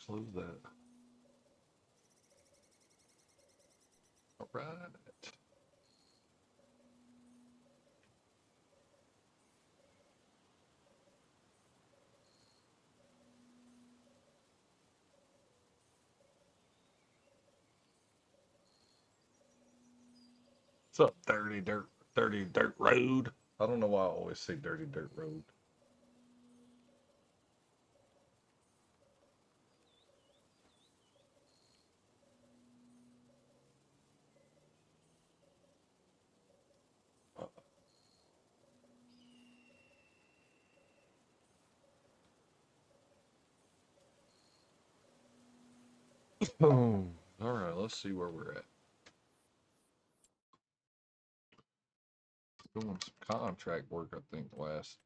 Close that. All right. What's up, dirty dirt road? I don't know why I always say dirty dirt road. Boom. All right, let's see where we're at. Doing some contract work, I think, last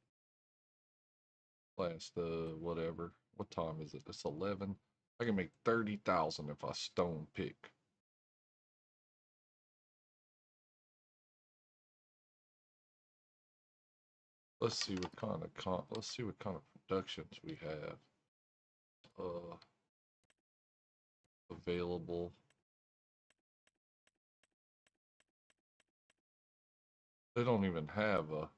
whatever. What time is it? It's 11. I can make 30,000 if I stone pick. Let's see what kind of productions we have uh available. They don't even have a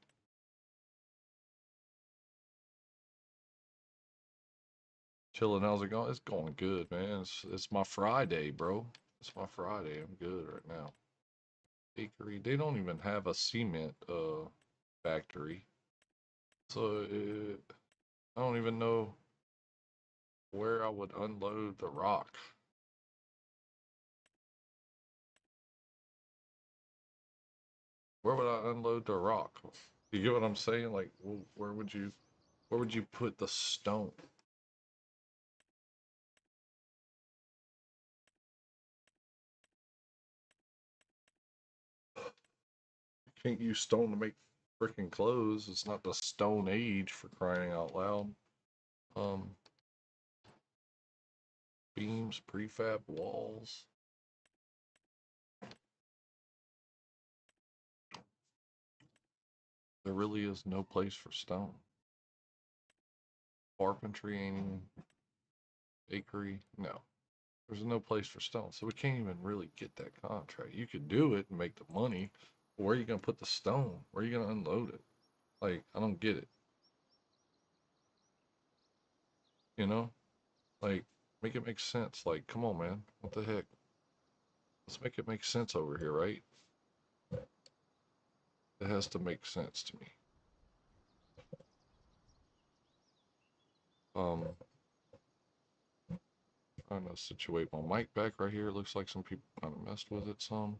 chilling. How's it going? It's going good, man. It's my Friday, bro. It's my Friday. I'm good right now. Bakery. They don't even have a cement factory. So I don't even know where I would unload the rock. Where would I unload the rock? You get what I'm saying? Like, where would you put the stone? You can't use stone to make freaking clothes. It's not the Stone Age for crying out loud. Um, beams, prefab walls. There really is no place for stone. Carpentry ain't even bakery. No, there's no place for stone. So we can't even really get that contract. You could do it and make the money. But where are you gonna put the stone? Where are you gonna unload it? Like, I don't get it. You know? Like, make it make sense. Like, come on, man. What the heck? Let's make it make sense over here, right? It has to make sense to me. Um, Trying to situate my mic back right here. It looks like some people kind of messed with it some.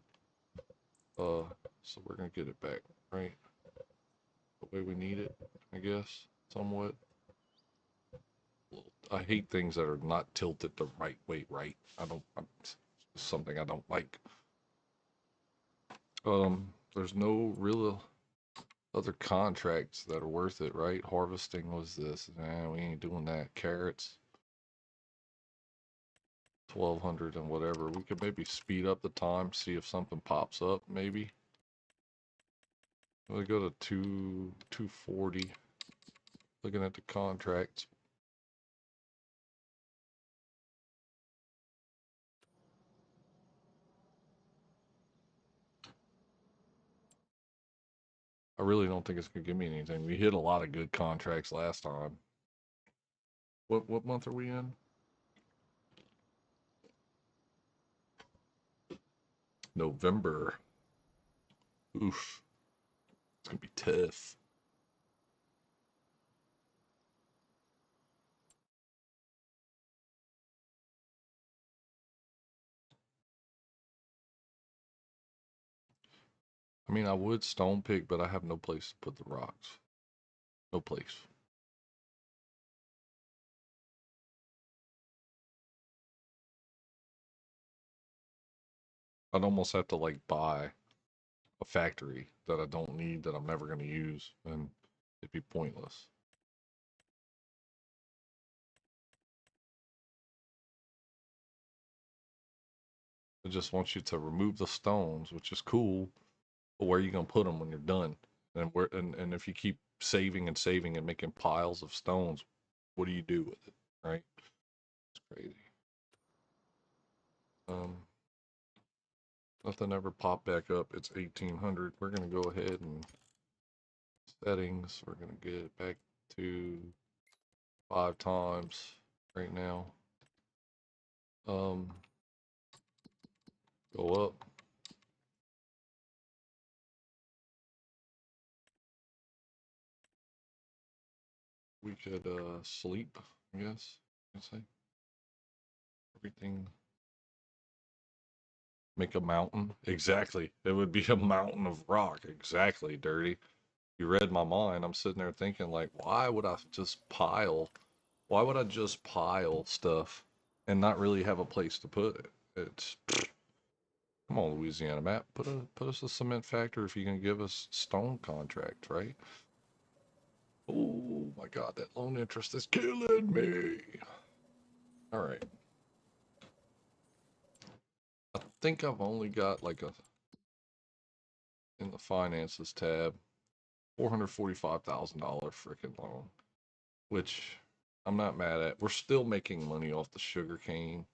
So we're gonna get it back, right? The way we need it, I guess, somewhat. I hate things that are not tilted the right way, right? It's something I don't like. There's no real other contracts that are worth it, right? Harvesting was this. Man, we ain't doing that. Carrots, 1,200 and whatever. We could maybe speed up the time, see if something pops up, maybe. We go to 240. Looking at the contracts. I really don't think it's gonna give me anything. We hit a lot of good contracts last time. What month are we in? November. Oof. It's gonna be tough. I mean, I would stone pick, but I have no place to put the rocks. No place. I'd almost have to like buy a factory that I don't need that I'm never gonna use, and it'd be pointless. It just wants you to remove the stones, which is cool, but where are you gonna put them when you're done? And if you keep saving and saving and making piles of stones, what do you do with it? Right? It's Crazy. Nothing ever popped back up. It's 1800. We're gonna go ahead and settings. We're gonna get it back to 5 times right now. Go up. We could sleep, I guess. I say everything. Make a mountain. Exactly. It would be a mountain of rock. Exactly, Dirty. You read my mind. I'm sitting there thinking, like, why would I just pile stuff and not really have a place to put it? It's come on, Louisiana map. Put us a cement factory if you can give us stone contract, right? Oh my God, that loan interest is killing me. All right. I think I've only got like a in the finances tab, $445,000 freaking loan, which I'm not mad at. We're still making money off the sugar cane.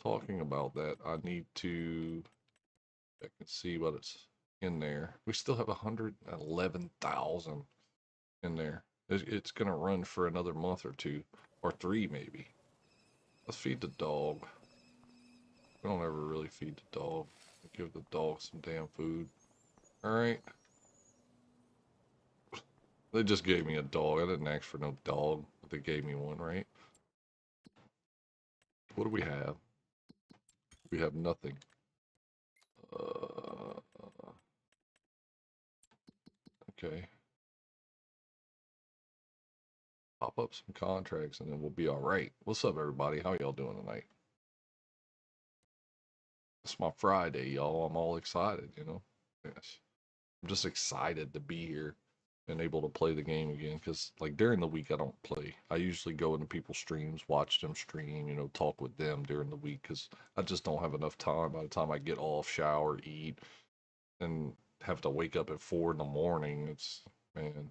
Talking about that, I need to check and see what it's in there. We still have 111,000 in there. It's gonna run for another month or two, or three maybe. Let's feed the dog. We don't ever really feed the dog. Give the dog some damn food. All right. They just gave me a dog. I didn't ask for no dog, but they gave me one, right? What do we have? We have nothing. Okay. Pop up some contracts and then we'll be all right. What's up, everybody? How y'all doing tonight? It's my Friday, y'all. I'm all excited, you know? Yes. I'm just excited to be here and able to play the game again because, like, during the week, I don't play. I usually go into people's streams, watch them stream, you know, talk with them during the week because I just don't have enough time by the time I get off, shower, eat, and have to wake up at 4 in the morning. It's, man,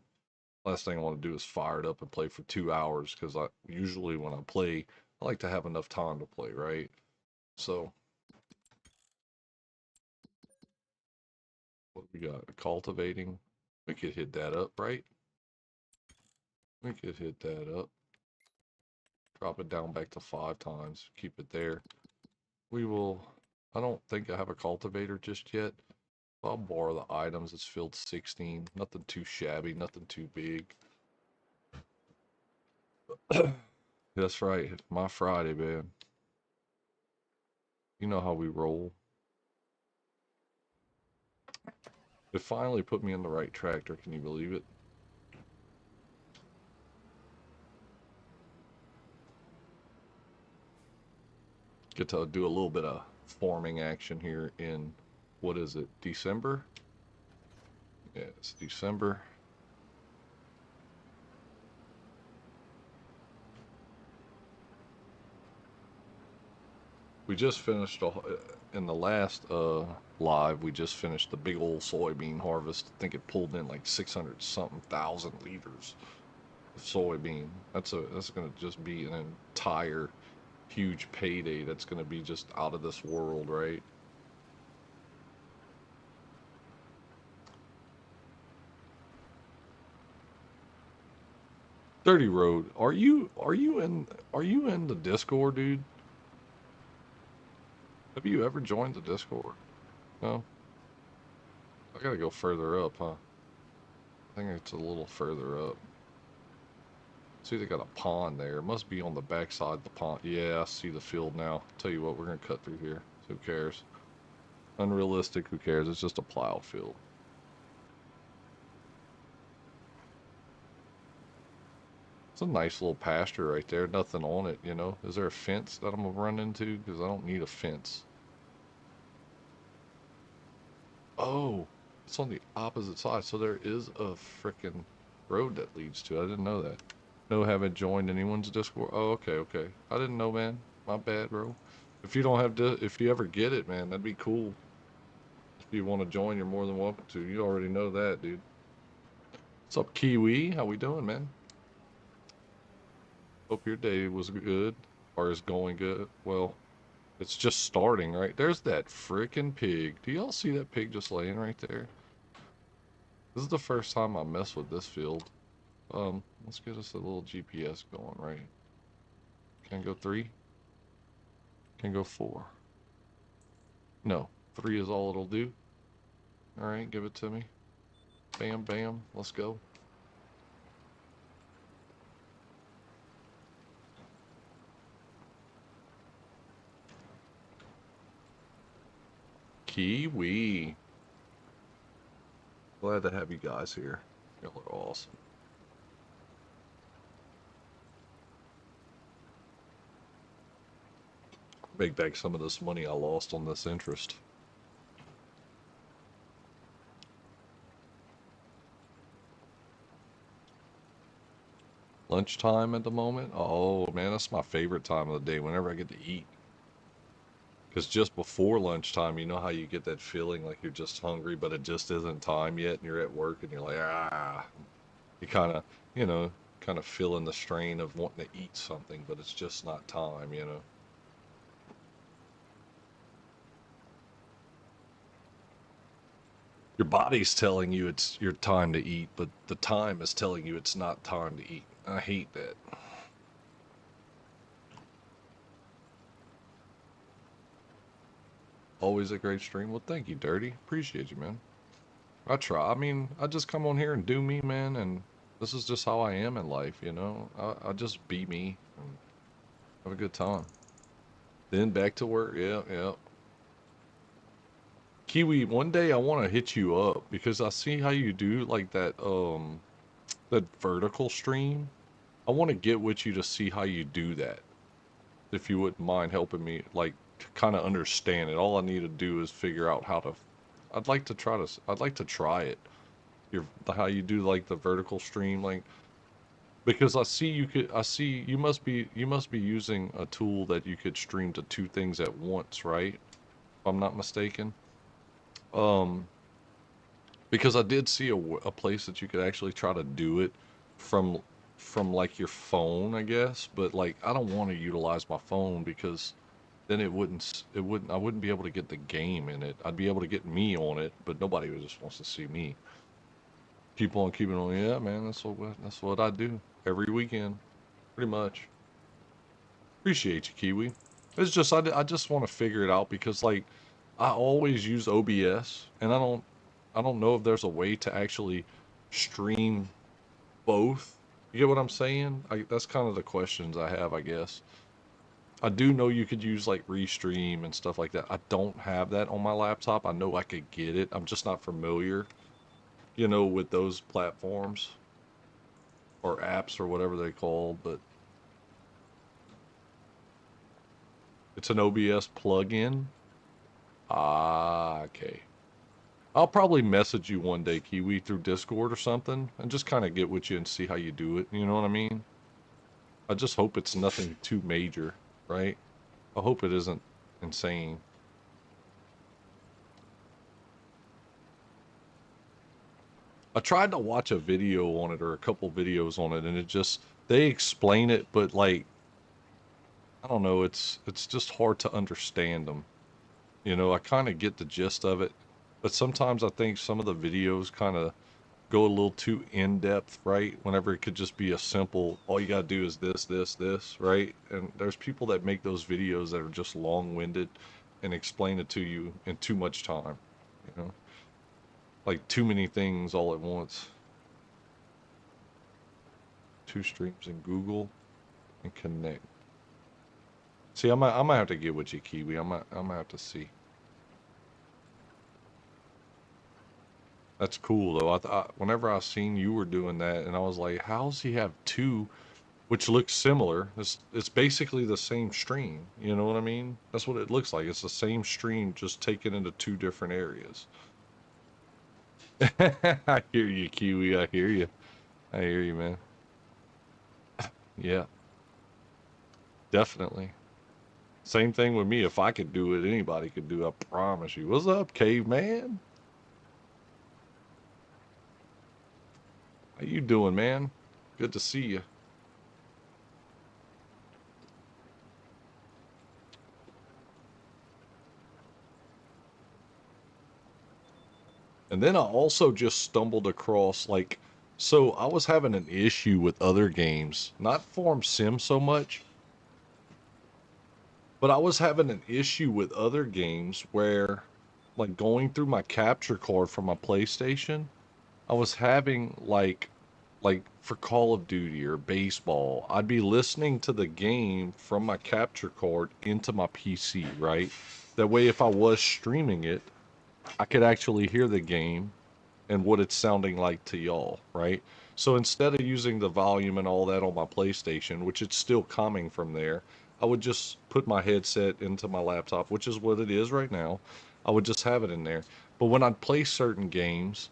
last thing I want to do is fire it up and play for 2 hours because I usually when I play, I like to have enough time to play, right? So, what we got? Cultivating. We could hit that up, right? We could hit that up. Drop it down back to 5 times. Keep it there. We will. I don't think I have a cultivator just yet. I'll borrow the items. It's field 16. Nothing too shabby. Nothing too big. That's right. My Friday, man. You know how we roll. It finally put me in the right tractor. Can you believe it? Get to do a little bit of farming action here in, what is it, December? Yeah, it's December. We just finished in the last live. We just finished the big old soybean harvest. I think it pulled in like 600 something thousand liters of soybean. That's gonna just be an entire huge payday. That's gonna be just out of this world, right? Dirty Road, are you in the Discord, dude? Have you ever joined the Discord? No? I gotta go further up, huh? I think it's a little further up. See, they got a pond there. It must be on the backside of the pond. Yeah, I see the field now. Tell you what, we're gonna cut through here. Who cares? Unrealistic, who cares? It's just a plowed field. It's a nice little pasture right there. Nothing on it, you know. Is there a fence that I'm gonna run into? Because I don't need a fence. Oh, it's on the opposite side. So there is a frickin' road that leads to it. I didn't know that. No, haven't joined anyone's Discord. Oh, okay, okay. I didn't know, man. My bad, bro. If you don't have, if you ever get it, man, that'd be cool. If you want to join, you're more than welcome to. You already know that, dude. What's up, Kiwi? How we doing, man? Hope your day was good. Or is going good? Well, it's just starting, right? There's that freaking pig. Do y'all see that pig just laying right there? This is the first time I mess with this field. Let's get us a little GPS going, right? Can go 3? Can go 4? No, 3 is all it'll do. All right, give it to me. Bam, bam. Let's go. Kiwi. Glad to have you guys here. Y'all are awesome. Make back some of this money I lost on this interest. Lunchtime at the moment? Oh man, that's my favorite time of the day whenever I get to eat. Because just before lunchtime, you know how you get that feeling like you're just hungry, but it just isn't time yet, and you're at work and you're like, ah. You kind of, you know, kind of feeling the strain of wanting to eat something, but it's just not time, you know. Your body's telling you it's your time to eat, but the time is telling you it's not time to eat. I hate that. Always a great stream. Well, thank you, Dirty. Appreciate you, man. I try. I mean, I just come on here and do me, man, and this is just how I am in life, you know. I just be me and have a good time. Then back to work. Yeah, yeah. Kiwi, one day I want to hit you up because I see how you do like that vertical stream. I want to get with you to see how you do that. If you wouldn't mind helping me, like, kind of understand it. All I need to do is figure out how to. I'd like to try it. How you do like the vertical stream, like, because I see you must be using a tool that you could stream to 2 things at once, right? If I'm not mistaken. Um, because I did see a place that you could actually try to do it from from like your phone, I guess. But like, I don't want to utilize my phone because then I wouldn't be able to get the game in it. I'd be able to get me on it, but nobody just wants to see me. Keep on keeping on. Yeah, man, that's what I do every weekend, pretty much. Appreciate you, Kiwi. It's just I just want to figure it out because like I always use OBS and I don't know if there's a way to actually stream both. You get what I'm saying? That's kind of the questions I have, I guess. I do know you could use like Restream and stuff like that. I don't have that on my laptop. I know I could get it. I'm just not familiar, you know, with those platforms or apps or whatever they call, but it's an OBS plugin. Ah, okay. I'll probably message you one day, Kiwi, through Discord or something, and just kind of get with you and see how you do it. You know what I mean? I just hope it's nothing too major, right? I hope it isn't insane. I tried to watch a video on it or a couple videos on it, and it just they explain it, but like I don't know, it's just hard to understand them. You know, I kind of get the gist of it, but sometimes I think some of the videos kind of go a little too in depth, right? Whenever it could just be a simple, all you gotta do is this, right? And there's people that make those videos that are just long winded and explain it to you in too much time, you know, like too many things all at once. 2 streams in Google and connect. See, I might have to get with you, Kiwi. I might have to see. That's cool though. Whenever I seen you were doing that, and I was like, how's he have two which looks similar. It's basically the same stream. You know what I mean? That's what it looks like. It's the same stream, just taken into 2 different areas. I hear you, Kiwi. I hear you. I hear you, man. Yeah, definitely. Same thing with me. If I could do it, anybody could do it. I promise you. What's up, caveman? How you doing, man? Good to see you. And then I also just stumbled across like, so I was having an issue with other games, not Farm Sim so much, but I was having an issue with other games where, like going through my capture card from my PlayStation, I was having like for Call of Duty or baseball, I'd be listening to the game from my capture card into my PC, right? That way if I was streaming it, I could actually hear the game and what it's sounding like to y'all, right? So instead of using the volume and all that on my PlayStation, which it's still coming from there, I would just put my headset into my laptop, which is what it is right now. I would just have it in there. But when I'd play certain games,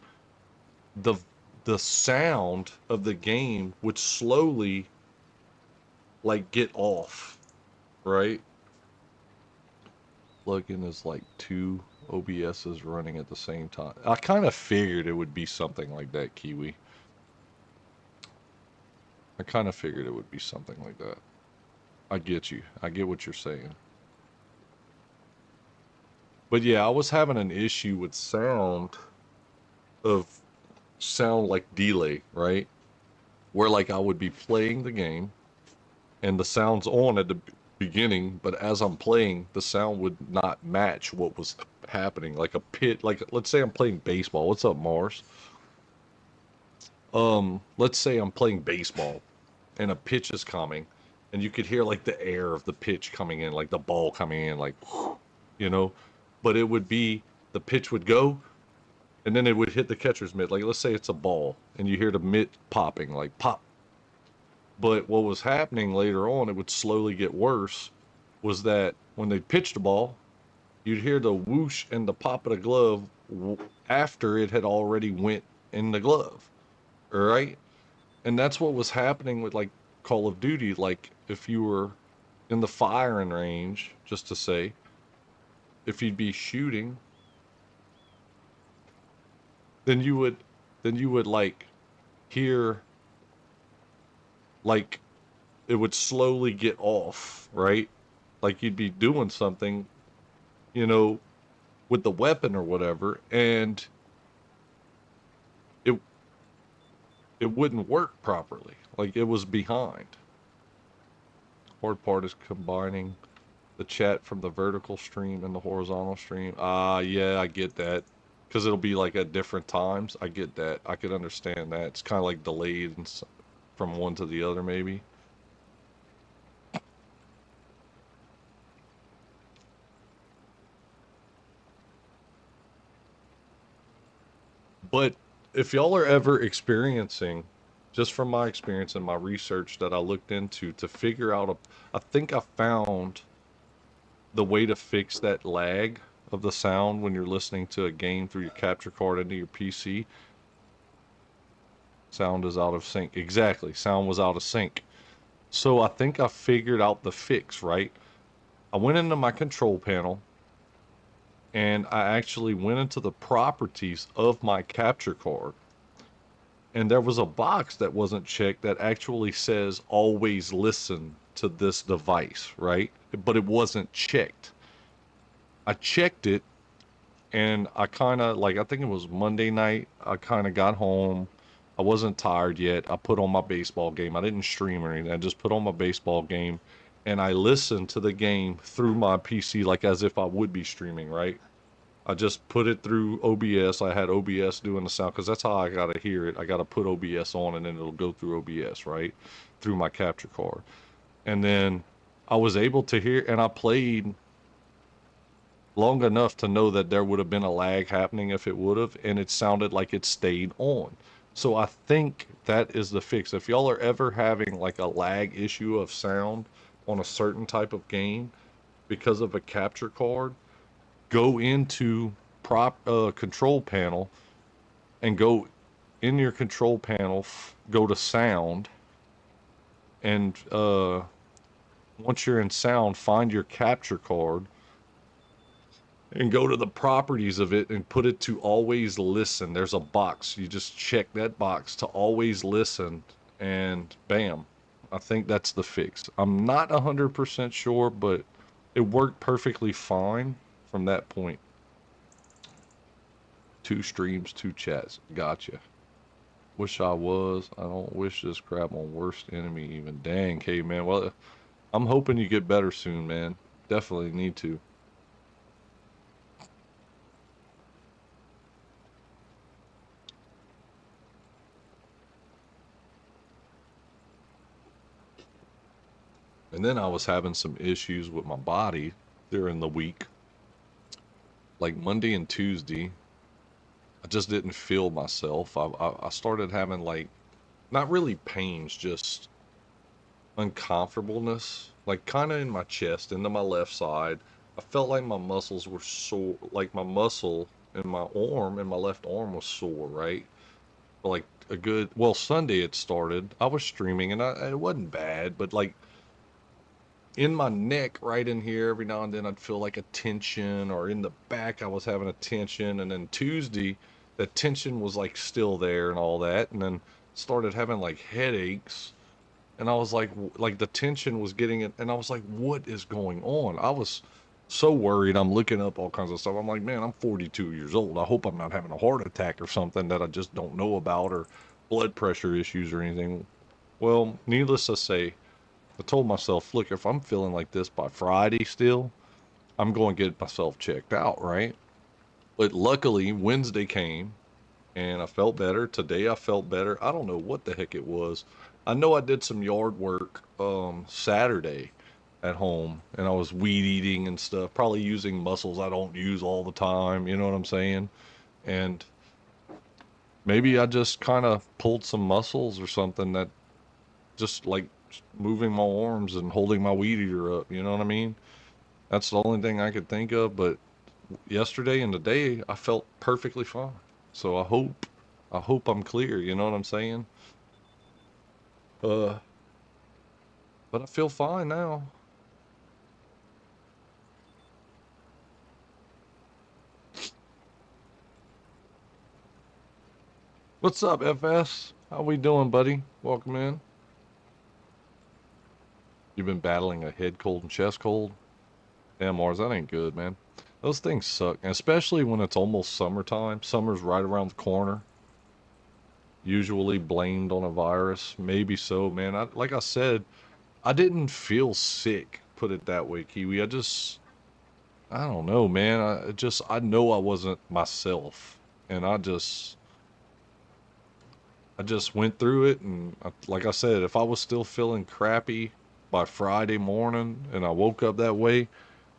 the the sound of the game would slowly like get off, right? Plugin is like two OBSs running at the same time. I kind of figured it would be something like that, Kiwi. I kind of figured it would be something like that. I get you. I get what you're saying. But yeah, I was having an issue with of sound like delay, right? Where like I would be playing the game and the sound's on at the beginning, but as I'm playing, the sound would not match what was happening. Like a pit, like let's say I'm playing baseball. What's up, Mars? Let's say I'm playing baseball and a pitch is coming, and you could hear like the air of the pitch coming in, like the ball coming in, like, you know, but it would be the pitch would go and then it would hit the catcher's mitt. Like, let's say it's a ball and you hear the mitt popping, like pop. But what was happening later on, it would slowly get worse, was that when they pitched the ball, you'd hear the whoosh and the pop of the glove after it had already went in the glove, right? And that's what was happening with like Call of Duty. Like if you were in the firing range, just to say, if you'd be shooting, then you would like hear like it would slowly get off, right? Like you'd be doing something, you know, with the weapon or whatever, and it it wouldn't work properly. Like it was behind. Hard part is combining the chat from the vertical stream and the horizontal stream. Yeah, I get that. Because it'll be like at different times. I get that. I could understand that. It's kind of like delayed and from one to the other, maybe. But if y'all are ever experiencing, just from my experience and my research that I looked into to figure out I think I found the way to fix that lag of the sound when you're listening to a game through your capture card into your PC. Sound is out of sync. Exactly. Sound was out of sync. So I think I figured out the fix, right? I went into my control panel and I actually went into the properties of my capture card. And there was a box that wasn't checked that actually says always listen to this device, right? But it wasn't checked. I checked it and I kind of like I think it was Monday night. I kind of got home. I wasn't tired yet. I put on my baseball game. I didn't stream or anything. I just put on my baseball game and I listened to the game through my PC like as if I would be streaming, right? I just put it through OBS. I had OBS doing the sound because that's how I got to hear it. I got to put OBS on and then it'll go through OBS, right? Through my capture card. And then I was able to hear and I played long enough to know that there would have been a lag happening if it would have, and it sounded like it stayed on. So I think that is the fix. If y'all are ever having like a lag issue of sound on a certain type of game because of a capture card, go into control panel and go in your control panel, go to sound, and once you're in sound, find your capture card and go to the properties of it and put it to always listen. There's a box. You just check that box to always listen and bam. I think that's the fix. I'm not 100% sure, but it worked perfectly fine from that point. 2 streams, 2 chats. Gotcha. Wish I was. I don't wish this crap on worst enemy even. Dang, caveman. Well, I'm hoping you get better soon, man. Definitely need to. And then I was having some issues with my body during the week. Like Monday and Tuesday, I just didn't feel myself. I started having like, not really pains, just uncomfortableness, like kind of in my chest, into my left side. I felt like my muscles were sore, like my muscle in my arm, and my left arm was sore, right? For like a good, well, Sunday it started. I was streaming and it wasn't bad, but like in my neck, right in here, every now and then I'd feel like a tension, or in the back I was having a tension. And then Tuesday, the tension was like still there and all that. And then started having like headaches, and I was like the tension was getting it, and I was like, what is going on? I was so worried. I'm looking up all kinds of stuff. I'm like, man, I'm 42 years old. I hope I'm not having a heart attack or something that I just don't know about, or blood pressure issues or anything. Well, needless to say, I told myself, look, if I'm feeling like this by Friday still, I'm going to get myself checked out, right? But luckily, Wednesday came and I felt better. Today I felt better. I don't know what the heck it was. I know I did some yard work Saturday at home, and I was weed eating and stuff, probably using muscles I don't use all the time, you know what I'm saying? And maybe I just kind of pulled some muscles or something, that just like moving my arms and holding my weed eater up, you know what I mean? That's the only thing I could think of, but yesterday and today I felt perfectly fine. So I hope I'm clear, you know what I'm saying? Uh, but I feel fine now. What's up, FS? How we doing, buddy? Welcome in. You've been battling a head cold and chest cold? Damn, Mars, that ain't good, man. Those things suck, and especially when it's almost summertime. Summer's right around the corner. Usually blamed on a virus. Maybe so, man. Like I said, I didn't feel sick, put it that way, Kiwi. I don't know, man. I know I wasn't myself. And I just went through it. And like I said, if I was still feeling crappy by Friday morning and I woke up that way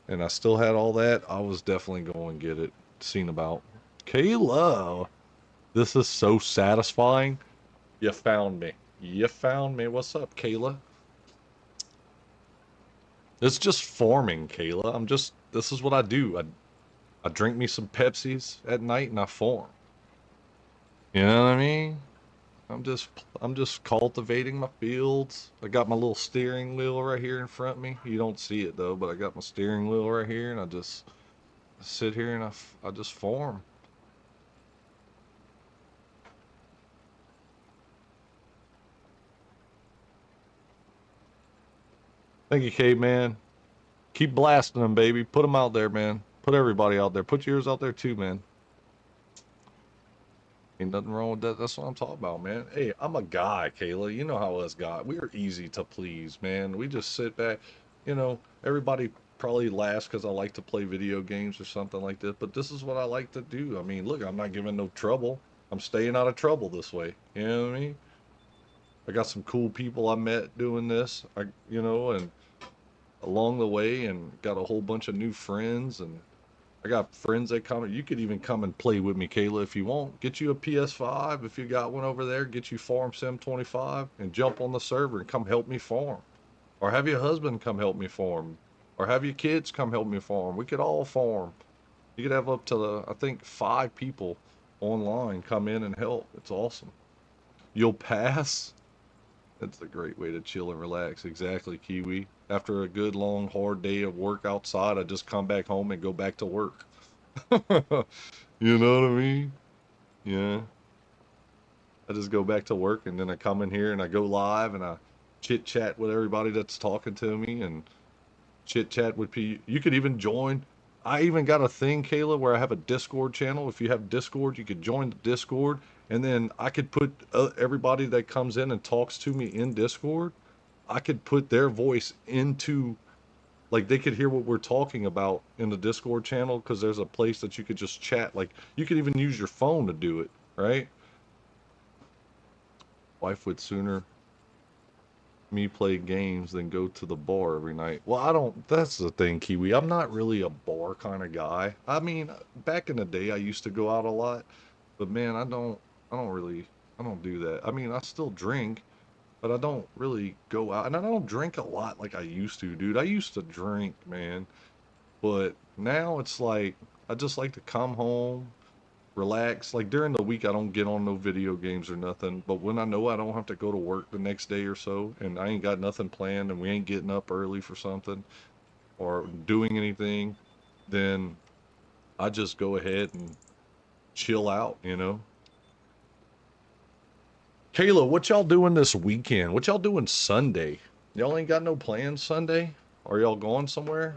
and I still had all that, I was definitely going to get it seen about. Kayla, this is so satisfying. You found me. You found me. What's up, Kayla? It's just forming, Kayla. This is what I do. I drink me some Pepsis at night and I form. You know what I mean? I'm just cultivating my fields. I got my little steering wheel right here in front of me. You don't see it though, but I got my steering wheel right here, and I just sit here and I just form. Thank you, Cave Man. Keep blasting them, baby. Put them out there, man. Put everybody out there. Put yours out there too, man. Ain't nothing wrong with that. That's what I'm talking about, man. Hey, I'm a guy, Kayla. You know how us guys, we're easy to please, man. We just sit back. Everybody probably laughs because I like to play video games or something like this, but this is what I like to do. I mean, look, I'm not giving no trouble. I'm staying out of trouble this way. You know what I mean? I got some cool people I met doing this, and along the way, and got a whole bunch of new friends, and I got friends that come. You could even come and play with me, Kayla, if you want. Get you a PS5 if you got one over there. Get you Farm Sim 25 and jump on the server and come help me farm. Or have your husband come help me farm. Or have your kids come help me farm. We could all farm. You could have up to, I think, 5 people online come in and help. It's awesome. You'll pass. That's a great way to chill and relax. Exactly, Kiwi. After a good, long, hard day of work outside, I just come back home and go back to work. You know what I mean? Yeah. I just go back to work, and then I come in here and I go live and I chit chat with everybody that's talking to me, and chit chat with people. You could even join. I even got a thing, Kayla, where I have a Discord channel. If you have Discord, you could join the Discord, and then I could put everybody that comes in and talks to me in Discord. I could put their voice into, like, they could hear what we're talking about in the Discord channel, because there's a place that you could just chat. Like, you could even use your phone to do it, right? Wife would sooner me play games than go to the bar every night. Well, I don't, that's the thing, Kiwi. I'm not really a bar kind of guy. I mean, back in the day, I used to go out a lot, but man, I don't really, I don't do that. I mean, I still drink, but I don't really go out, and I don't drink a lot like I used to, dude. I used to drink, man, but now it's like, I just like to come home, relax. Like during the week, I don't get on no video games or nothing. But when I know I don't have to go to work the next day or so, and I ain't got nothing planned, and we ain't getting up early for something or doing anything, then I just go ahead and chill out, you know? Kayla, what y'all doing this weekend? What y'all doing Sunday? Y'all ain't got no plans Sunday? Are y'all going somewhere?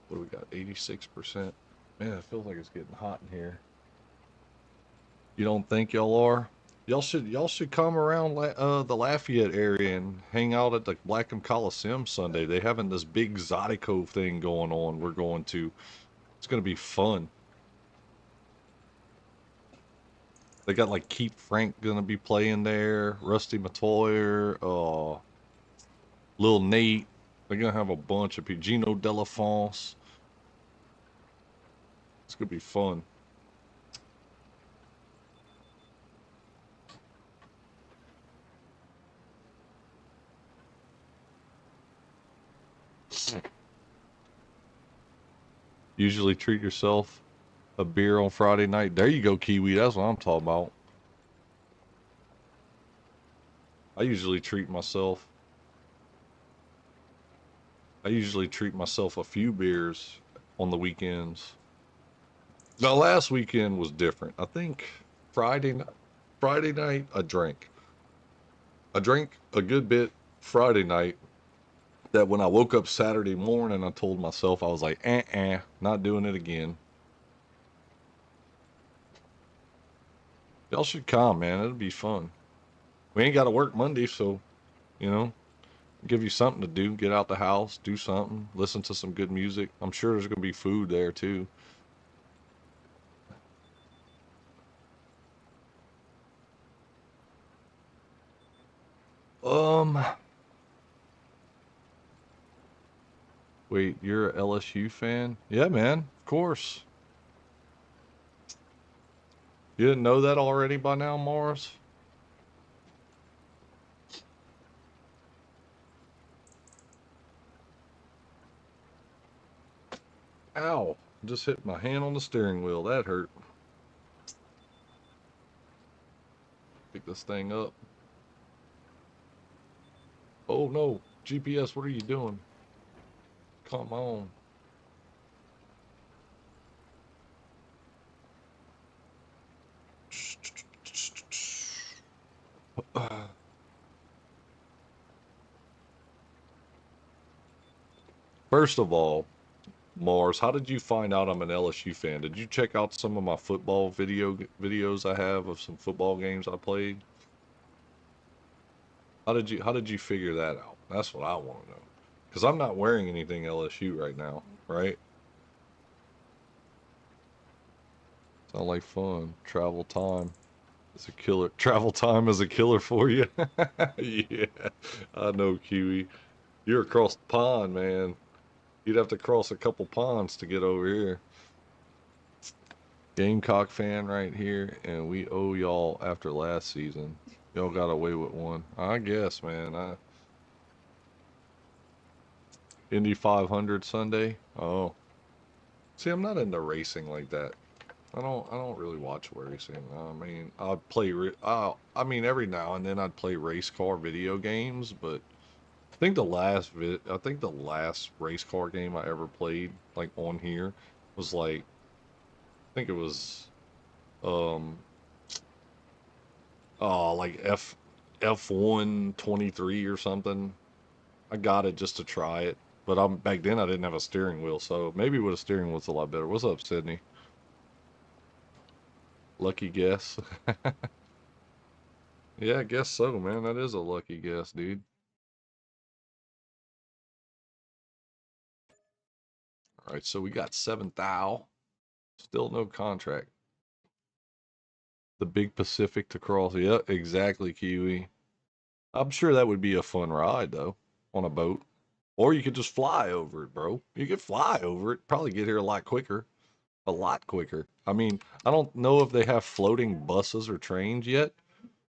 What do we got? 86%. Man, it feels like it's getting hot in here. You don't think y'all are? Y'all should come around the Lafayette area and hang out at the Blackham Coliseum Sunday. They having this big Zydeco thing going on. We're going to. It's gonna be fun. They got like Keith Frank gonna be playing there, Rusty Matoyer, Lil Nate. They're gonna have a bunch of people. Gino Delafonce. It's gonna be fun. Usually treat yourself a beer on Friday night. There you go, Kiwi. That's what I'm talking about. I usually treat myself. I usually treat myself a few beers on the weekends. Now, last weekend was different. I think Friday, Friday night, I drank. I drank a good bit Friday night. That when I woke up Saturday morning, I told myself I was like, not doing it again. Y'all should come, man. It'll be fun. We ain't got to work Monday, so you know, give you something to do. Get out the house, do something, listen to some good music. I'm sure there's gonna be food there too. Um, Wait, you're a LSU fan? Yeah, man, of course. You didn't know that already by now, Morris? Ow! Just hit my hand on the steering wheel. That hurt. Pick this thing up. Oh no, GPS, what are you doing? Come on. First of all, Mars, how did you find out I'm an LSU fan? Did you check out some of my football videos I have of some football games I played? How did you figure that out? That's what I want to know. Because I'm not wearing anything LSU right now, right? Sound like fun. Travel time is a killer. Travel time is a killer for you. Yeah, I know, Kiwi. You're across the pond, man. You'd have to cross a couple ponds to get over here. Gamecock fan right here, and we owe y'all after last season. Y'all got away with one. I guess, man. Indy 500 Sunday. Oh, see, I'm not into racing like that. I don't really watch racing. I mean, I mean, every now and then I'd play race car video games, but I think the last race car game I ever played, like on here, was like, I think it was, um, like F1 23 or something. I got it just to try it, but back then I didn't have a steering wheel, so maybe with a steering wheel's a lot better. What's up, Sydney? Lucky guess. Yeah, I guess so, man. That is a lucky guess, dude. All right, so we got 7 thou. Still no contract. The big Pacific to cross. Yeah, exactly, Kiwi. I'm sure that would be a fun ride though, on a boat. Or you could just fly over it, bro. You could fly over it. Probably get here a lot quicker. A lot quicker. I mean, I don't know if they have floating buses or trains yet.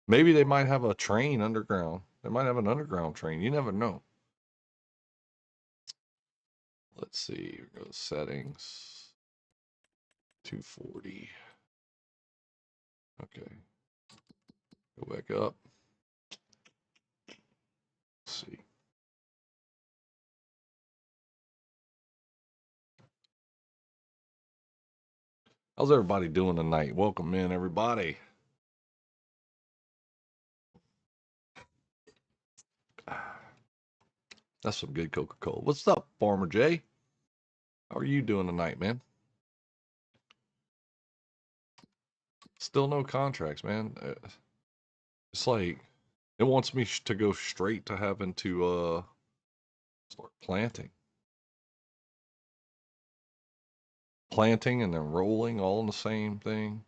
Maybe they might have a train underground. They might have an underground train. You never know. Let's see. Here goes settings. 240. Okay. Go back up. Let's see. How's everybody doing tonight? Welcome in, everybody. That's some good Coca-Cola. What's up, Farmer Jay? How are you doing tonight, man? Still no contracts, man. It's like it wants me to go straight to having to start planting and then rolling all in the same thing.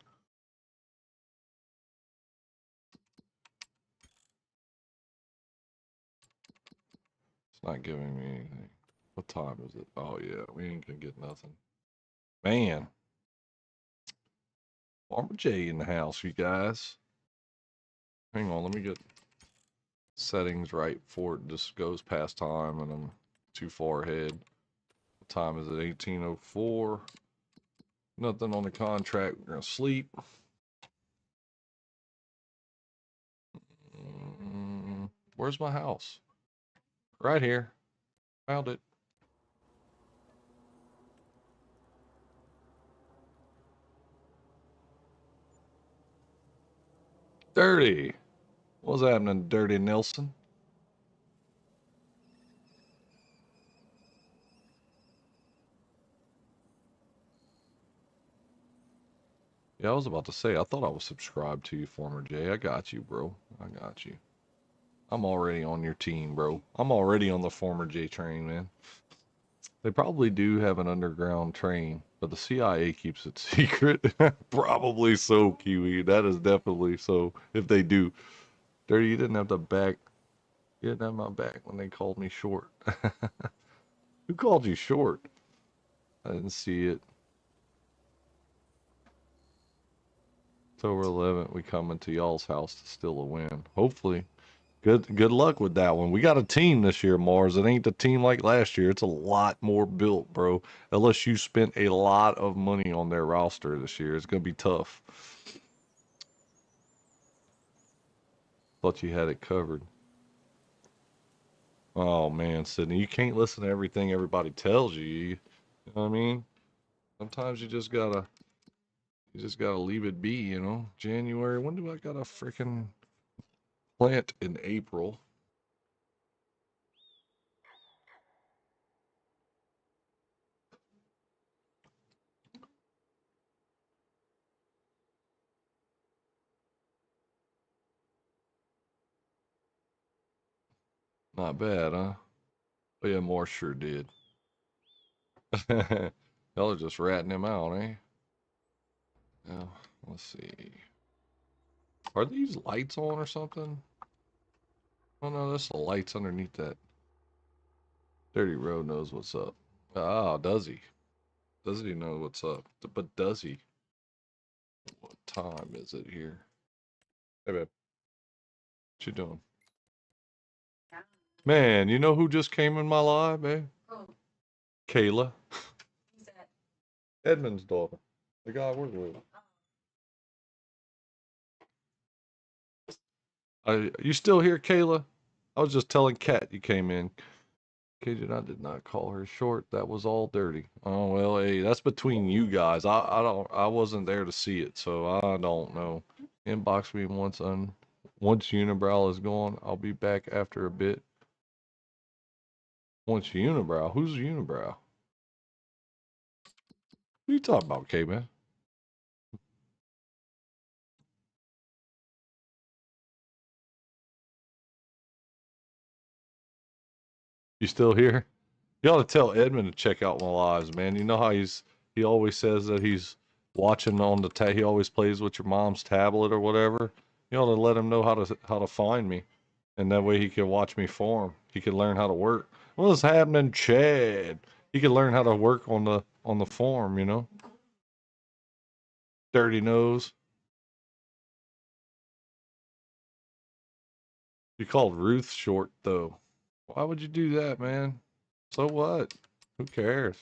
It's not giving me anything. What time is it? Oh yeah, we ain't gonna get nothing. Man, Farmer J in the house, you guys. Hang on, let me get settings right before it just goes past time and I'm too far ahead. What time is it? 18:04. Nothing on the contract. We're gonna sleep. Where's my house? Right here. Found it. Dirty. What's happening, Dirty Nelson? Yeah, I was about to say, I thought I was subscribed to you, Former J. I got you, bro. I got you. I'm already on your team, bro. I'm already on the Former J train, man. They probably do have an underground train, but the CIA keeps it secret. Probably so, Kiwi. That is definitely so. If they do. Dirty, you didn't have the back. You didn't have my back when they called me short. Who called you short? I didn't see it. October 11th, we come into y'all's house to steal a win. Hopefully. Good luck with that one. We got a team this year, Mars. It ain't the team like last year. It's a lot more built, bro. Unless you spent a lot of money on their roster this year. It's gonna be tough. Thought you had it covered. Oh man, Sydney, you can't listen to everything everybody tells you. You know what I mean? Sometimes you just gotta leave it be, you know? January. When do I got a freaking plant in April? Not bad, huh? Oh yeah, Moore sure did. Y'all are just ratting him out, eh? Yeah, let's see. Are these lights on or something? Oh no, that's the lights underneath that. Dirty Road knows what's up. Ah, does he? Does he know what's up? But does he? What time is it here? Hey, babe. What you doing? Man, you know who just came in my life, babe? Kayla. Edmund's daughter. The guy I work with. You still here, Kayla? I was just telling Kat you came in. Cajun, I did not call her short. That was all dirty. Oh well, hey, that's between you guys. I wasn't there to see it, so I don't know. Inbox me once Unibrow is gone. I'll be back after a bit. Once Unibrow, who's Unibrow? What are you talking about, K-Man? You still here? You ought to tell Edmund to check out my lives, man. You know how he always says that he's watching on the he always plays with your mom's tablet or whatever. You ought to let him know how to find me, and that way he can watch me farm. He can learn how to work. What's happening, Chad? He can learn how to work on the farm. You know, dirty nose. You called Ruth short though. Why would you do that, man? So what? Who cares?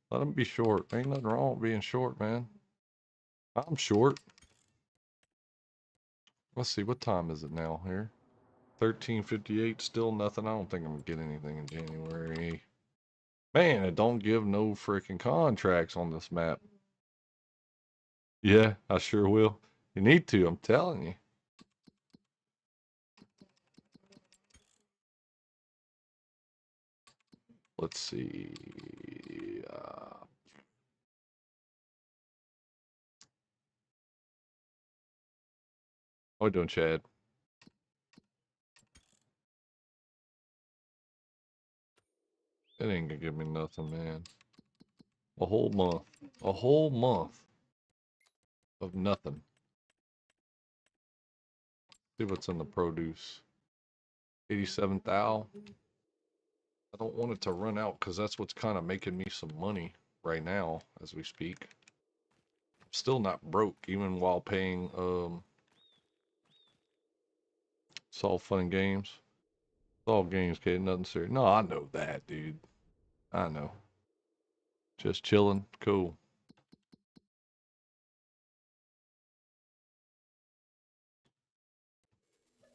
Let him be short. Ain't nothing wrong with being short, man. I'm short. Let's see, what time is it now here? 13:58, still nothing. I don't think I'm gonna get anything in January. Man, it don't give no freaking contracts on this map. Yeah, I sure will. You need to, I'm telling you. Let's see. How we doing, Chad? It ain't gonna give me nothing, man. A whole month. A whole month of nothing. See what's in the produce. 87 thou. I don't want it to run out because that's what's kind of making me some money right now as we speak. I'm still not broke even while paying it's all fun and games. It's all games, kid, nothing serious. No, I know that, dude. I know. Just chilling. Cool.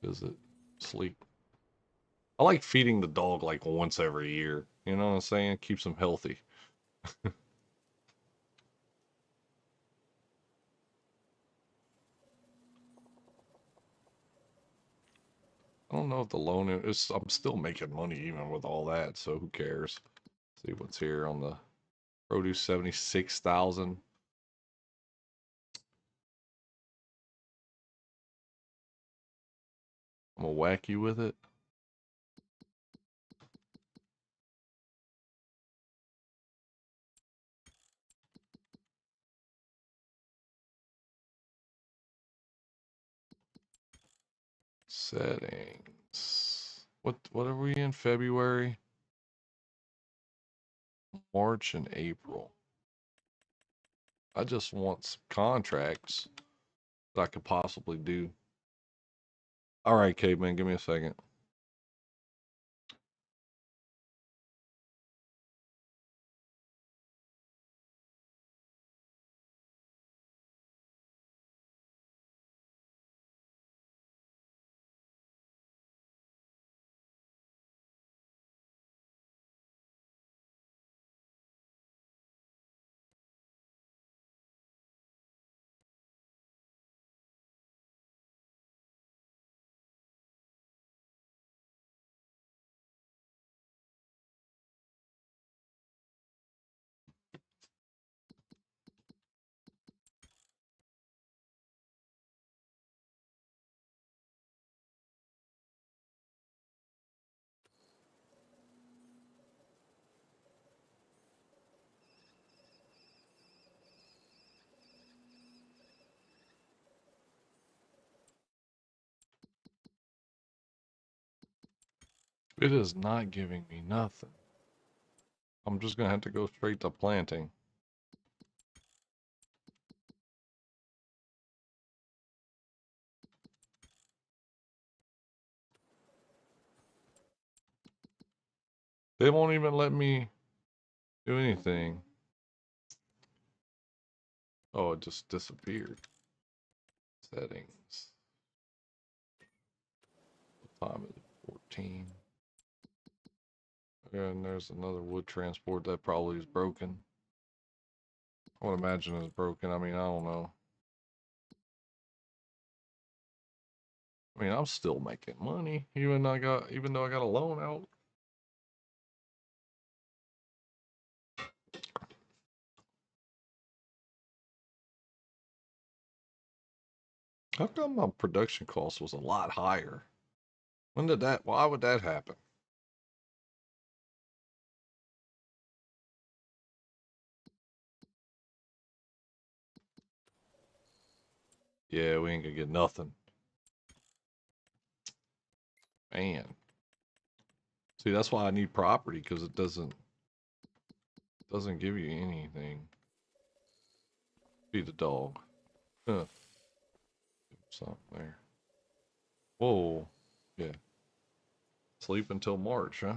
Visit. Sleep. I like feeding the dog like once every year. You know what I'm saying? Keeps him healthy. I don't know if the loan is. I'm still making money even with all that, so who cares? See what's here on the produce 76,000. I'm gonna whack you with it. Settings. What are we in? February, March, and April. I just want some contracts that I could possibly do. All right, caveman, give me a second. It is not giving me nothing. I'm just gonna have to go straight to planting. They won't even let me do anything. Oh, it just disappeared. Settings. time is it? 14. And there's another wood transport that probably is broken. I would imagine it's broken. I mean, I don't know. I mean, I'm still making money, even though I got a loan out. How come my production cost was a lot higher? Why would that happen? Yeah, we ain't gonna get nothing. Man. See, that's why I need property, because it doesn't give you anything. Feed the dog. Huh. Something there. Whoa. Yeah. Sleep until March, huh?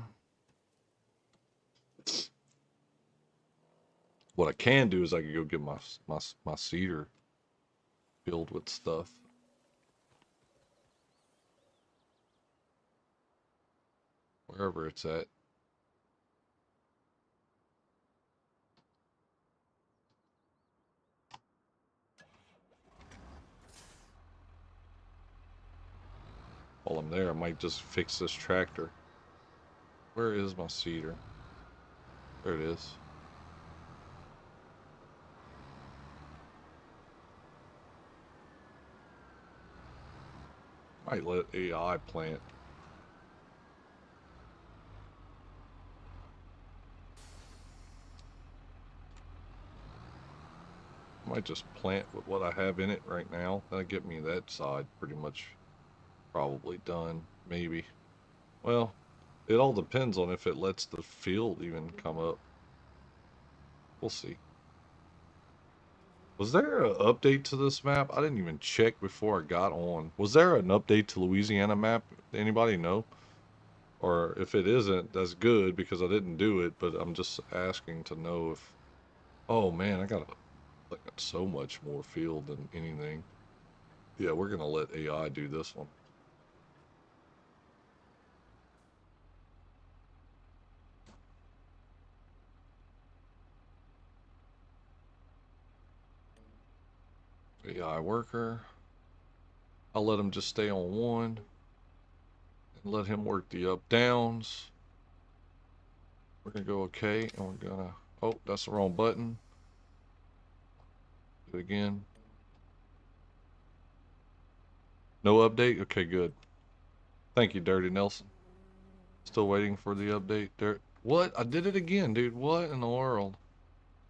What I can do is I can go get my cedar filled with stuff. Wherever it's at. While I'm there, I might just fix this tractor. Where is my cedar? There it is. Might let AI plant. I might just plant with what I have in it right now. That'll get me that side pretty much probably done. Maybe. Well, it all depends on if it lets the field even come up. We'll see. Was there an update to this map? I didn't even check before I got on. Was there an update to Louisiana map? Anybody know? Or if it isn't, that's good because I didn't do it, but I'm just asking to know if... Oh man, I got like so much more field than anything. Yeah, we're gonna let AI do this one. AI worker. I'll let him just stay on one. And let him work the up downs. We're gonna go okay, and we're gonna... Oh, that's the wrong button. Do it again. No update? Okay, good. Thank you, Dirty Nelson. Still waiting for the update. What? I did it again, dude. What in the world?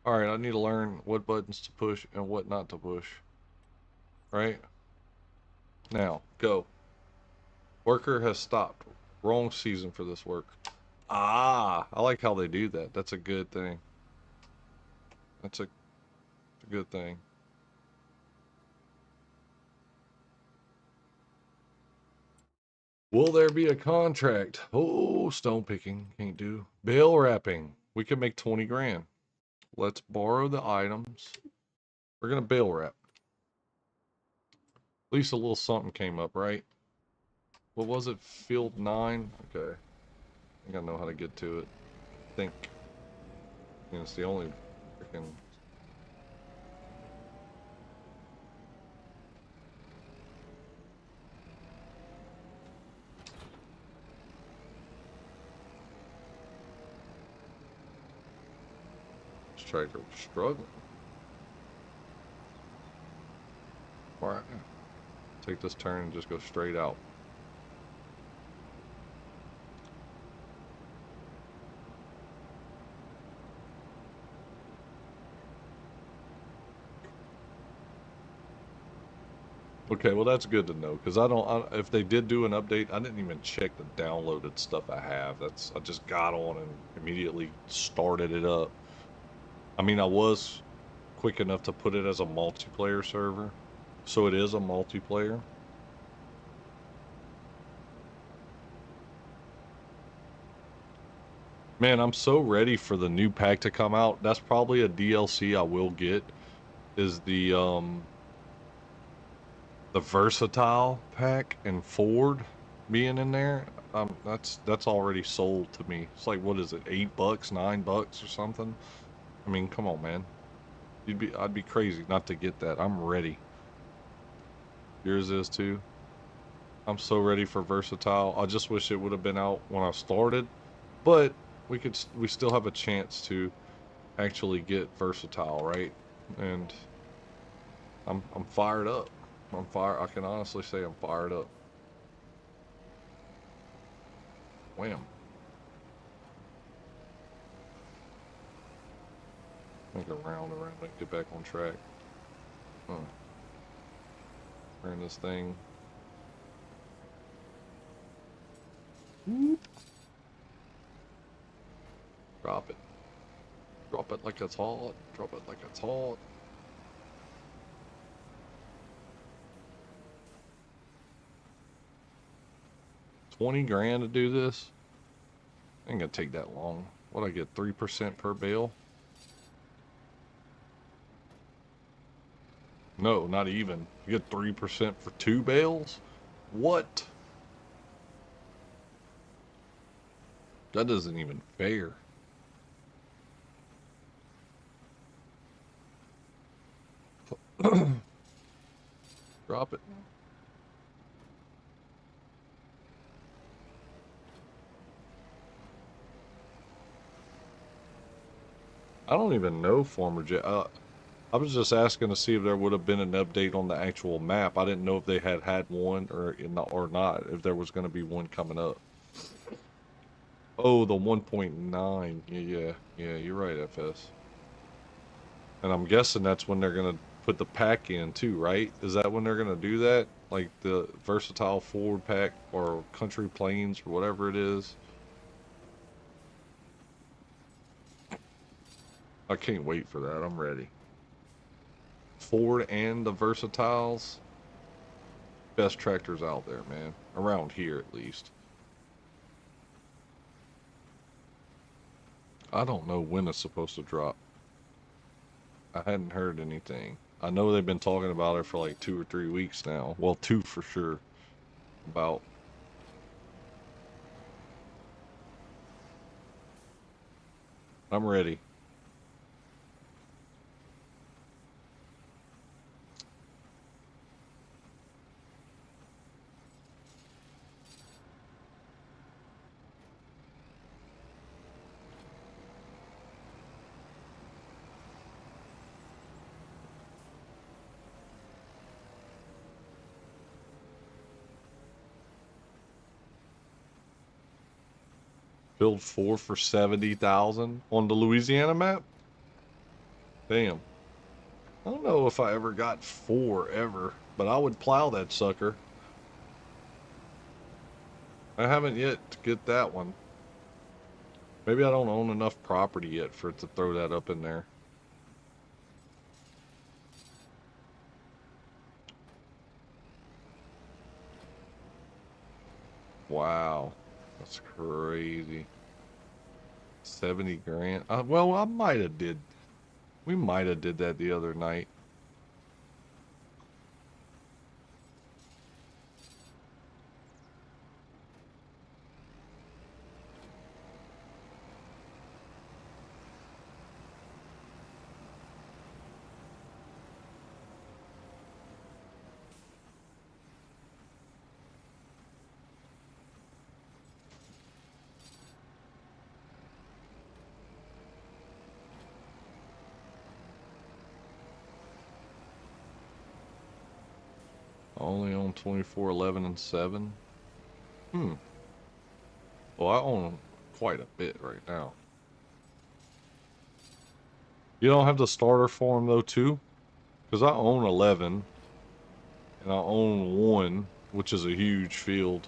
Alright, I need to learn what buttons to push and what not to push. Right? Now, go. Worker has stopped. Wrong season for this work. Ah, I like how they do that. That's a good thing. That's a good thing. Will there be a contract? Oh, stone picking. Can't do. Bale wrapping. We could make 20 grand. Let's borrow the items. We're going to bale wrap. At least a little something came up, right? What was it? Field 9? Okay. I think I know how to get to it. I think. I mean, it's the only freaking... Striker struggling. Alright. Take this turn and just go straight out. Okay, well that's good to know because if they did do an update, I didn't even check the downloaded stuff I have. I just got on and immediately started it up. I mean, I was quick enough to put it as a multiplayer server, so it is a multiplayer. Man, I'm so ready for the new pack to come out. That's probably a DLC I will get, is the versatile pack and Ford. being in there, that's already sold to me. It's like, what is it, $8, $9 or something? I mean, come on, man. I'd be crazy not to get that. I'm ready. Yours is too. I'm so ready for Versatile. I just wish it would have been out when I started, but we still have a chance to actually get Versatile, right? And I'm fired up. I can honestly say I'm fired up. Wham. Make a round around and get back on track. Huh. Turn this thing. Whoop. Drop it. Drop it like it's hot. Drop it like it's hot. 20 grand to do this? Ain't gonna take that long. What I get, 3% per bale? No, not even. You get 3% for 2 bales? What? That isn't even fair. Drop it. I don't even know former J. I was just asking to see if there would have been an update on the actual map. I didn't know if they had one or not. If there was going to be one coming up. Oh, the 1.9. Yeah. You're right, FS. And I'm guessing that's when they're going to put the pack in too, right? Is that when they're going to do that? Like the versatile forward pack or country planes or whatever it is. I can't wait for that. I'm ready. Ford and the versatiles. Best tractors out there, man. Around here, at least. I don't know when it's supposed to drop. I hadn't heard anything. I know they've been talking about it for like 2 or 3 weeks now. Well, two for sure. About. I'm ready. Build 4 for 70,000 on the Louisiana map? Damn. I don't know if I ever got 4 ever, but I would plow that sucker. I haven't yet to get that one. Maybe I don't own enough property yet for it to throw that up in there. Wow. That's crazy. 70 grand. Well, I might have did. We might have did that the other night. Only own 24, 11, and 7. Hmm. Well, I own quite a bit right now. You don't have the starter for them though, too? Because I own 11, and I own 1, which is a huge field.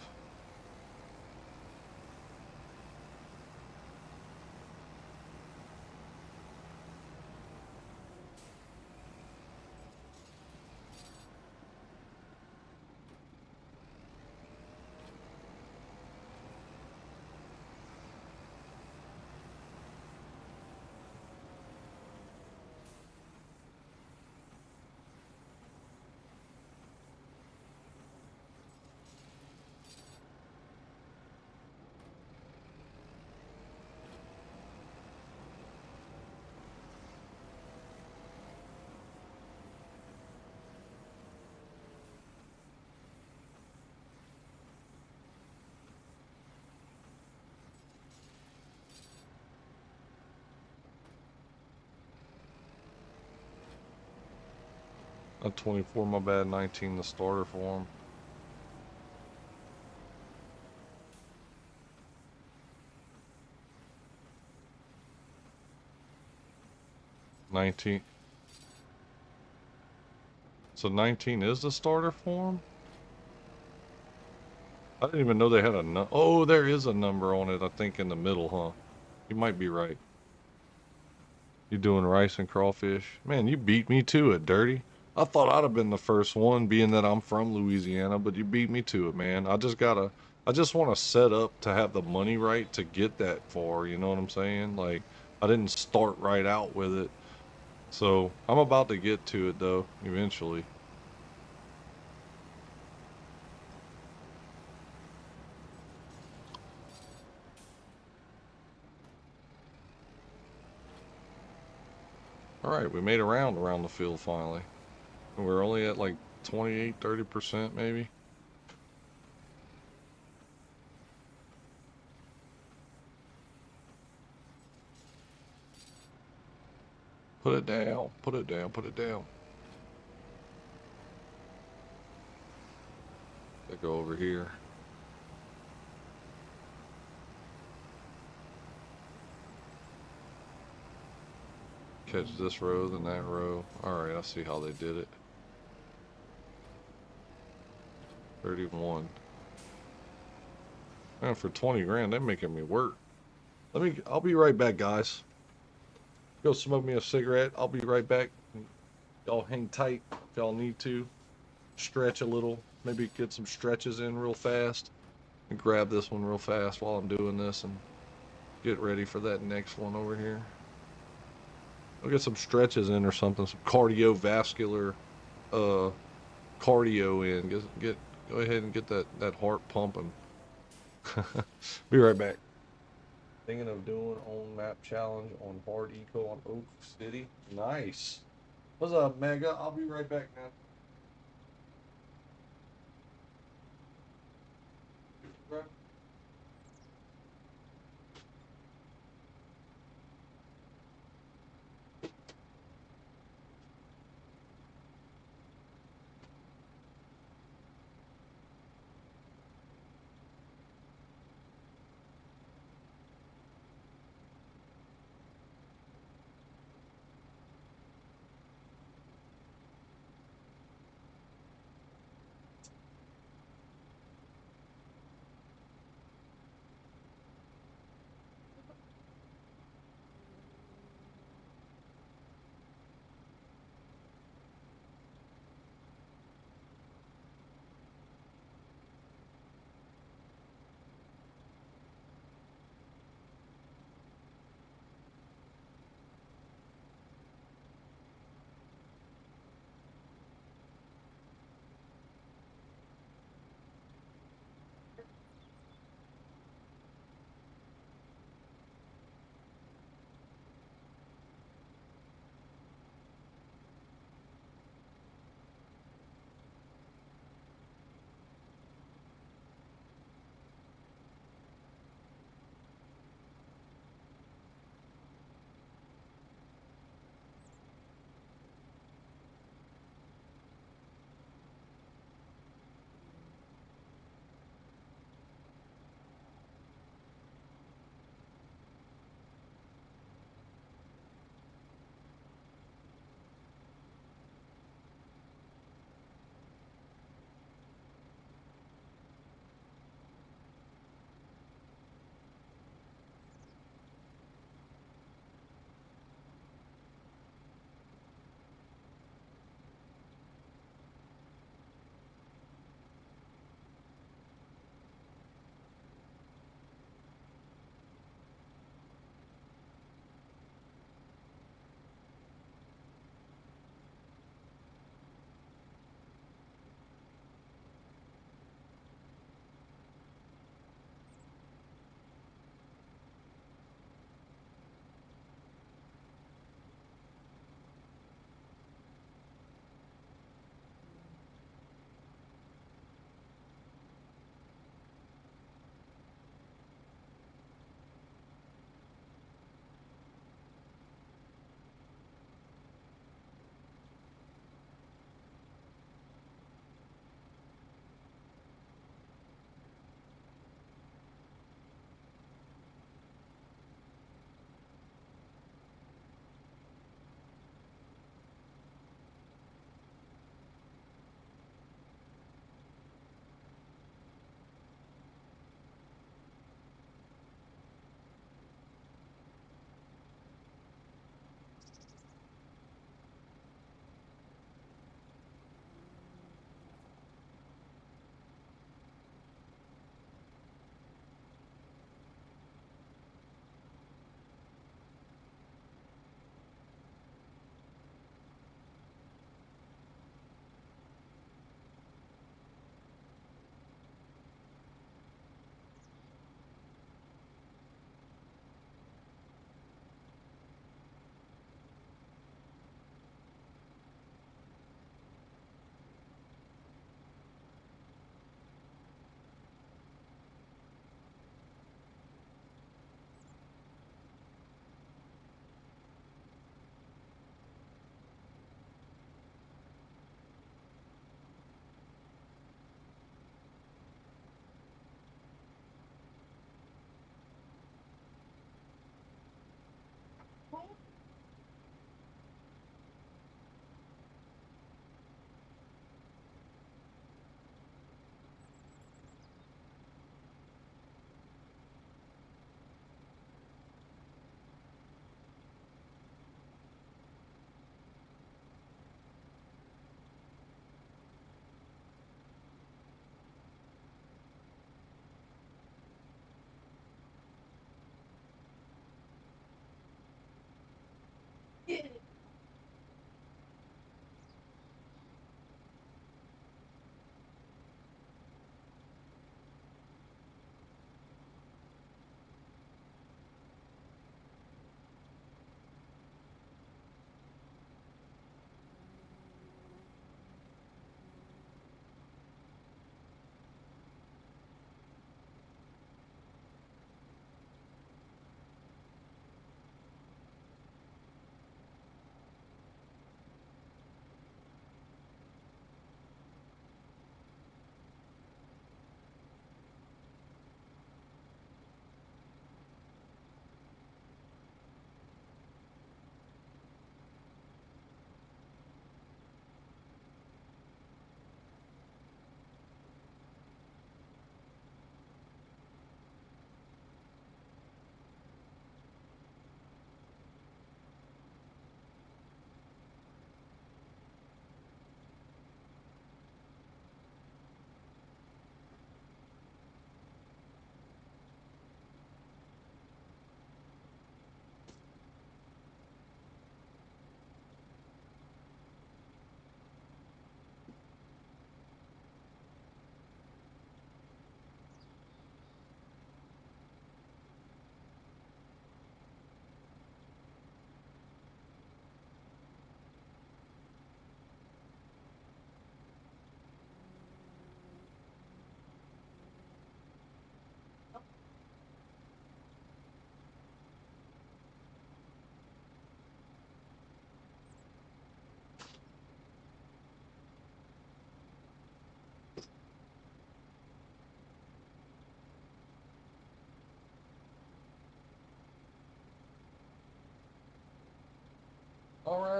A 24, my bad. 19, the starter for him. 19. So 19 is the starter for him? I didn't even know they had a oh, there is a number on it, I think, in the middle, huh? You might be right. You doing rice and crawfish? Man, you beat me to it, Dirty. I thought I'd have been the first one, being that I'm from Louisiana, but you beat me to it, man. I just want to set up to have the money right to get that far, you know what I'm saying? Like, I didn't start right out with it. So, I'm about to get to it, though, eventually. All right, we made a round around the field finally. And we're only at like 28, 30% maybe. Put it down, put it down, put it down. I go over here. Catch this row, then that row. Alright, I see how they did it. 31. Man, for 20 grand, they're making me work. I'll be right back, guys. Go smoke me a cigarette. I'll be right back. Y'all hang tight if y'all need to. Stretch a little. Maybe get some stretches in real fast. And grab this one real fast while I'm doing this and get ready for that next one over here. I'll get some stretches in or something. Some cardiovascular uh cardio in. Go ahead and get that heart pumping. Be right back. Thinking of doing on map challenge on hard eco on Oak City. Nice. What's up, Mega? I'll be right back, man.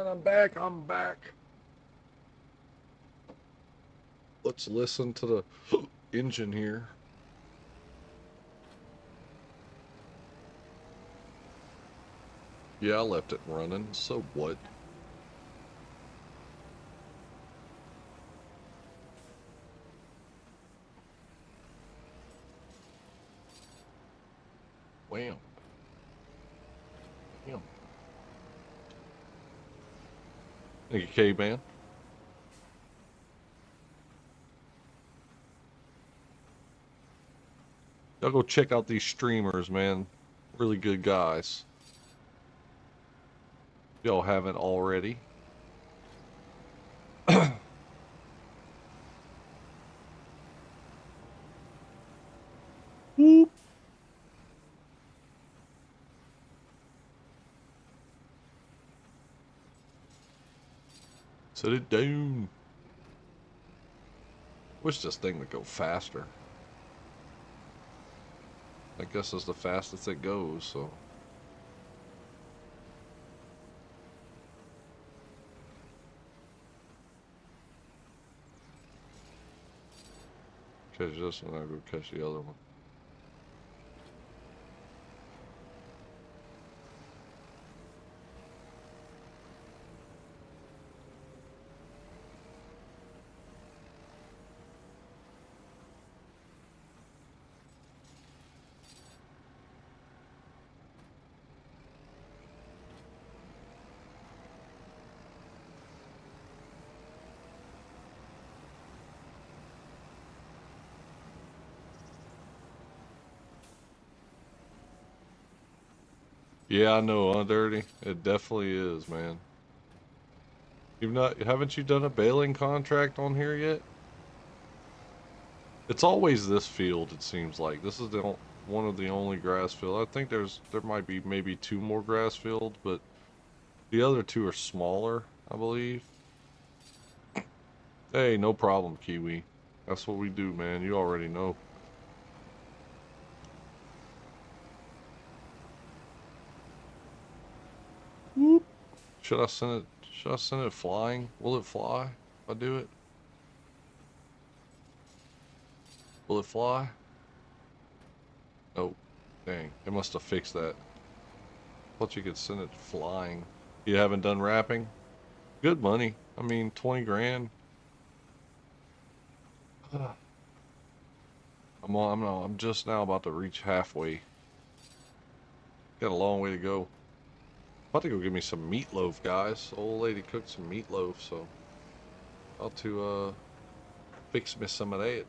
man. I'm back. I'm back. Let's listen to the engine here. Yeah, I left it running. So what? Wham. Wham. Thank you, K-Man. Y'all go check out these streamers, man. Really good guys. Y'all haven't already. Whoop. Set it down. Wish this thing would go faster. I guess it's the fastest it goes, so. Catch this one, I'll go catch the other one. Yeah, I know, huh, Dirty? It definitely is, man. Haven't you done a baling contract on here yet? It's always this field, it seems like. This is one of the only grass fields. I think there might be maybe two more grass fields, but the other two are smaller, I believe. Hey, no problem, Kiwi. That's what we do, man. You already know. Whoop. Should I send it flying? Will it fly if I do it? Will it fly? Nope. Dang. It must have fixed that. Thought you could send it flying. You haven't done wrapping? Good money. I mean, 20 grand. I'm just now about to reach halfway. Got a long way to go. About to go get me some meatloaf, guys. Old lady cooked some meatloaf, so about to fix me some of that.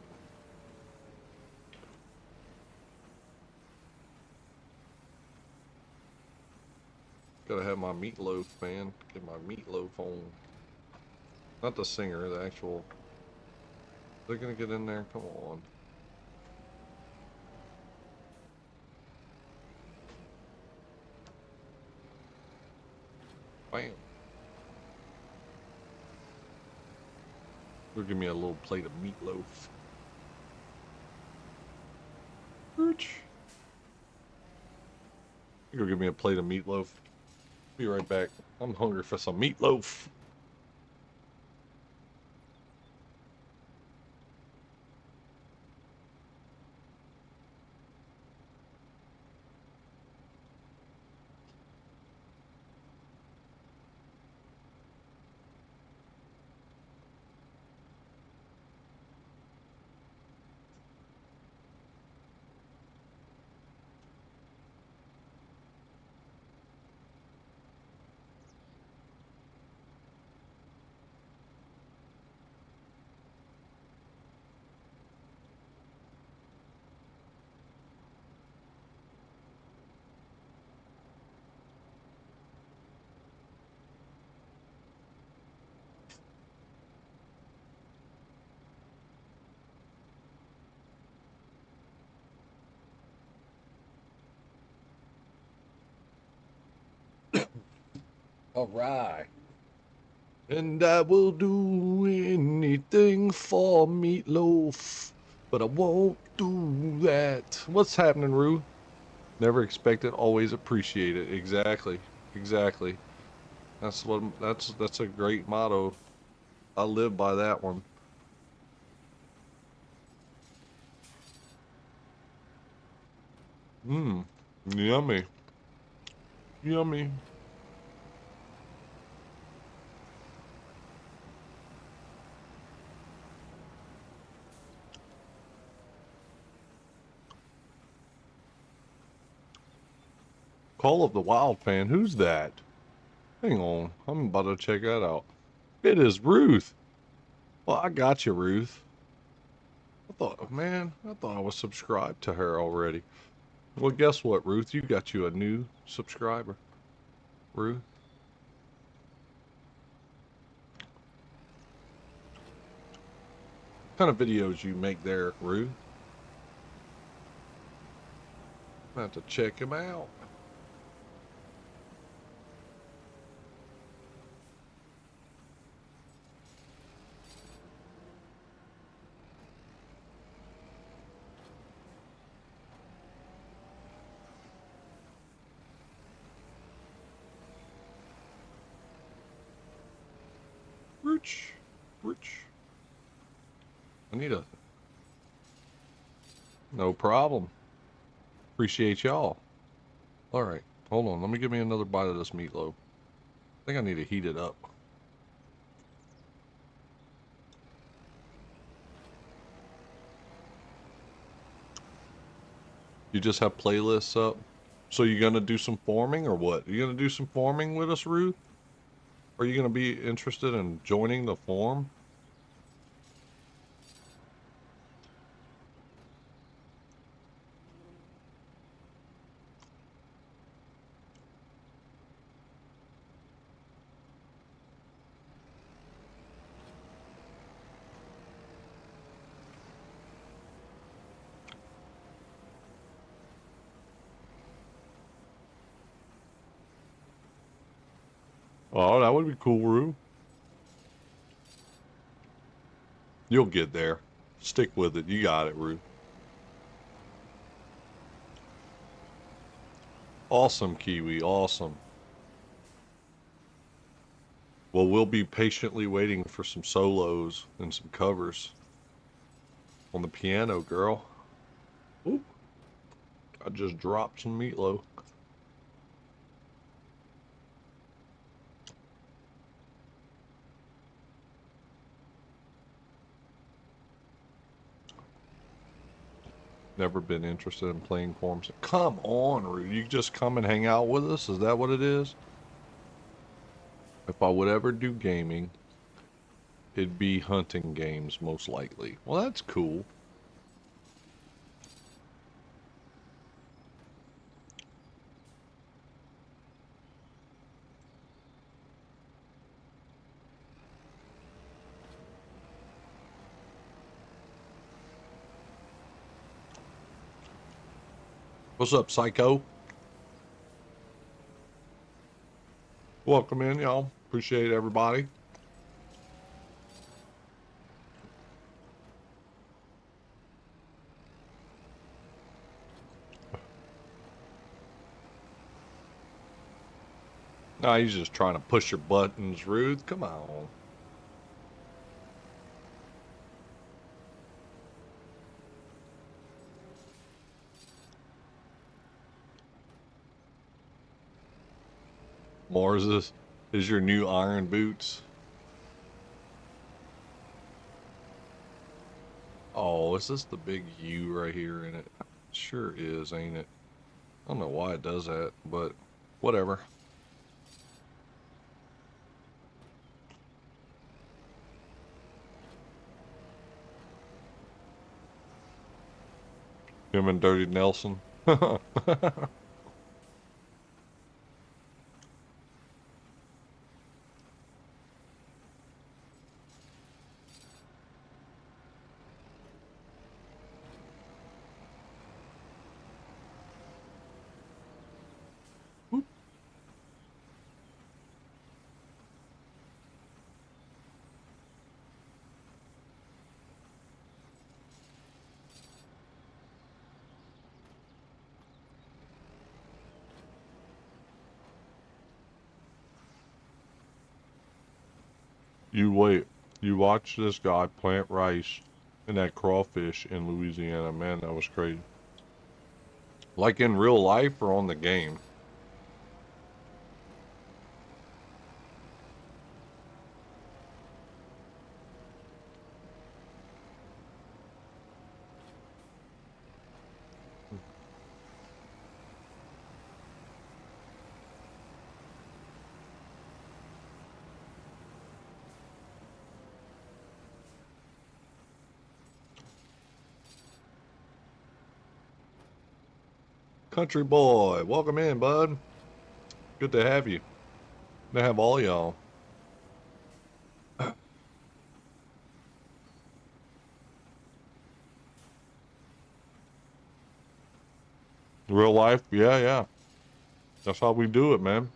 Gotta have my meatloaf, man. Get my meatloaf on. Not the singer, the actual. They're gonna get in there. Come on. Bam. Go give me a little plate of meatloaf. Rich. Go give me a plate of meatloaf. Be right back. I'm hungry for some meatloaf. All right. And I will do anything for meatloaf, but I won't do that. What's happening, Rue? Never expect it, always appreciate it. Exactly. Exactly. That's a great motto. I live by that one. Mmm. Yummy. Yummy. Call of the Wild fan. Who's that? Hang on. I'm about to check that out. It is Ruth. Well, I got you, Ruth. I thought I was subscribed to her already. Well, guess what, Ruth? You got you a new subscriber. Ruth. What kind of videos you make there, Ruth? I have to check him out. Rich. Rich. I need a... No problem. Appreciate y'all. All right. Hold on. Let me give me another bite of this meatloaf. I think I need to heat it up. You just have playlists up? So you gonna do some farming or what? You gonna do some farming with us, Ruth? Are you gonna be interested in joining the farm? Oh, that would be cool, Ruth. You'll get there. Stick with it. You got it, Ruth. Awesome, Kiwi. Awesome. Well, we'll be patiently waiting for some solos and some covers on the piano, girl. Oop, I just dropped some meatloaf. Never been interested in playing forms. Come on, Ruth. You just come and hang out with us? Is that what it is? If I would ever do gaming, it'd be hunting games, most likely. Well, that's cool. What's up, Psycho? Welcome in, y'all. Appreciate everybody. Nah, he's just trying to push your buttons, Ruth. Come on. Mars is your new iron boots. Oh, is this the big U right here in it? Sure is, ain't it? I don't know why it does that, but whatever. Him and Dirty Nelson. You wait. You watch this guy plant rice and that crawfish in Louisiana. Man, that was crazy. Like in real life or on the game? Country boy, welcome in, bud. Good to have you. Good to have all y'all. Real life, yeah, yeah. That's how we do it, man.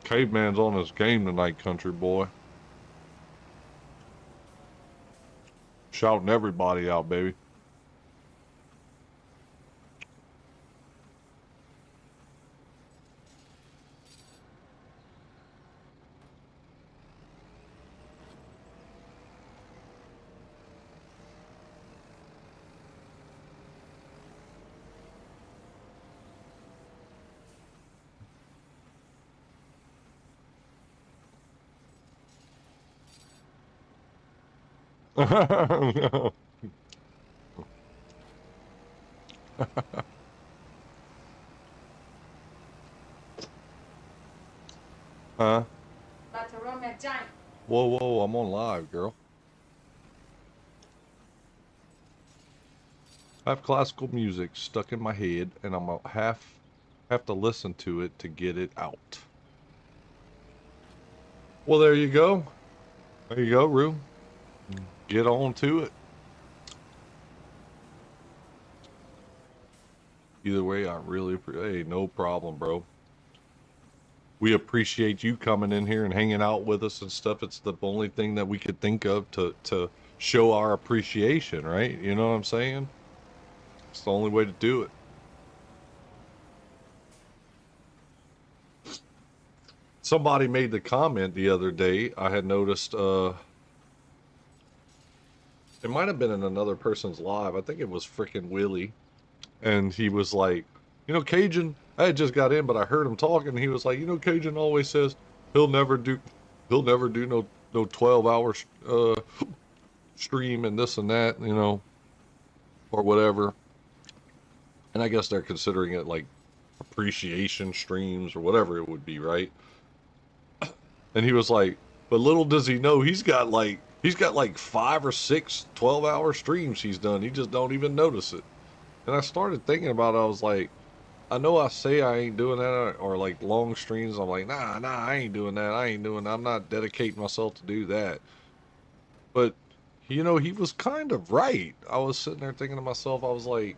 Caveman's on his game tonight, country boy. Shouting everybody out, baby. Huh? About to run that giant. Whoa, whoa, I'm on live, girl. I have classical music stuck in my head, and I'm a have to listen to it to get it out. Well, there you go. There you go, Rue. Get on to it. Either way, I really hey, no problem, bro. We appreciate you coming in here and hanging out with us and stuff. It's the only thing that we could think of to show our appreciation, right? You know what I'm saying? It's the only way to do it. Somebody made the comment the other day. I had noticed it might have been in another person's live. I think it was freaking Willie. And he was like, you know, Cajun, I had just got in, but I heard him talking. And he was like, you know, Cajun always says he'll never do, he'll never do no 12-hour stream and this and that, you know, or whatever. And I guess they're considering it like appreciation streams or whatever it would be, right? And he was like, but little does he know he's got like 5 or 6 12-hour streams he's done. He just don't even notice it. And I started thinking about it. I was like, I know I say I ain't doing that or like long streams. I'm like, nah, I ain't doing that. I ain't doing that. I'm not dedicating myself to do that. But, you know, he was kind of right. I was sitting there thinking to myself, I was like,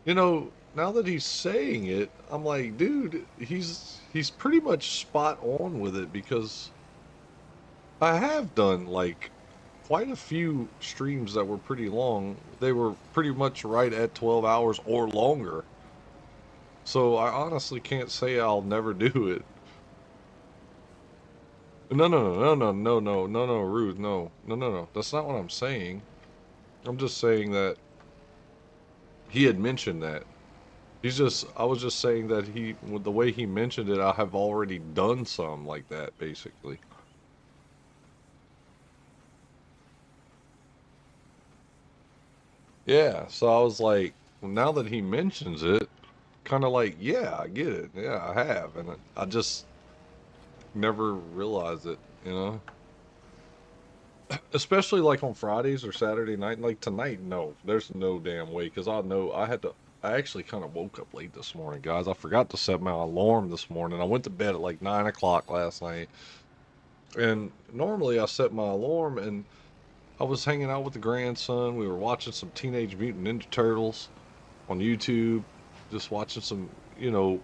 you know, now that he's saying it, I'm like, dude, he's pretty much spot on with it because I have done like quite a few streams that were pretty long. They were pretty much right at 12 hours or longer. So I honestly can't say I'll never do it. No, Ruth, no. That's not what I'm saying. I'm just saying that he had mentioned that. I was just saying that with the way he mentioned it, I have already done some like that, basically. Yeah, so I was like, well, now that he mentions it, kind of like, yeah, I get it. Yeah, I have. And I just never realized it, you know? Especially like on Fridays or Saturday night, like tonight, no, there's no damn way because I know I actually kind of woke up late this morning, guys. I forgot to set my alarm this morning. I went to bed at like 9 o'clock last night, and normally I set my alarm and I was hanging out with the grandson. We were watching some Teenage Mutant Ninja Turtles on YouTube, just watching some,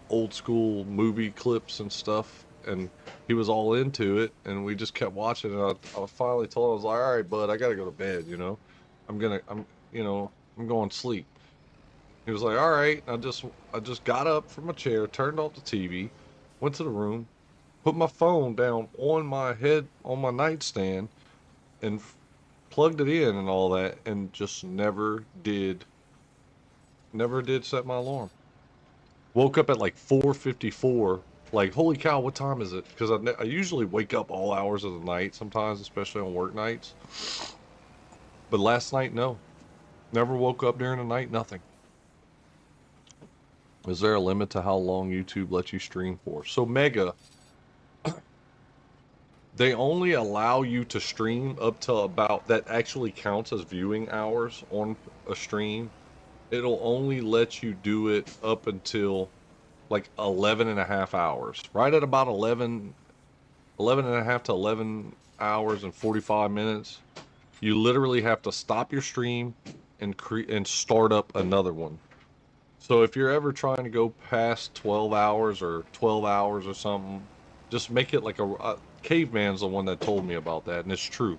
old school movie clips and stuff. And he was all into it, and we just kept watching. And I finally told him, I was like, "All right, bud, I gotta go to bed. I'm gonna, I'm, I'm going to sleep." He was like, "All right." I just got up from my chair, turned off the TV, went to the room, put my phone down on my head on my nightstand, and plugged it in and all that, and just never did set my alarm. Woke up at like 4:54. Like, holy cow, what time is it? Because I usually wake up all hours of the night sometimes, especially on work nights. But last night, no. Never woke up during the night, nothing. Is there a limit to how long YouTube lets you stream for? So, Mega, they only allow you to stream up to about that actually counts as viewing hours on a stream. It'll only let you do it up until like 11 and a half hours. Right at about 11 and a half to 11 hours and 45 minutes, you literally have to stop your stream and start up another one. So if you're ever trying to go past 12 hours or 12 hours or something, just make it like a caveman's the one that told me about that, and it's true.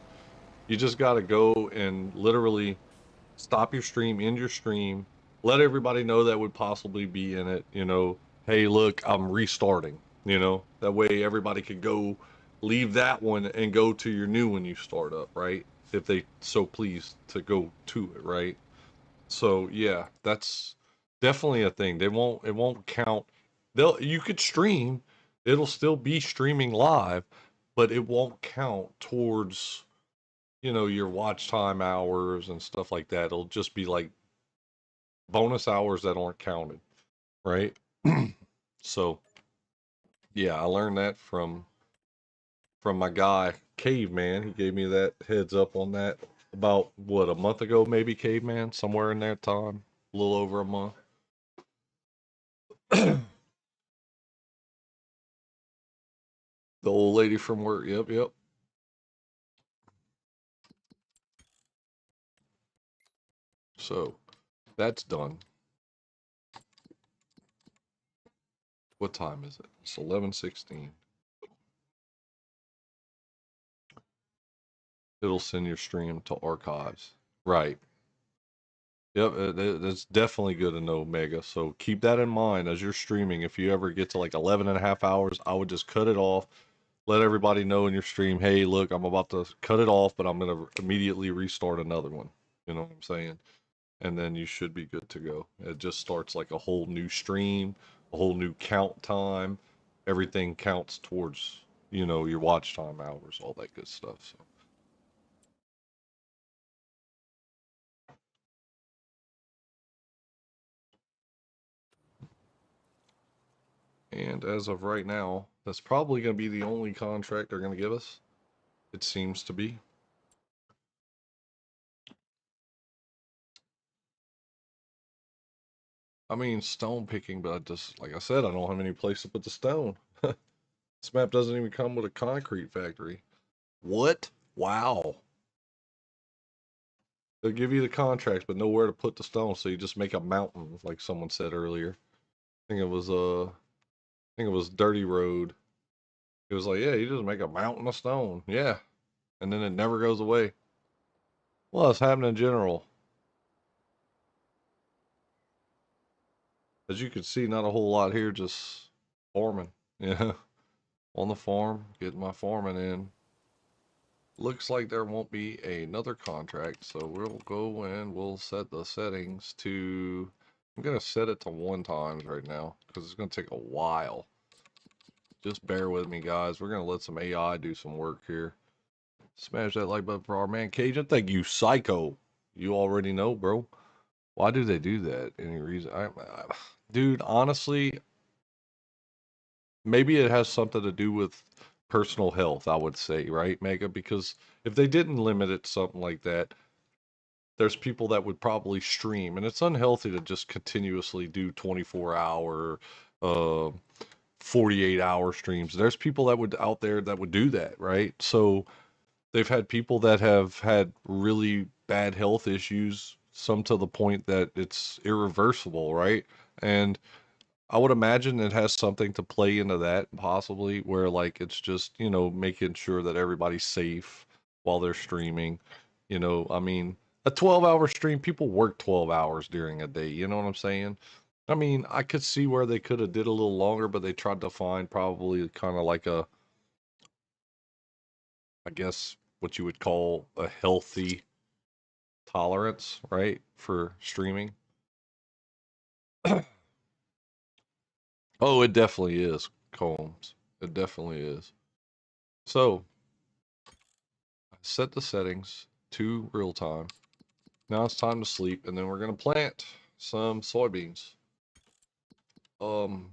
You just got to go and literally stop your stream, end your stream, let everybody know that would possibly be in it, hey, look, I'm restarting, that way everybody could go leave that one and go to your new one you start up, right? If they so please to go to it, right? So yeah, that's definitely a thing. It won't count. You could stream, it'll still be streaming live, but it won't count towards your watch time hours and stuff like that. It'll just be like bonus hours that aren't counted, right? So yeah, I learned that from my guy Caveman. He gave me that heads up on that about what, a month ago, maybe, Caveman, somewhere in that time, a little over a month. The old lady from work. Yep, yep. So that's done. What time is it? It's 11:16. It'll send your stream to archives. Right. Yep, that's definitely good to know, Mega. So keep that in mind as you're streaming. If you ever get to like 11 and a half hours, I would just cut it off. Let everybody know in your stream, hey, look, I'm about to cut it off, but I'm going to immediately restart another one. You know what I'm saying? And then you should be good to go. It just starts like a whole new stream, a whole new count time. Everything counts towards, your watch time hours, all that good stuff. So. And as of right now, that's probably going to be the only contract they're going to give us. It seems to be. I mean, stone picking, but like I said, I don't have any place to put the stone. This map doesn't even come with a concrete factory. What? Wow. They'll give you the contracts, but nowhere to put the stone, so you just make a mountain, like someone said earlier. I think it was Dirty Road. It was like, yeah, you just make a mountain of stone. Yeah. And then it never goes away. Well, it's happening in general. As you can see, not a whole lot here, just farming. Yeah. On the farm, getting my farming in. Looks like there won't be another contract, so we'll go and we'll set the settings to. I'm gonna set it to 1 times right now because it's gonna take a while. Just bear with me, guys. We're gonna let some AI do some work here. Smash that like button for our man Cajun. Thank you, Psycho. You already know, bro. Why do they do that? Any reason? Dude, honestly, maybe it has something to do with personal health, I would say, right, Mega? Because if they didn't limit it to something like that, there's people that would probably stream, and it's unhealthy to just continuously do 24-hour, 48-hour streams. There's people that would out there that would do that, right? So they've had people that have had really bad health issues, some to the point that it's irreversible, right? And I would imagine it has something to play into that, possibly, where like it's just, making sure that everybody's safe while they're streaming. I mean, A 12-hour stream, people work 12 hours during a day. You know what I'm saying? I mean, I could see where they could have did a little longer, but they tried to find probably kind of like a, I guess, what you would call a healthy tolerance, right, for streaming. Oh, it definitely is, Combs. It definitely is. So, I set the settings to real time. Now it's time to sleep, and then we're gonna plant some soybeans. Um,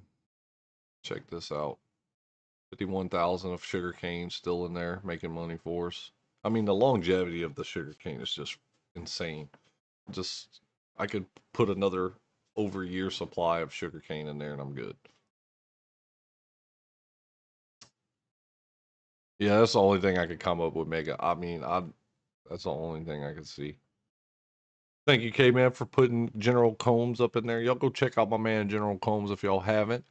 check this out. 51,000 of sugar cane still in there, making money for us. I mean, the longevity of the sugar cane is just insane. Just, I could put another over year supply of sugar cane in there, and I'm good. Yeah, that's the only thing I could come up with, Mega. I mean, that's the only thing I could see. Thank you, K-Man, for putting General Combs up in there. Y'all go check out my man, General Combs, if y'all haven't.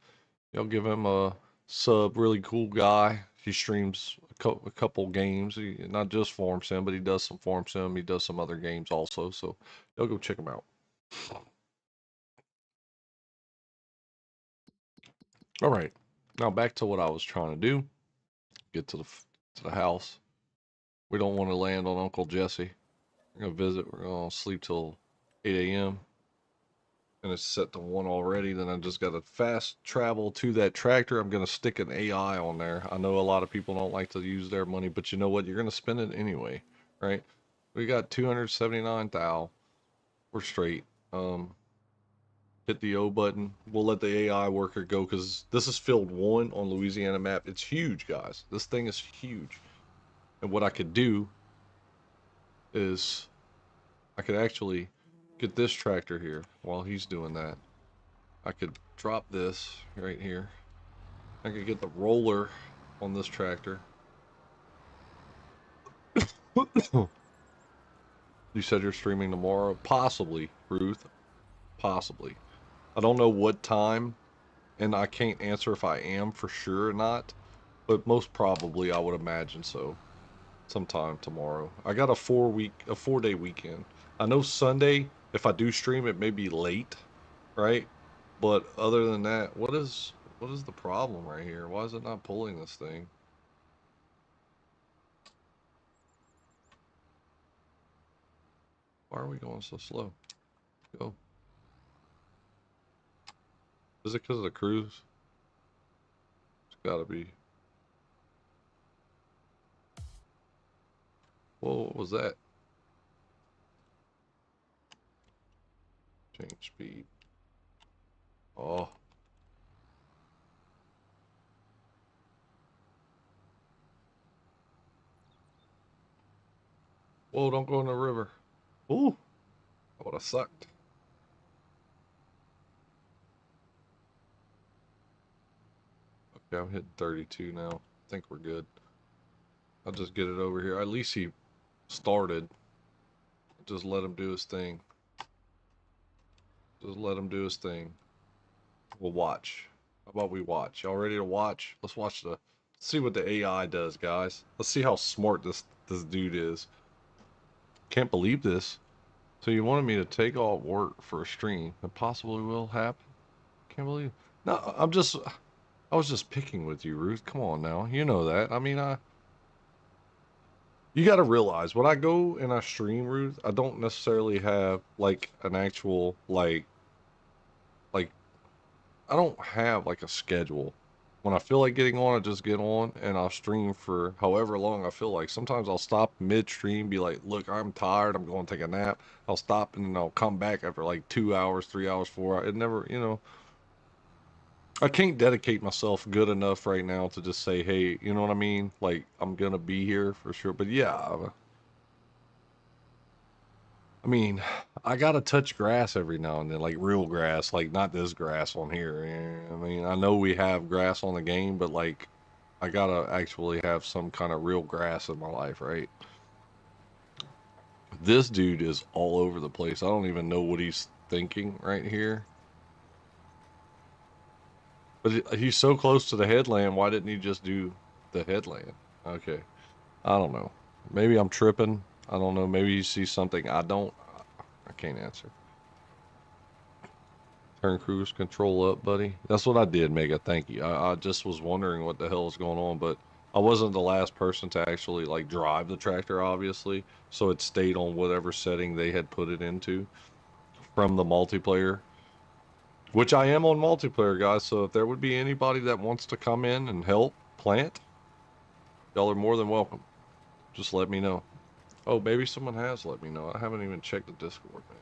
Y'all give him a sub. Really cool guy. He streams a couple games. Not just Form Sim, but he does some Form Sim. He does some other games also. So y'all go check him out. All right. Now back to what I was trying to do. Get to the house. We don't want to land on Uncle Jesse. We're gonna visit. We're gonna sleep till 8 a.m. And it's set to 1 already. Then I just got to fast travel to that tractor. I'm going to stick an AI on there. I know a lot of people don't like to use their money, but you know what? You're going to spend it anyway, right? We got 279 thou. We're straight. Hit the O button. We'll let the AI worker go because this is field 1 on Louisiana map. It's huge, guys. This thing is huge. And what I could do is I could actually get this tractor here while he's doing that. I could drop this right here. I could get the roller on this tractor. You said you're streaming tomorrow? Possibly, Ruth. Possibly. I don't know what time, and I can't answer if I am for sure or not, but most probably I would imagine so. Sometime tomorrow. I got a 4-day weekend. I know Sunday, if I do stream, it may be late, right? But other than that, what is the problem right here? Why is it not pulling this thing? Why are we going so slow? Go. Is it because of the cruise? It's gotta be. Whoa, what was that? Change speed. Oh. Whoa, don't go in the river. Ooh. That would have sucked. Okay, I'm hitting 32 now. I think we're good. I'll just get it over here. At least he started. Just let him do his thing. Just let him do his thing. We'll watch. How about we watch? Y'all ready to watch? Let's watch see what the AI does, guys. Let's see how smart this dude is. Can't believe this. So you wanted me to take off work for a stream. It possibly will happen. Can't believe. No, I was just picking with you, Ruth. Come on now. You know that. I mean, you got to realize when I go and I stream, Ruth, I don't necessarily have like an actual like I don't have like a schedule. When I feel like getting on, I just get on and I'll stream for however long I feel like. Sometimes I'll stop midstream, be like, look, I'm tired, I'm going to take a nap. I'll stop and then I'll come back after like 2 hours, 3 hours, 4 hours. It never, I can't dedicate myself good enough right now to just say, hey, you know what I mean? Like, I'm gonna be here for sure. But yeah, I mean, I gotta touch grass every now and then, like real grass, like not this grass on here. I mean, I know we have grass on the game, but like, I gotta actually have some kind of real grass in my life, right? This dude is all over the place. I don't even know what he's thinking right here. But he's so close to the headland. Why didn't he just do the headland? Okay. I don't know. Maybe I'm tripping. I don't know. Maybe you see something I don't. I can't answer. Turn cruise control up, buddy. That's what I did, Mega. Thank you. I just was wondering what the hell is going on, but I wasn't the last person to actually like drive the tractor, obviously. So it stayed on whatever setting they had put it into from the multiplayer, which I am on multiplayer, guys. So if there would be anybody that wants to come in and help plant, y'all are more than welcome. Just let me know. Oh, maybe someone has let me know. I haven't even checked the Discord, man.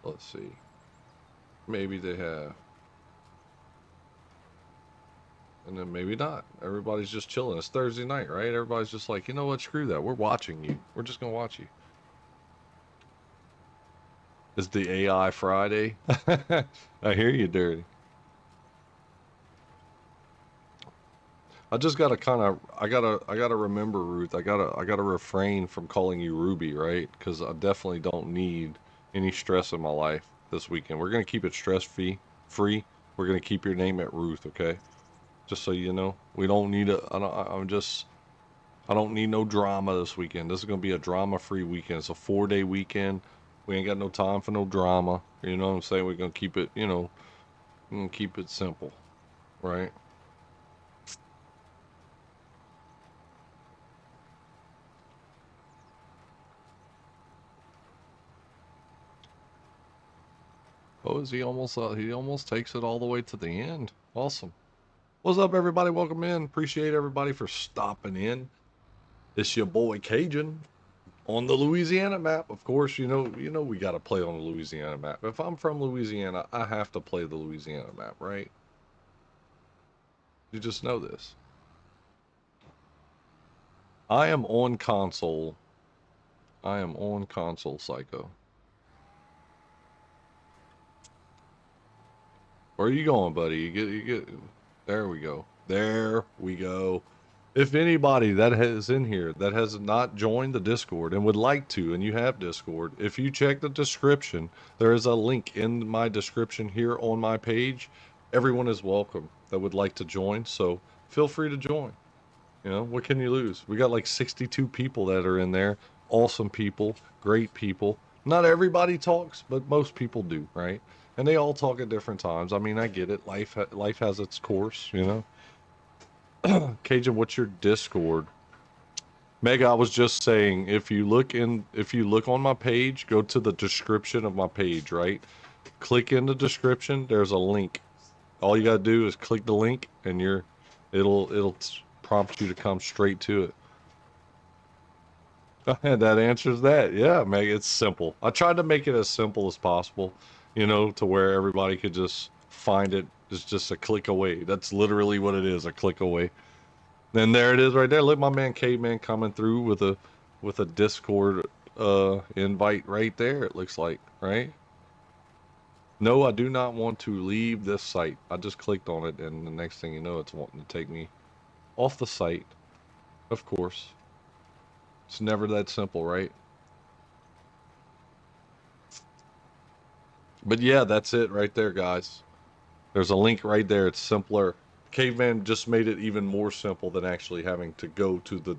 Let's see. Maybe they have. And then maybe not. Everybody's just chilling. It's Thursday night, right? Everybody's just like, you know what? Screw that. We're watching you. We're just going to watch you. It's the AI Friday. I hear you, Dirty. I just gotta kind of, I gotta remember, Ruth. I gotta refrain from calling you Ruby, right? Because I definitely don't need any stress in my life this weekend. We're gonna keep it free. We're gonna keep your name at Ruth, okay? Just so you know, we don't need a. I don't. I don't need no drama this weekend. This is gonna be a drama-free weekend. It's a 4-day weekend. We ain't got no time for no drama. You know what I'm saying? We're gonna keep it, we're gonna keep it simple, right? Oh, is he almost? He almost takes it all the way to the end. Awesome. What's up, everybody? Welcome in. Appreciate everybody for stopping in. It's your boy Cajun on the Louisiana map. Of course, you know we got to play on the Louisiana map. If I'm from Louisiana, I have to play the Louisiana map, right? You just know this. I am on console. I am on console, Psycho. Where are you going, buddy? You get. There we go. There we go. If anybody that has in here that has not joined the Discord and would like to, and you have Discord, if you check the description, there is a link in my description here on my page. Everyone is welcome that would like to join, so feel free to join. What can you lose? We got like 62 people that are in there. Awesome people, great people. Not everybody talks, but most people do, right? And they all talk at different times. I mean, I get it. Life has its course. Cajun, what's your Discord? Meg, I was just saying, if you look on my page, go to the description of my page, right? Click in the description. There's a link. All you gotta do is click the link, and it'll prompt you to come straight to it. And that answers that. Yeah, Meg, it's simple. I tried to make it as simple as possible, to where everybody could just find it. It's just a click away. That's literally what it is, a click away. And there it is right there. Look, my man Caveman coming through with a Discord invite right there, it looks like, right? No, I do not want to leave this site. I just clicked on it, and the next thing you know, it's wanting to take me off the site. Of course. It's never that simple, right? But yeah, that's it right there, guys. There's a link right there. It's simpler. Caveman just made it even more simple than actually having to go to the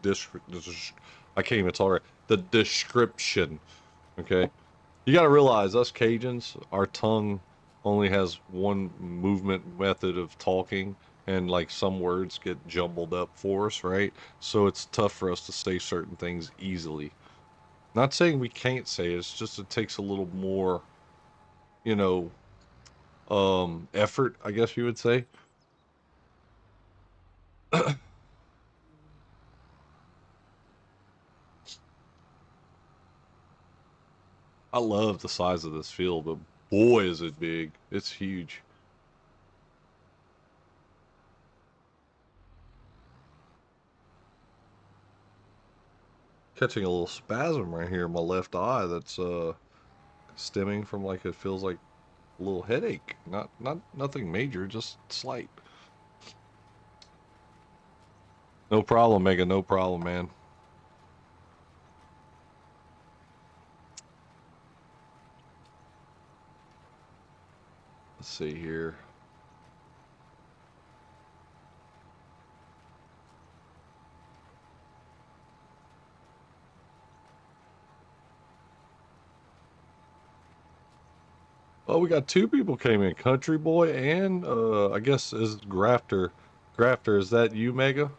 I can't even talk right. The description. Okay. You got to realize us Cajuns, our tongue only has one movement method of talking, and like some words get jumbled up for us, right? So it's tough for us to say certain things easily. Not saying we can't say it, it's just it takes a little more, you know, effort, I guess you would say. I love the size of this field, but boy, is it big. It's huge. Catching a little spasm right here in my left eye that's stemming from like it feels like a little headache. Not nothing major, just slight. No problem, Mega. No problem, man. Let's see here. Oh, we got two people came in, Country Boy and I guess is Grafter. Grafter, is that you, Mega?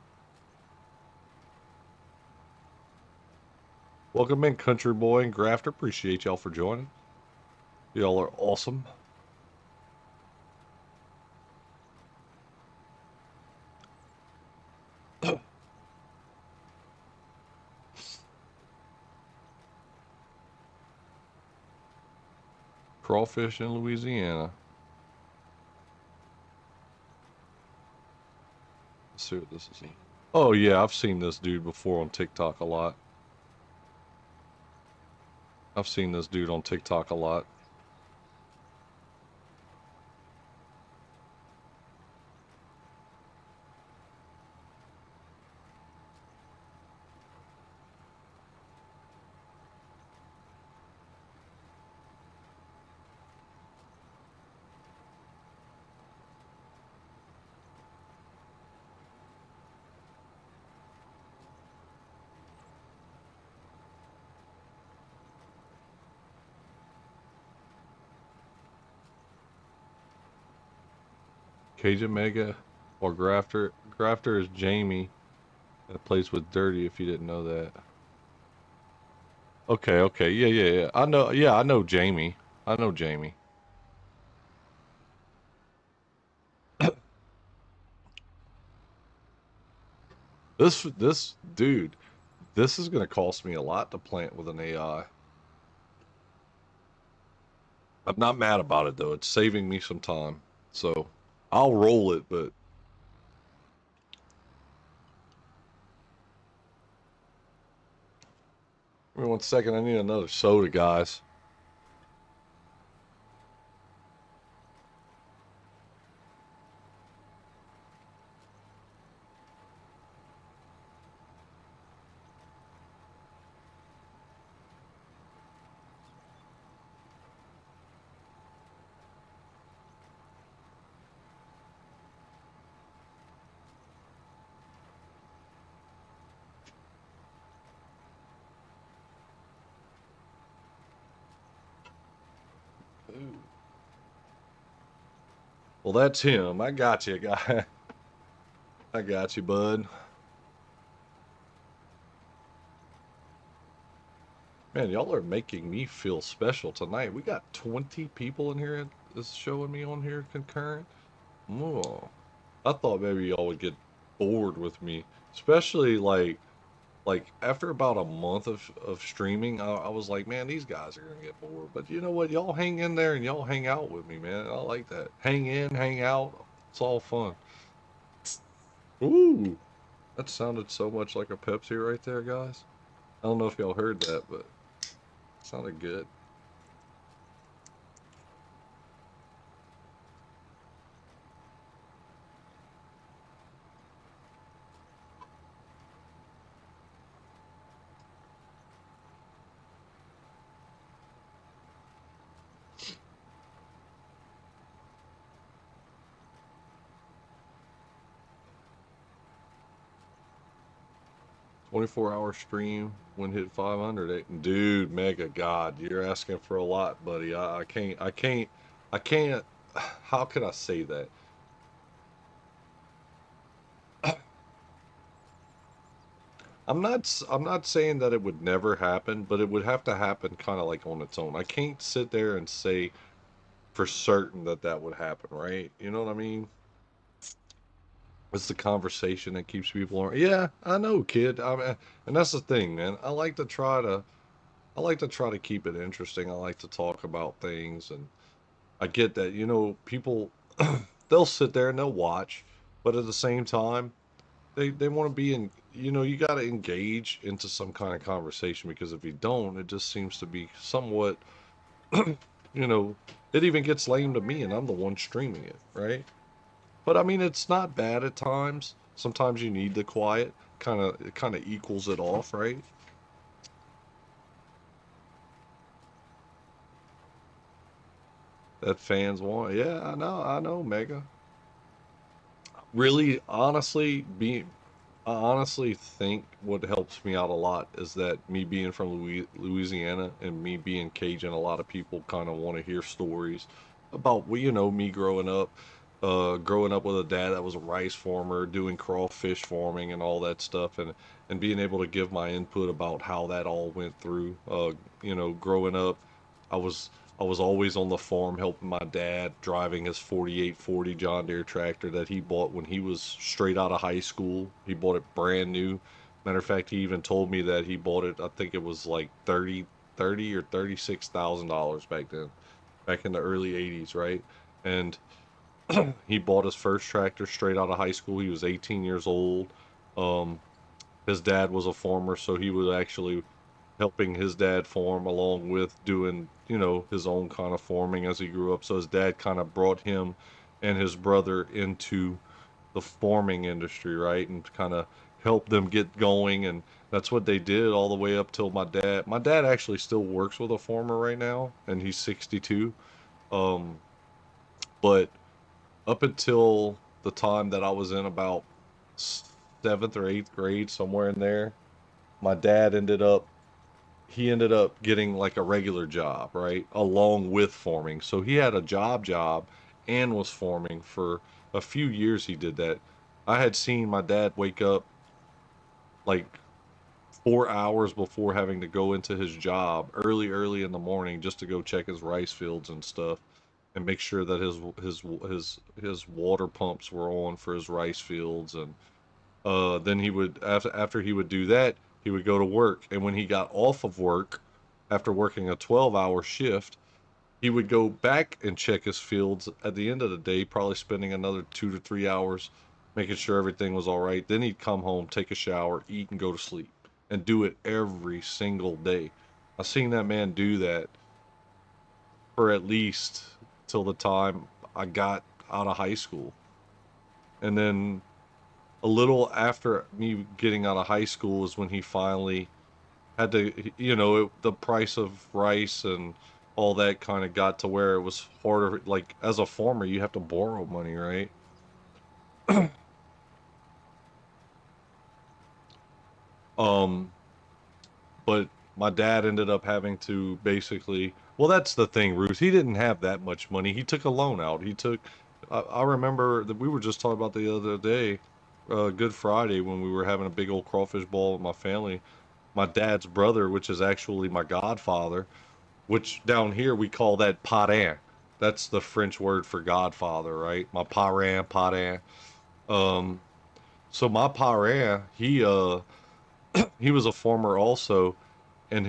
Welcome in, Country Boy and Grafter. Appreciate y'all for joining. Y'all are awesome. Crawfish in Louisiana. Let's see what this is. Oh yeah, I've seen this dude before on TikTok a lot. I've seen this dude on TikTok a lot. Cajun Mega or Grafter. Grafter is Jamie that plays with Dirty, if you didn't know that. Okay, okay. Yeah, yeah, yeah. I know, yeah, I know Jamie. I know Jamie. This dude, this is gonna cost me a lot to plant with an AI. I'm not mad about it though. It's saving me some time. So I'll roll it, but give me 1 second. I need another soda, guys. 'Ooh. Well, that's him. I got you, guy. I got you, bud. Man, y'all are making me feel special tonight. We got 20 people in here that's showing me on here concurrent. Oh, I thought maybe y'all would get bored with me, especially like after about a month of streaming. I was like, man, these guys are gonna get bored. But you know what? Y'all hang in there and y'all hang out with me, man. I like that. Hang in, hang out. It's all fun. Ooh, that sounded so much like a Pepsi right there, guys. I don't know if y'all heard that, but it sounded good. 24-hour stream when hit 500. Dude, Mega God, you're asking for a lot, buddy. I can't. How can I say that? I'm not saying that it would never happen, but it would have to happen kind of like on its own. I can't sit there and say for certain that that would happen, right? You know what I mean? It's the conversation that keeps people on. Yeah, I know, kid. I mean, and that's the thing, man. I like to try to keep it interesting. I like to talk about things, and I get that, people they'll sit there and they'll watch, but at the same time, they want to be in, you got to engage into some kind of conversation, because if you don't, it just seems to be somewhat, you know, it even gets lame to me and I'm the one streaming it, right? But I mean, it's not bad at times. Sometimes you need the quiet, it kind of equals it off, right? That fans want. Yeah, I know, Mega. Really, honestly, being I honestly think what helps me out a lot is that me being from Louisiana and me being Cajun, a lot of people kind of want to hear stories about, well, me growing up with a dad that was a rice farmer, doing crawfish farming and all that stuff, and being able to give my input about how that all went through. Growing up, I was I was always on the farm helping my dad driving his 4840 John Deere tractor that he bought when he was straight out of high school. He bought it brand new. Matter of fact, he even told me that he bought it, I think it was like 30 or $36,000 back then, back in the early 80s, right? And he bought his first tractor straight out of high school. He was 18 years old. Um, his dad was a farmer, so he was actually helping his dad farm along with doing, his own kind of farming as he grew up. So his dad kind of brought him and his brother into the farming industry, right? And kind of helped them get going. And that's what they did all the way up till my dad actually still works with a farmer right now, and he's 62. Um, but up until the time that I was in about seventh or eighth grade, somewhere in there, my dad ended up getting like a regular job, right? Along with farming. So he had a job and was farming for a few years. He did that. I had seen my dad wake up like 4 hours before having to go into his job early in the morning just to go check his rice fields and stuff and make sure that his water pumps were on for his rice fields. And then he would, after he would do that, he would go to work. And when he got off of work, after working a 12-hour shift, he would go back and check his fields at the end of the day, probably spending another 2 to 3 hours making sure everything was all right. Then he'd come home, take a shower, eat, and go to sleep, and do it every single day. I seen that man do that for at least till the time I got out of high school. And then a little after me getting out of high school is when he finally had to, the price of rice and all that kind of got to where it was harder. Like as a farmer, you have to borrow money, right? Um, but my dad ended up having to basically, well, that's the thing, Ruth. He didn't have that much money. He took a loan out. I remember that we were just talking about the other day, Good Friday, when we were having a big old crawfish ball with my family. My dad's brother, which is actually my godfather, which down here we call that parrain. That's the French word for godfather, right? My parrain. Um, so my parrain, he was a farmer also, and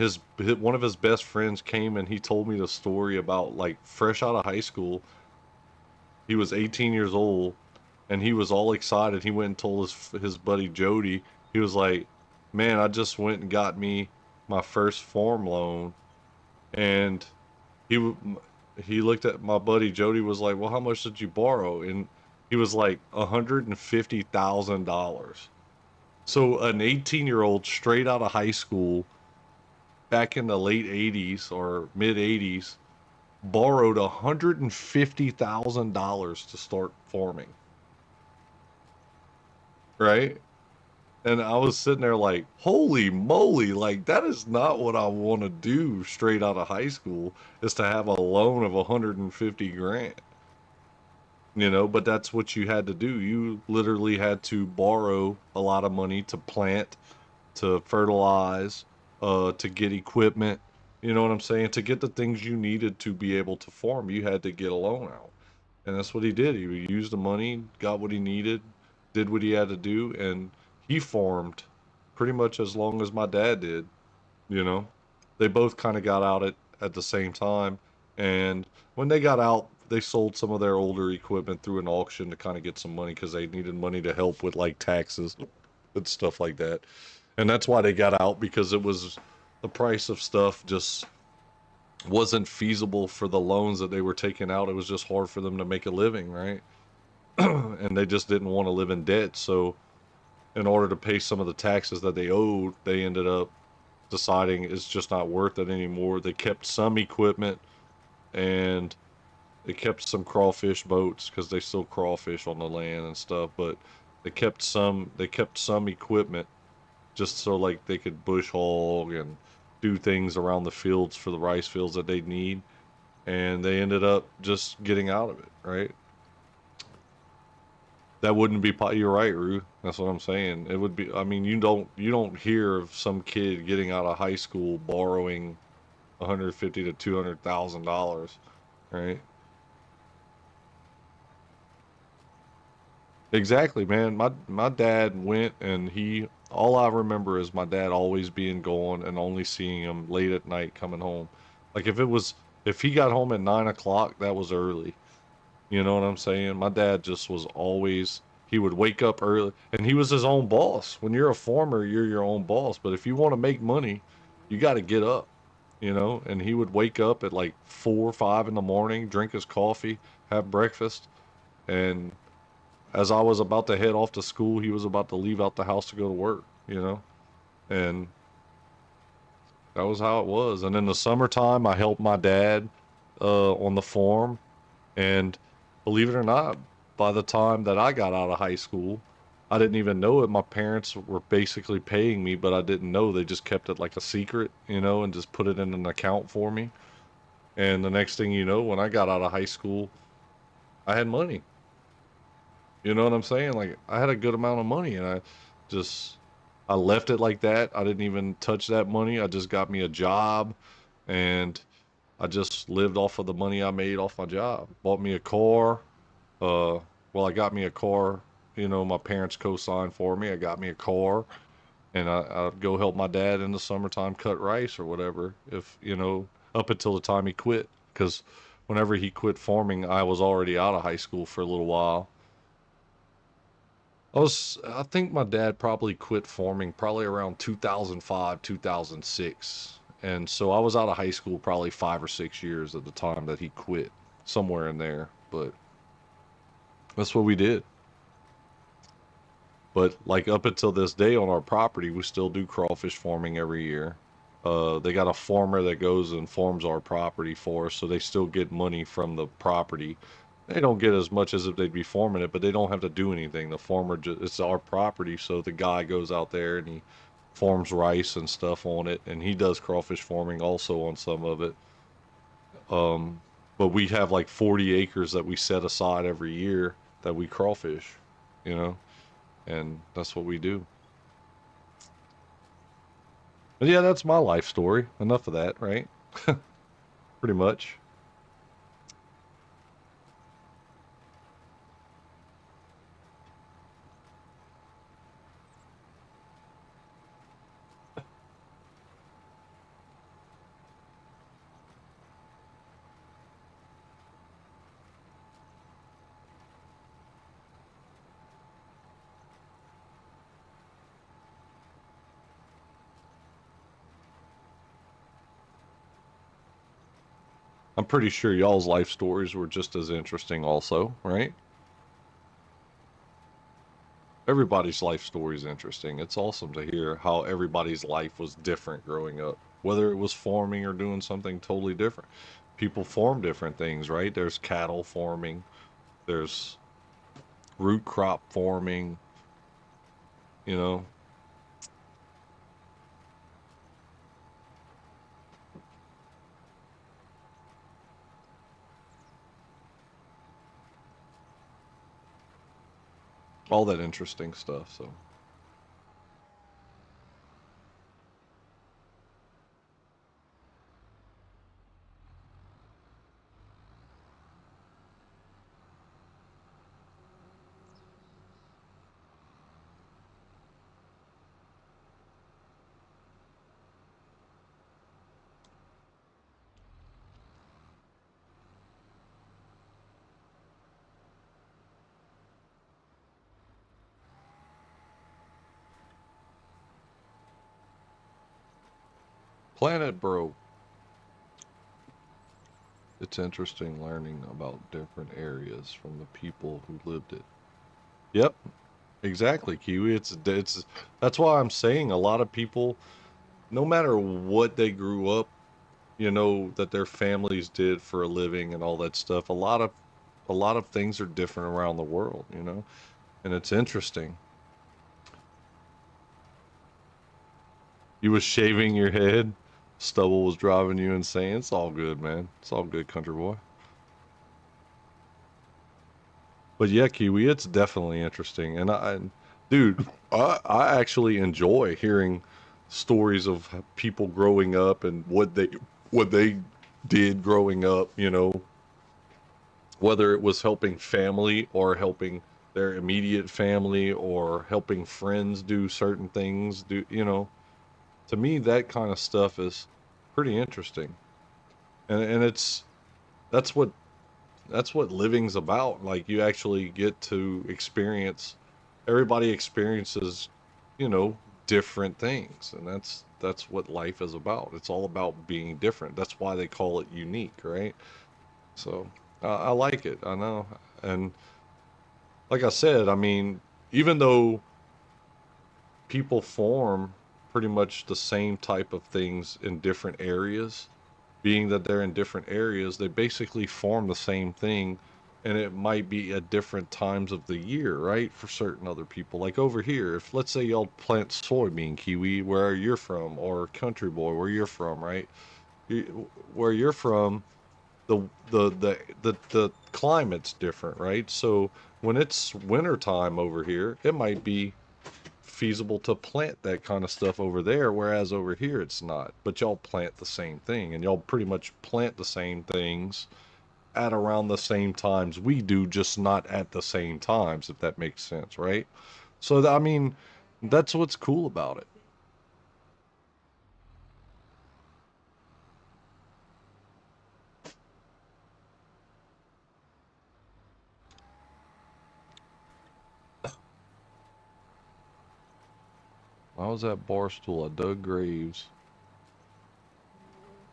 one of his best friends came and he told me the story about like fresh out of high school. He was 18 years old, and he was all excited. He went and told his buddy Jody. He was like, "Man, I just went and got me my first farm loan," and he he looked at my buddy Jody, was like, "Well, how much did you borrow?" And he was like, $150,000. So an 18-year-old straight out of high school back in the late 80s or mid 80s borrowed $150,000 to start farming, right? And I was sitting there like, holy moly, like that is not what I want to do straight out of high school, is to have a loan of 150 grand. But that's what you had to do. You literally had to borrow a lot of money to plant, to fertilize, to get equipment. You know what I'm saying? To get the things you needed to be able to farm, you had to get a loan out. And that's what he did. He used the money, got what he needed, did what he had to do, and he farmed pretty much as long as my dad did, you know. They both kind of got out at the same time. And when they got out, they sold some of their older equipment through an auction to kind of get some money because they needed money to help with like taxes and stuff like that. And that's why they got out, because it was the price of stuff just wasn't feasible for the loans that they were taking out. It was just hard for them to make a living, right? And they just didn't want to live in debt. So, in order to pay some of the taxes that they owed, they ended up deciding it's just not worth it anymore. They kept some equipment, and they kept some crawfish boats because they still crawfish on the land and stuff. But They kept some equipment just so like they could bush hog and do things around the fields for the rice fields that they need, and they ended up just getting out of it, right? That wouldn't be you're right, Rue. That's what I'm saying. It would be. I mean, you don't hear of some kid getting out of high school borrowing 150 to $200,000, right? Exactly, man. My dad went, and he all I remember is my dad always being gone and only seeing him late at night coming home. Like if he got home at 9 o'clock, that was early. You know what I'm saying? My dad just was always, he would wake up early, and he was his own boss. When you're a farmer, you're your own boss. But if you want to make money, you got to get up, And he would wake up at like 4 or 5 in the morning, drink his coffee, have breakfast. And as I was about to head off to school, he was about to leave out the house to go to work. And that was how it was. And in the summertime, I helped my dad on the farm. And believe it or not, by the time that I got out of high school, I didn't even know it. My parents were basically paying me, but I didn't know. They just kept it like a secret, and just put it in an account for me. And the next thing you know, when I got out of high school, I had money. You know what I'm saying? Like I had a good amount of money, and just I left it like that. I didn't even touch that money. I just got me a job, and I just lived off of the money I made off my job. Bought me a car. Uh, well, I got me a car. My parents co-signed for me. I got me a car, and I'd go help my dad in the summertime cut rice or whatever. Up until the time he quit, because whenever he quit farming, I was already out of high school for a little while. I think my dad probably quit farming probably around 2005, 2006. And so I was out of high school probably 5 or 6 years at the time that he quit, somewhere in there. But that's what we did. But like up until this day on our property, we still do crawfish farming every year. They got a farmer that goes and farms our property for us, so they still get money from the property. They don't get as much as if they'd be farming it, but they don't have to do anything. The farmer just, it's our property, so the guy goes out there and he farms rice and stuff on it, and he does crawfish farming also on some of it. Um, but we have like 40 acres that we set aside every year that we crawfish, you know, and that's what we do. But yeah, that's my life story. Enough of that, right? Pretty much. I'm pretty sure y'all's life stories were just as interesting, also, right? Everybody's life story is interesting. It's awesome to hear how everybody's life was different growing up, whether it was farming or doing something totally different. People farm different things, right? There's cattle farming, there's root crop farming, you know, all that interesting stuff. So, Planet Bro, it's interesting learning about different areas from the people who lived it. Yep, exactly, Kiwi. It's that's why I'm saying a lot of people, no matter what they grew up, that their families did for a living and all that stuff. A lot of things are different around the world. and it's interesting. You was shaving your head, stubble was driving you insane. It's all good, man. It's all good, country boy. But yeah, Kiwi, it's definitely interesting. Dude, I actually enjoy hearing stories of people growing up and what they did growing up, whether it was helping family or helping their immediate family or helping friends do certain things, to me that kind of stuff is pretty interesting. And that's what that's what living's about. Like you actually get to experience everybody experiences, you know, different things. And that's what life is about. It's all about being different. That's why they call it unique, right? So I like it. I know. And like I said, I mean, even though people form pretty much the same type of things in different areas, being that they're in different areas, they basically form the same thing, and it might be at different times of the year, right? For certain other people, like over here, if let's say y'all plant soybean, Kiwi, where you're from, or Country Boy, where you're from, right? Where you're from, the the climate's different, right? So when it's winter time over here, it might be feasible to plant that kind of stuff over there, whereas over here it's not. But y'all plant the same thing, and y'all pretty much plant the same things at around the same times we do, just not at the same times, if that makes sense, right? So, I mean, that's what's cool about it. I was at Barstool. I dug graves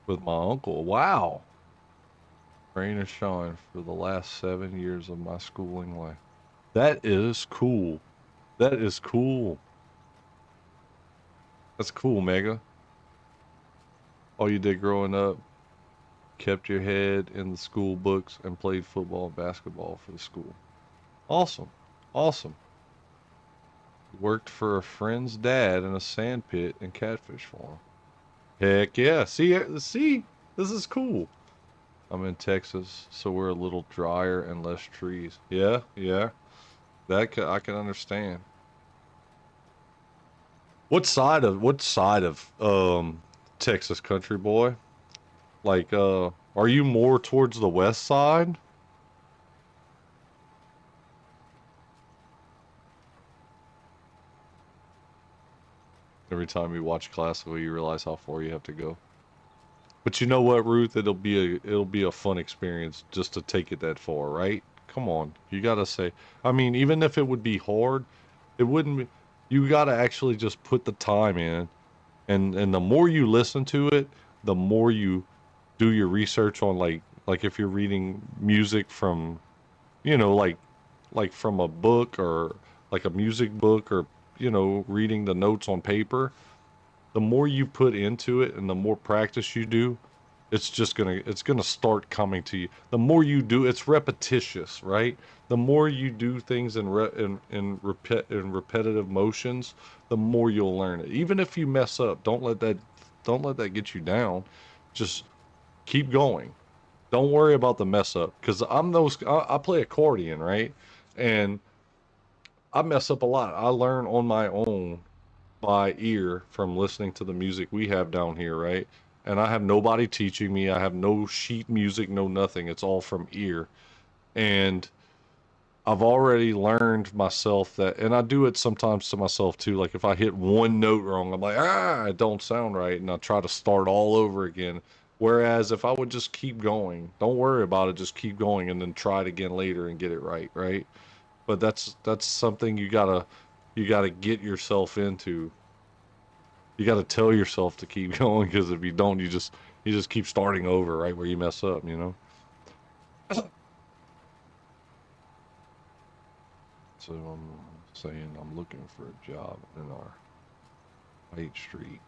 with my uncle. Wow. Rain or shine for the last 7 years of my schooling life. That is cool. That is cool. That's cool, Mega. All you did growing up, kept your head in the school books, and played football and basketball for the school. Awesome. Awesome. Worked for a friend's dad in a sand pit and catfish farm. Heck yeah. See, this is cool. I'm in Texas, so we're a little drier and less trees. Yeah, yeah. I can understand. What side of Texas, country boy? Like are you more towards the west side? Every time you watch classical, you realize how far you have to go. But you know what, Ruth? It'll be a fun experience just to take it that far, right? Come on, you gotta say. I mean, even if it would be hard, it wouldn't. You gotta actually just put the time in, and the more you listen to it, the more you do your research on like if you're reading music from, like from a book or like a music book or reading the notes on paper, the more you put into it and the more practice you do, it's gonna start coming to you. The more you do, it's repetitious, right? The more you do things in repetitive motions, the more you'll learn it. Even if you mess up, don't let that get you down. Just keep going. Don't worry about the mess up, because I play accordion, right? And I mess up a lot. I learn on my own by ear from listening to the music we have down here, right? And I have nobody teaching me. I have no sheet music, no nothing. It's all from ear. And I've already learned myself that, and I do it sometimes to myself too. Like if I hit one note wrong, I'm like, it don't sound right. And I try to start all over again. Whereas if I would just keep going, don't worry about it, just keep going and then try it again later and get it right, right? But that's something you gotta get yourself into. You got to tell yourself to keep going, because if you don't, you just keep starting over right where you mess up. So I'm saying I'm looking for a job in our White Street.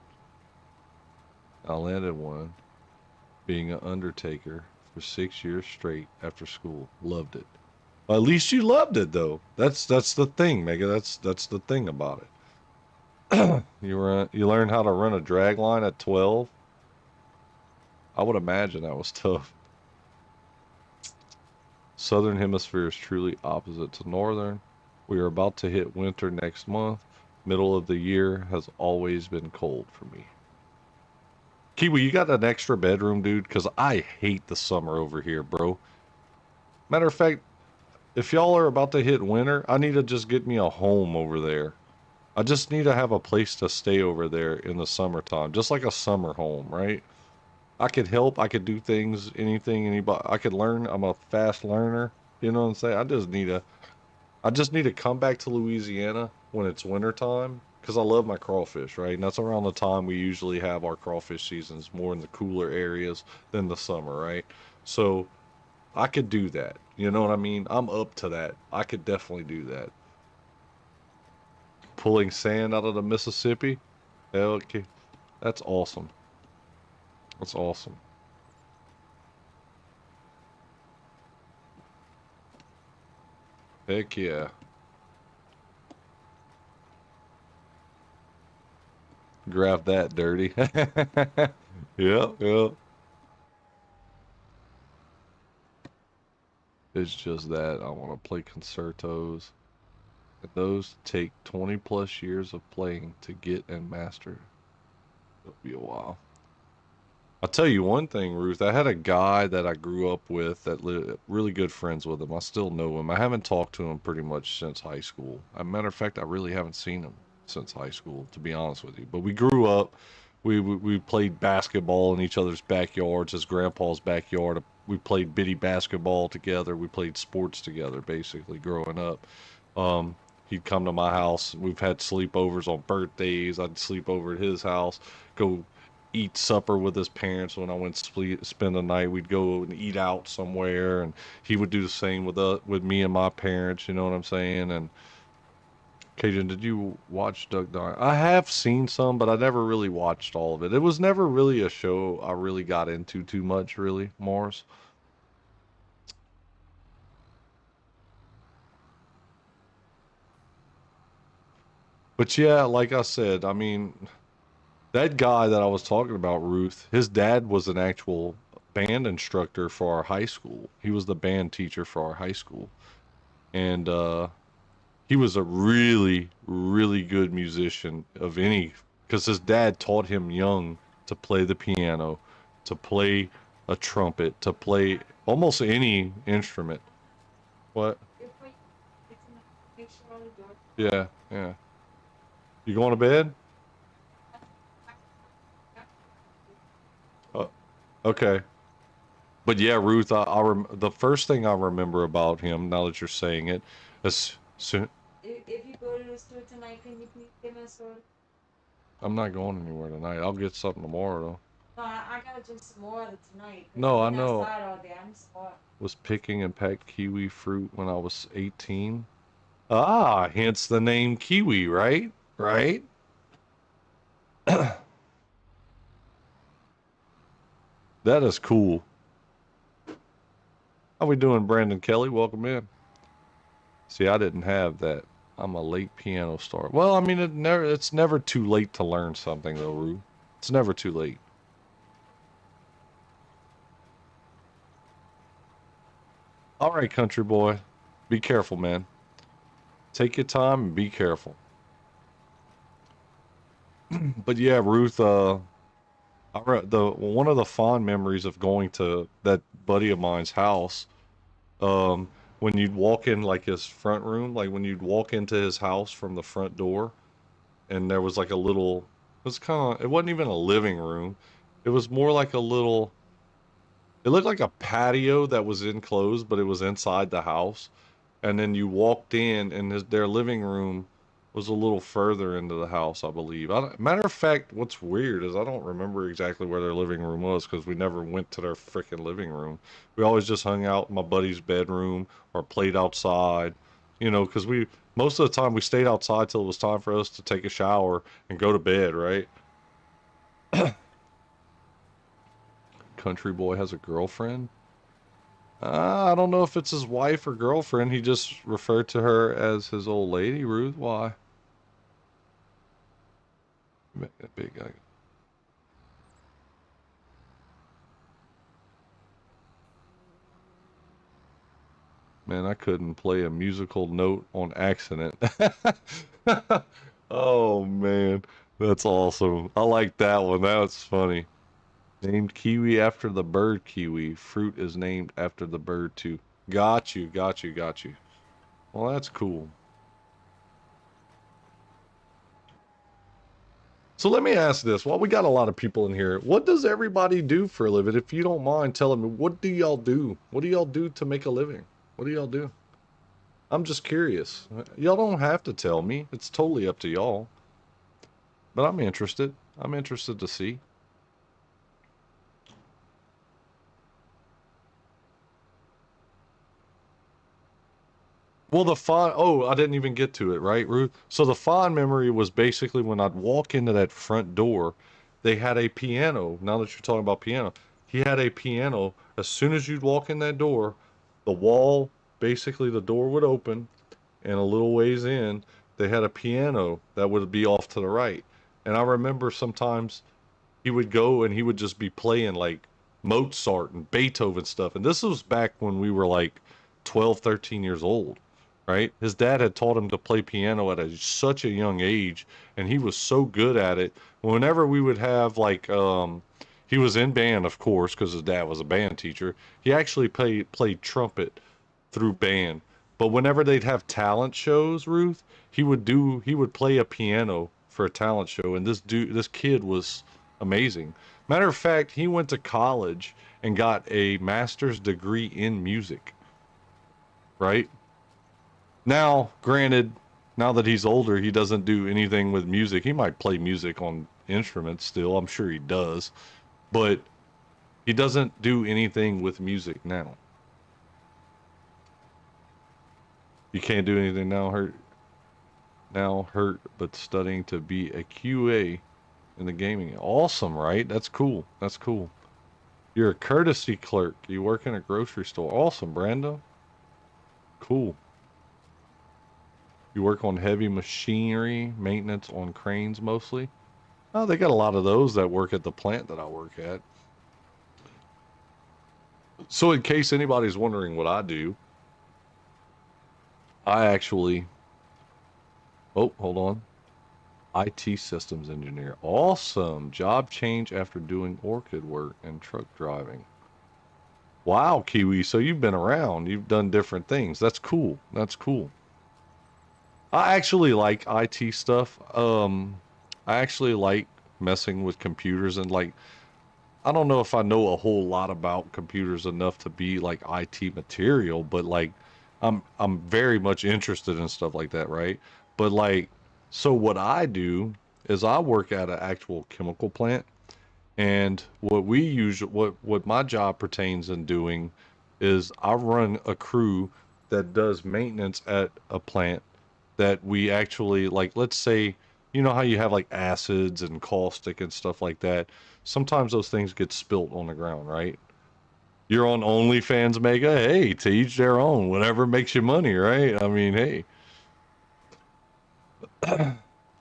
I landed one, being an undertaker for 6 years straight after school. Loved it. Well, at least you loved it though. That's the thing, Mega. That's the thing about it. You learned how to run a drag line at 12. I would imagine that was tough. Southern hemisphere is truly opposite to northern. We are about to hit winter next month. Middle of the year has always been cold for me. Kiwi, you got an extra bedroom, dude? Because I hate the summer over here, bro. Matter of fact, if y'all are about to hit winter, I need to just get me a home over there. I just need to have a place to stay over there in the summertime, just like a summer home, right? I could help, I could do things, anything, anybody. I could learn. I'm a fast learner. You know what I'm saying? I just need to come back to Louisiana when it's winter time because I love my crawfish, right? And that's around the time we usually have our crawfish seasons, more in the cooler areas than the summer, right? So I could do that. You know what I mean? I'm up to that. I could definitely do that. Pulling sand out of the Mississippi? Hell, okay. That's awesome. That's awesome. Heck yeah. Grab that, dirty. Yep, yep. It's just that I want to play concertos. And those take 20 plus years of playing to get and master. It'll be a while. I'll tell you one thing, Ruth. I had a guy that I grew up with that really good friends with him. I still know him. I haven't talked to him pretty much since high school. As a matter of fact, I really haven't seen him since high school, to be honest with you. But we grew up. We played basketball in each other's backyards, his grandpa's backyard. We played bitty basketball together. We played sports together, basically, growing up. He'd come to my house. We've had sleepovers on birthdays. I'd sleep over at his house, go eat supper with his parents when I went spend the night. We'd go and eat out somewhere, and he would do the same with me and my parents. You know what I'm saying? And Cajun, did you watch Duck Dynasty? I have seen some, but I never really watched all of it. It was never really a show I really got into too much, really, Morris. But yeah, like I said, I mean, that guy that I was talking about, Ruth, his dad was an actual band instructor for our high school. He was the band teacher for our high school. And he was a really, really good musician of any, because his dad taught him young to play the piano, to play a trumpet, to play almost any instrument. What? Yeah, yeah. You going to bed? Uh, okay. But yeah, Ruth, the first thing I remember about him, now that you're saying it, is soon. If you go to the store tonight, can you please give me a soda? I'm not going anywhere tonight. I'll get something tomorrow though. No, I gotta drink some more tonight. No, I know. Outside all day. I'm smart. Was picking and packed kiwi fruit when I was 18. Ah, hence the name Kiwi, right? Right? That is cool. How we doing, Brandon Kelly? Welcome in. See, I didn't have that. I'm a late piano start. Well, I mean, it's never too late to learn something, though, Rue. It's never too late. All right, country boy, be careful, man. Take your time and be careful. But yeah, Ruth, the one of the fond memories of going to that buddy of mine's house, when you'd walk in like his front room, like when you'd walk into his house from the front door, and there was like a little, it was kind of, it wasn't even a living room. It was more like a little, it looked like a patio that was enclosed, but it was inside the house. And then you walked in, and their living room was a little further into the house, I believe. Matter of fact, what's weird is I don't remember exactly where their living room was because we never went to their freaking living room. We always just hung out in my buddy's bedroom or played outside, because most of the time we stayed outside till it was time for us to take a shower and go to bed, right? Country boy has a girlfriend. I don't know if it's his wife or girlfriend. He just referred to her as his old lady, Ruth. Why? Big guy. Man, I couldn't play a musical note on accident. Oh man, that's awesome. I like that one. That's funny. Named kiwi after the bird kiwi. Fruit is named after the bird too. Got you, got you, got you. Well, that's cool. So let me ask this. While we got a lot of people in here, what does everybody do for a living? If you don't mind telling me, what do y'all do? What do y'all do to make a living? What do y'all do? I'm just curious. Y'all don't have to tell me. It's totally up to y'all. But I'm interested. I'm interested to see. Well, the fond, oh, I didn't even get to it, right, Ruth? So the fond memory was basically when I'd walk into that front door, they had a piano. Now that you're talking about piano, he had a piano. As soon as you'd walk in that door, the wall, basically the door would open, and a little ways in, they had a piano that would be off to the right. And I remember sometimes he would go and he would just be playing like Mozart and Beethoven stuff. And this was back when we were like 12, 13 years old, right? His dad had taught him to play piano at such a young age, and he was so good at it. Whenever we would have like, he was in band, of course, because his dad was a band teacher. He actually played trumpet through band. But whenever they'd have talent shows, Ruth, he would play a piano for a talent show, and this kid was amazing. Matter of fact, he went to college and got a master's degree in music, right? Now, granted, now that he's older, he doesn't do anything with music. He might play music on instruments still, I'm sure he does, but he doesn't do anything with music now. You can't do anything now hurt but studying to be a QA in the gaming. Awesome, right? That's cool. That's cool. You're a courtesy clerk. You work in a grocery store. Awesome, Brando. Cool. You work on heavy machinery, maintenance on cranes mostly. Oh, they got a lot of those that work at the plant that I work at. So, in case anybody's wondering what I do, I actually. Oh, hold on. IT systems engineer. Awesome. Job change after doing orchid work and truck driving. Wow, Kiwi. So you've been around. You've done different things. That's cool. That's cool. I actually like IT stuff. I actually like messing with computers and like I don't know if I know a whole lot about computers enough to be like IT material, but like I'm very much interested in stuff like that, right? But like so what I do is I work at an actual chemical plant. And what my job pertains in doing is I run a crew that does maintenance at a plant that we actually like, let's say, you know how you have like acids and caustic and stuff like that. Sometimes those things get spilt on the ground, right? You're on OnlyFans Mega. Hey, to each their own. Whatever makes you money, right? I mean, hey,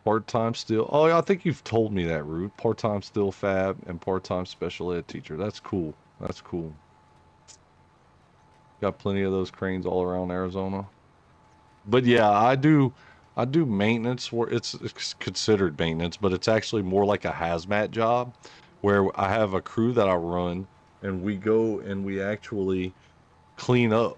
part-time still. Oh, yeah, I think you've told me that, Ruth. Part-time still fab and part-time special ed teacher. That's cool. That's cool. Got plenty of those cranes all around Arizona. But yeah, I do maintenance where it's considered maintenance, but it's actually more like a hazmat job where I have a crew that I run and we go and we actually clean up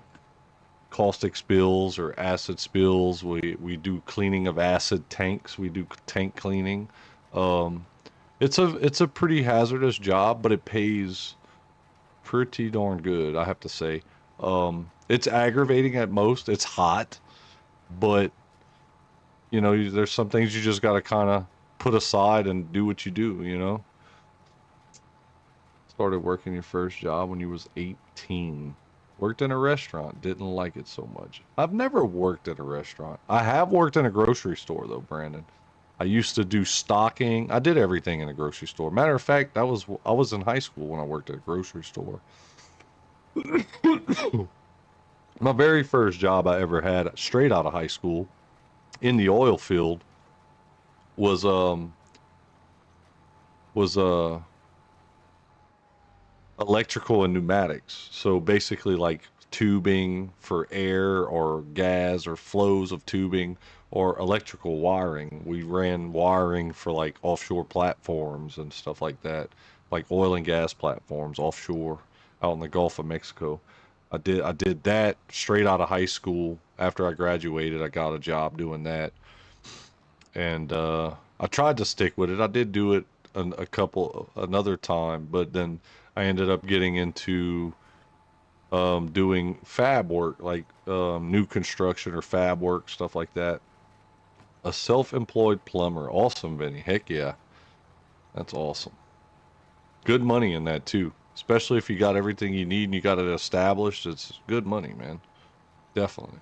caustic spills or acid spills. We do cleaning of acid tanks. We do tank cleaning. Um, it's a pretty hazardous job, but it pays pretty darn good, I have to say. It's aggravating at most. It's hot, but there's some things you just got to kind of put aside and do what you do. Started working your first job when you was 18. Worked in a restaurant, didn't like it so much. I've never worked at a restaurant. I have worked in a grocery store though, Brandon. I used to do stocking. I did everything in a grocery store. Matter of fact, I was in high school when I worked at a grocery store. My very first job I ever had straight out of high school in the oil field was was electrical and pneumatics. So basically, like tubing for air or gas or flows of tubing or electrical wiring. We ran wiring for like offshore platforms and stuff like that, like oil and gas platforms offshore out in the Gulf of Mexico. I did that straight out of high school. After I graduated, I got a job doing that, and I tried to stick with it. I did do it a couple another time, but then I ended up getting into doing fab work, like new construction or fab work, stuff like that. A self-employed plumber, awesome, Vinny. Heck yeah, that's awesome. Good money in that too, especially if you got everything you need and you got it established. It's good money, man. Definitely.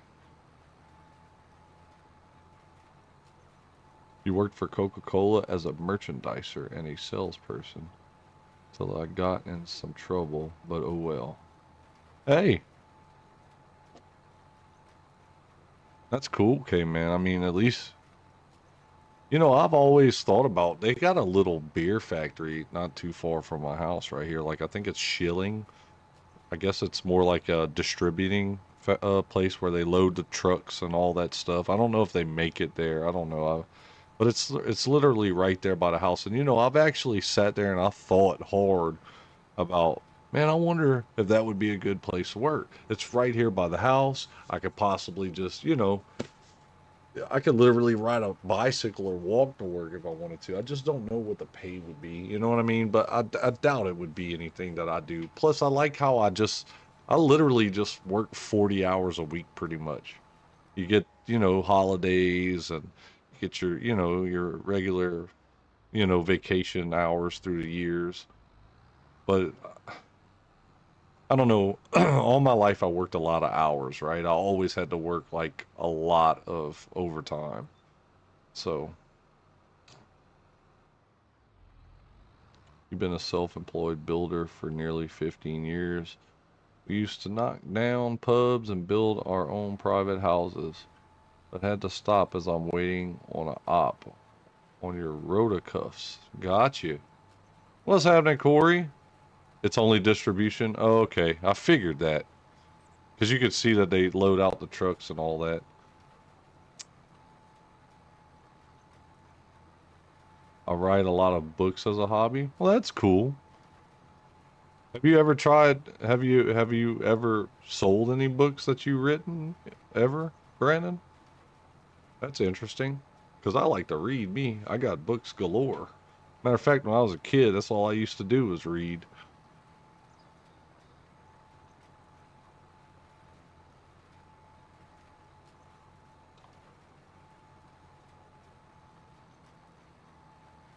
You worked for Coca-Cola as a merchandiser and a salesperson till I got in some trouble, but oh well. Hey, that's cool, okay, man. I mean, at least, I've always thought about they got a little beer factory not too far from my house right here. Like, I think it's Shilling. I guess it's more like a distributing place where they load the trucks and all that stuff. I don't know if they make it there. I don't know. But it's literally right there by the house. And I've actually sat there and I thought hard about, man, I wonder if that would be a good place to work. It's right here by the house. I could possibly just, I could literally ride a bicycle or walk to work if I wanted to. I just don't know what the pay would be. You know what I mean? But I doubt it would be anything that I do. Plus, I like how I literally just work 40 hours a week pretty much. You get, holidays and you get your regular, vacation hours through the years. But I don't know. All my life, I worked a lot of hours, right? I always had to work like a lot of overtime. So you've been a self-employed builder for nearly 15 years. We used to knock down pubs and build our own private houses, but had to stop as I'm waiting on a op on your rotocuffs. Got you. What's happening, Corey? It's only distribution? Oh, okay. I figured that. Because you could see that they load out the trucks and all that. I write a lot of books as a hobby. Well, that's cool. Have you ever sold any books that you've written ever, Brandon? That's interesting. Because I like to read. I got books galore. Matter of fact, when I was a kid, that's all I used to do was read.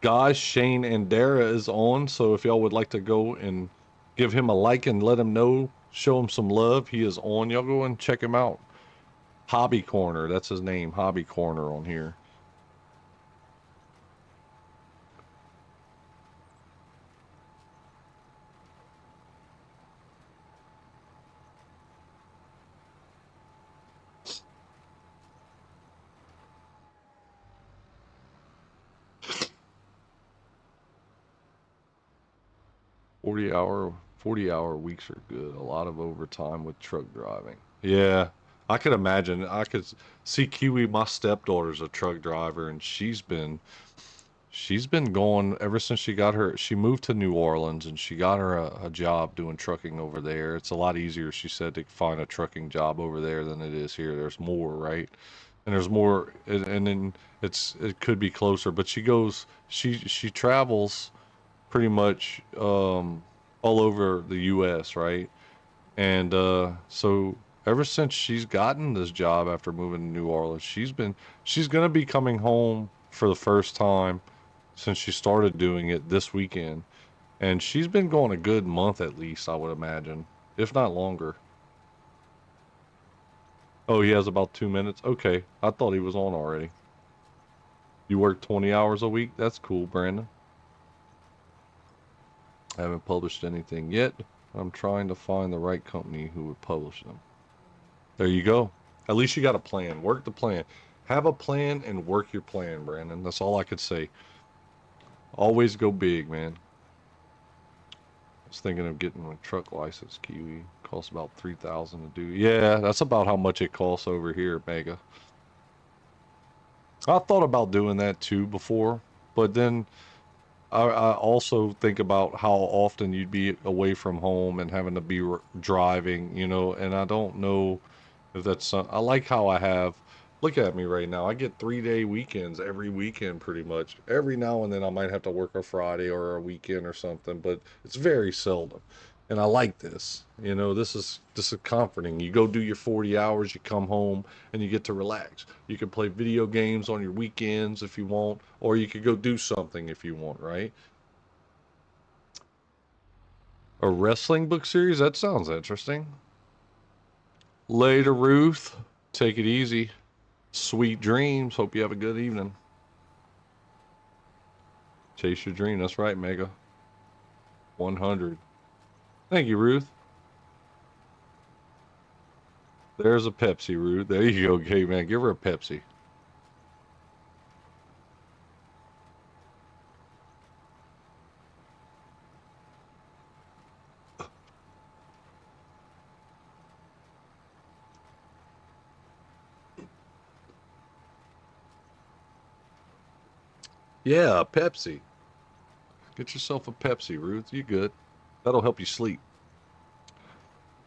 'Guys, Shane and Dara is on, so if y'all would like to go and give him a like and let him know, show him some love, he is on. Y'all go and check him out. Hobby Corner, that's his name, Hobby Corner on here. 40-hour weeks are good. A lot of overtime with truck driving. Yeah, I could imagine. I could see Kiwi, my stepdaughter's a truck driver, and she's been going ever since she moved to New Orleans and she got her a job doing trucking over there. It's a lot easier, she said, to find a trucking job over there than it is here. There's more, right? And there's more, and then it could be closer, but she travels pretty much all over the U.S., right? And so ever since she's gotten this job after moving to New Orleans, she's gonna be coming home for the first time since she started doing it this weekend. And she's been going a good month at least, I would imagine, if not longer. Oh, he has about 2 minutes. Okay, I thought he was on already. You work 20 hours a week? That's cool, Brandon. I haven't published anything yet. I'm trying to find the right company who would publish them. There you go. At least you got a plan. Work the plan. Have a plan and work your plan, Brandon. That's all I could say. Always go big, man. I was thinking of getting a truck license, Kiwi. Costs about 3,000 to do. Yeah, that's about how much it costs over here, Mega. I thought about doing that too before, but then I also think about how often you'd be away from home and having to be driving, and I don't know if that's I like how I have, look at me right now. I get 3-day weekends every weekend pretty much. Every now and then I might have to work a Friday or a weekend or something, but it's very seldom. And I like this. This is comforting. You go do your 40 hours, you come home and you get to relax. You can play video games on your weekends if you want, or you could go do something if you want, right? A wrestling book series? That sounds interesting. Later, Ruth. Take it easy. Sweet dreams. Hope you have a good evening. Chase your dream. That's right, Mega. 100. Thank you, Ruth. There's a Pepsi, Ruth. There you go. Okay, man. Give her a Pepsi. Yeah, a Pepsi. Get yourself a Pepsi, Ruth. You good. That'll help you sleep.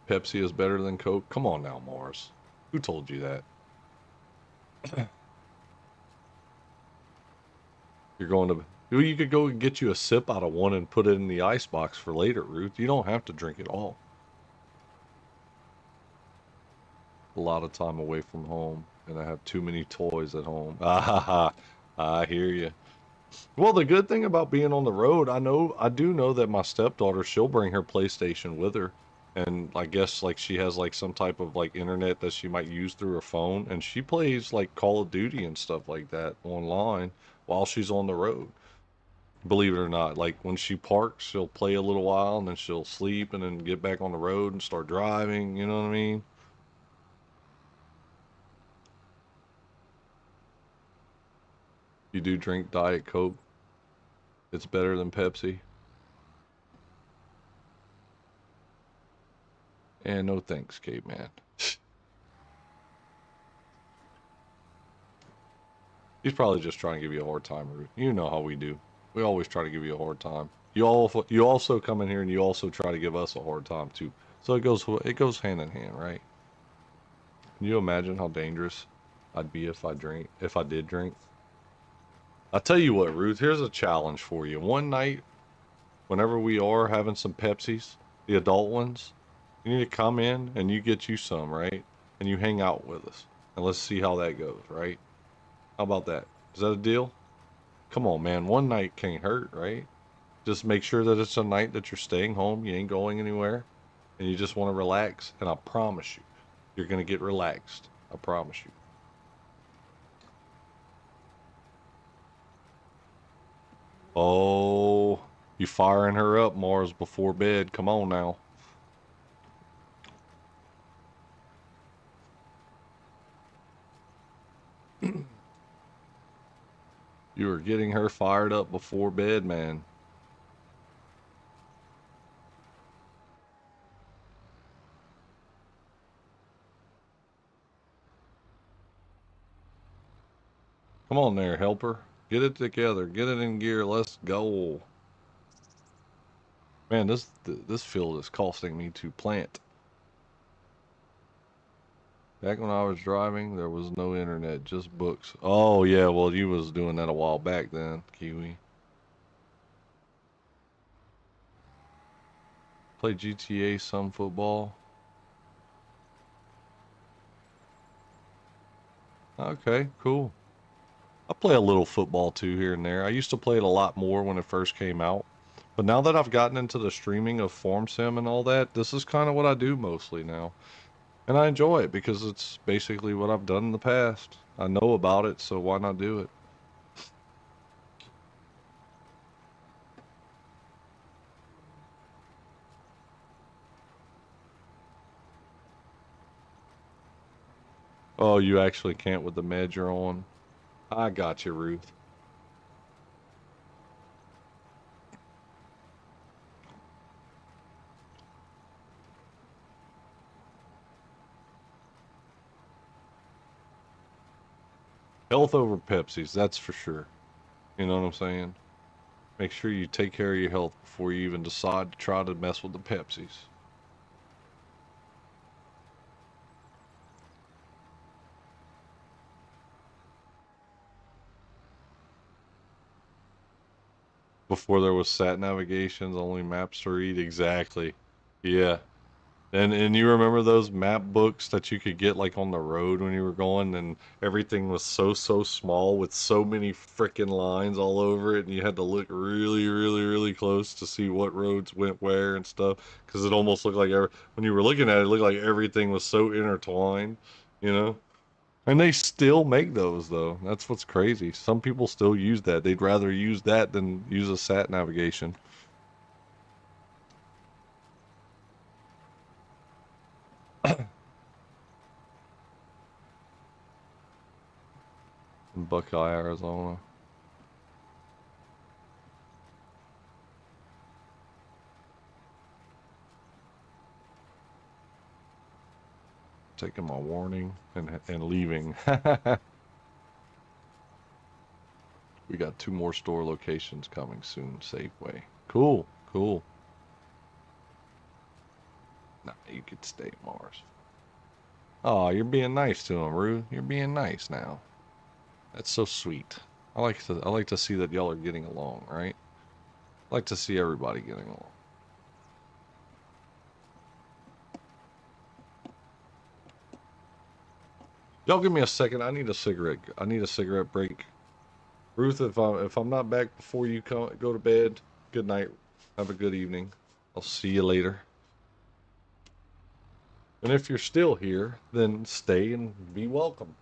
Pepsi is better than Coke. Come on now, Mars. Who told you that? You're going to. Well, you could go and get you a sip out of one and put it in the ice box for later, Ruth. You don't have to drink it all. A lot of time away from home, and I have too many toys at home. Ah, ha, ha. I hear you. Well, the good thing about being on the road, I do know that my stepdaughter, she'll bring her PlayStation with her, and I guess like she has like some type of like internet that she might use through her phone, and she plays like Call of Duty and stuff like that online while she's on the road. Believe it or not, like when she parks, she'll play a little while and then she'll sleep and then get back on the road and start driving. You know what I mean? You do drink Diet Coke. It's better than Pepsi. And no thanks, caveman. He's probably just trying to give you a hard time, Ruth. You know how we do. We always try to give you a hard time. You also come in here and you also try to give us a hard time too. So it goes hand in hand, right? Can you imagine how dangerous I'd be if I did drink? I'll tell you what, Ruth, here's a challenge for you. One night, whenever we are having some Pepsis, the adult ones, you need to come in and you get you some, right? And you hang out with us. And let's see how that goes, right? How about that? Is that a deal? Come on, man. One night can't hurt, right? Just make sure that it's a night that you're staying home, you ain't going anywhere, and you just want to relax. And I promise you, you're going to get relaxed. I promise you. Oh, you firing her up, Mars, before bed. Come on now. You are getting her fired up before bed, man. Come on there, helper. Get it together. Get it in gear. Let's go. Man, this field is costing me to plant. Back when I was driving, there was no internet, just books. Oh yeah, well you was doing that a while back then, Kiwi. Play GTA, some football. Okay, cool. I play a little football too here and there. I used to play it a lot more when it first came out. But now that I've gotten into the streaming of Form Sim and all that, this is kind of what I do mostly now. And I enjoy it because it's basically what I've done in the past. I know about it, so why not do it? Oh, you actually can't with the med you're on. I got you, Ruth. Health over Pepsis, that's for sure. You know what I'm saying? Make sure you take care of your health before you even decide to try to mess with the Pepsis. Before there was sat navigations, only maps to read. Exactly. Yeah. And you remember those map books that you could get like on the road when you were going, and everything was so small with so many freaking lines all over it, and you had to look really close to see what roads went where and stuff, because it almost looked like when you were looking at it, it looked like everything was so intertwined, you know? And they still make those though. That's what's crazy. Some people still use that. They'd rather use that than use a sat navigation. In Buckeye, Arizona. Taking my warning and leaving. We got 2 more store locations coming soon. Safeway. Cool, cool. Nah, you could stay at Mars. Oh, you're being nice to him, Rue. You're being nice now. That's so sweet. I like to see that y'all are getting along, right? I like to see everybody getting along. Y'all give me a second. I need a cigarette. I need a cigarette break. Ruth, if I'm not back before you go to bed, good night. Have a good evening. I'll see you later. And if you're still here, then stay and be welcome.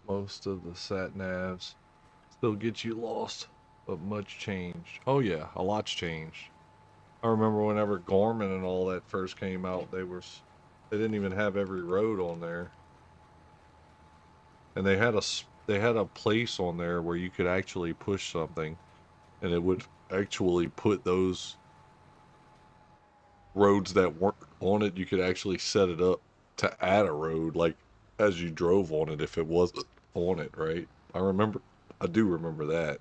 Most of the sat navs still get you lost, but much changed. Oh yeah, a lot's changed. I remember whenever Gorman and all that first came out, they didn't even have every road on there, and they had a place on there where you could actually push something, and it would actually put those roads that weren't on it. You could actually set it up to add a road, like as you drove on it, if it wasn't on it, right? I remember, I do remember that.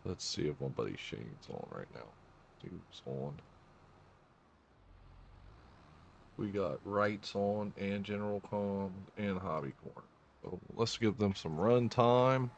Let's see if my buddy Shane's on right now. See who's on. We got rights on and general com and hobby corner. So let's give them some run time.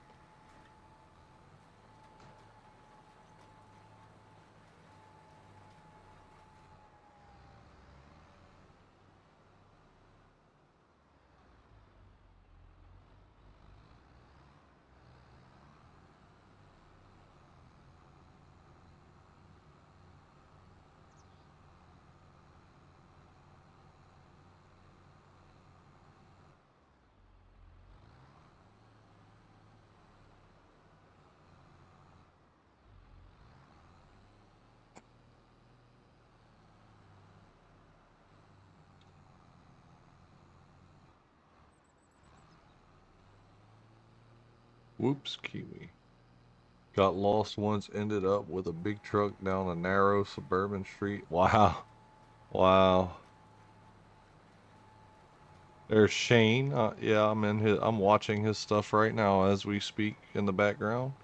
Whoops, Kiwi. Got lost once, ended up with a big truck down a narrow suburban street. Wow. Wow. There's Shane. Yeah, I'm watching his stuff right now as we speak in the background.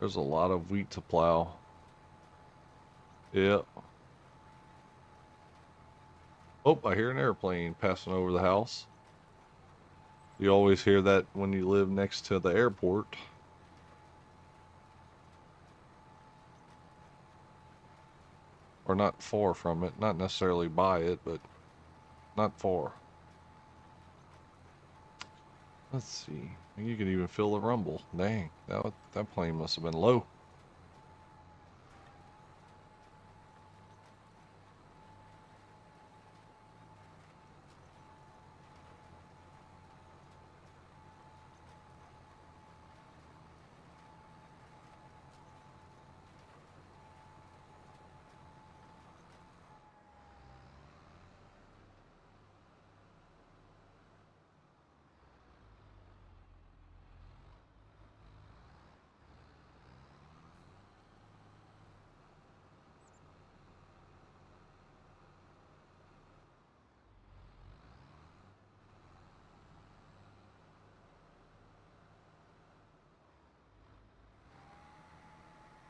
There's a lot of wheat to plow. Yep. Oh, I hear an airplane passing over the house. You always hear that when you live next to the airport. Or not far from it. Not necessarily by it, but not far. Let's see. You can even feel the rumble. Dang, that plane must have been low.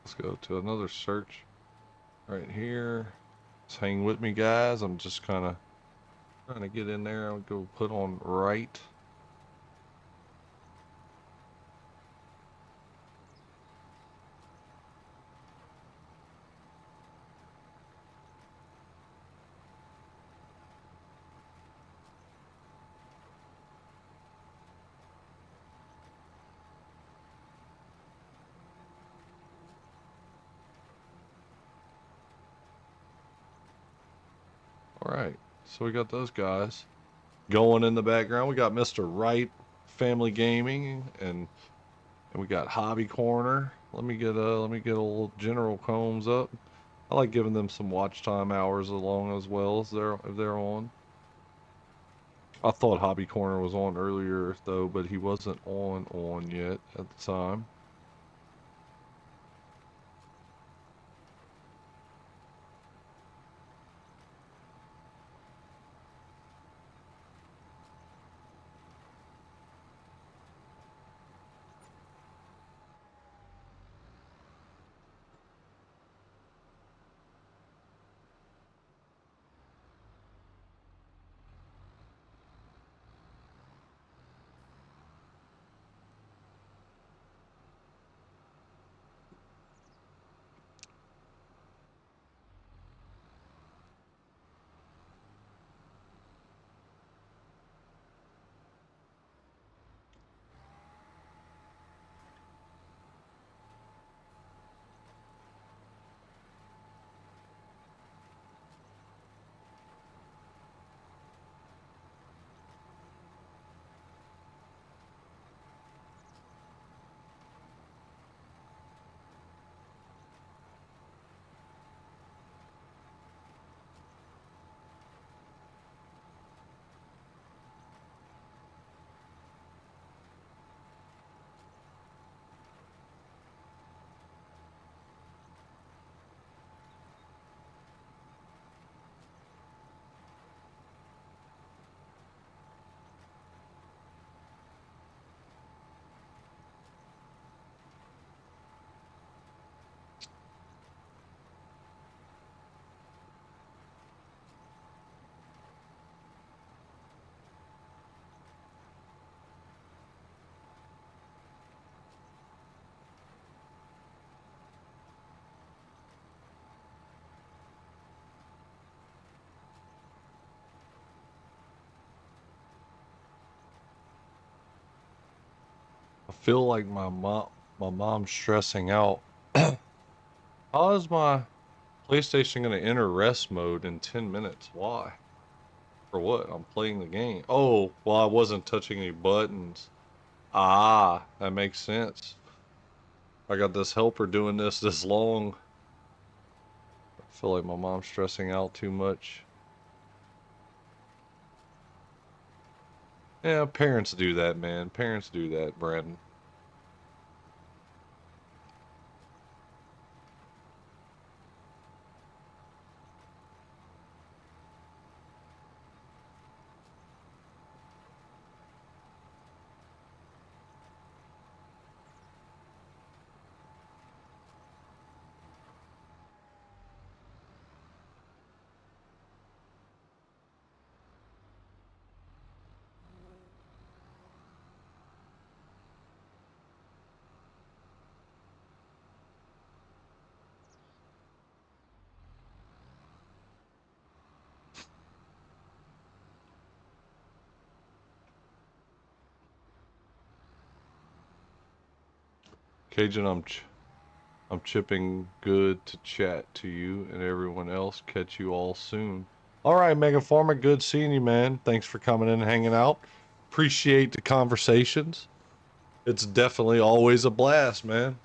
Let's go to another search right here. Just hang with me, guys. I'm just kind of trying to get in there. I'll go put on right. All right. So we got those guys going in the background. We got Mr. Wright Family Gaming and we got Hobby Corner. Let me get a little General Combs up. I like giving them some watch time hours along as well as if they're on. I thought Hobby Corner was on earlier though, but he wasn't on yet at the time. I feel like my mom's stressing out. How is my PlayStation gonna enter rest mode in 10 minutes? Why? For what? I'm playing the game. Oh, well, I wasn't touching any buttons. Ah, that makes sense. I got this helper doing this long. I feel like my mom's stressing out too much. Yeah, parents do that, man. Parents do that, Brandon. Cajun, I'm chipping good to chat to you and everyone else. Catch you all soon. All right, Megaformer, good seeing you, man. Thanks for coming in and hanging out. Appreciate the conversations. It's definitely always a blast, man.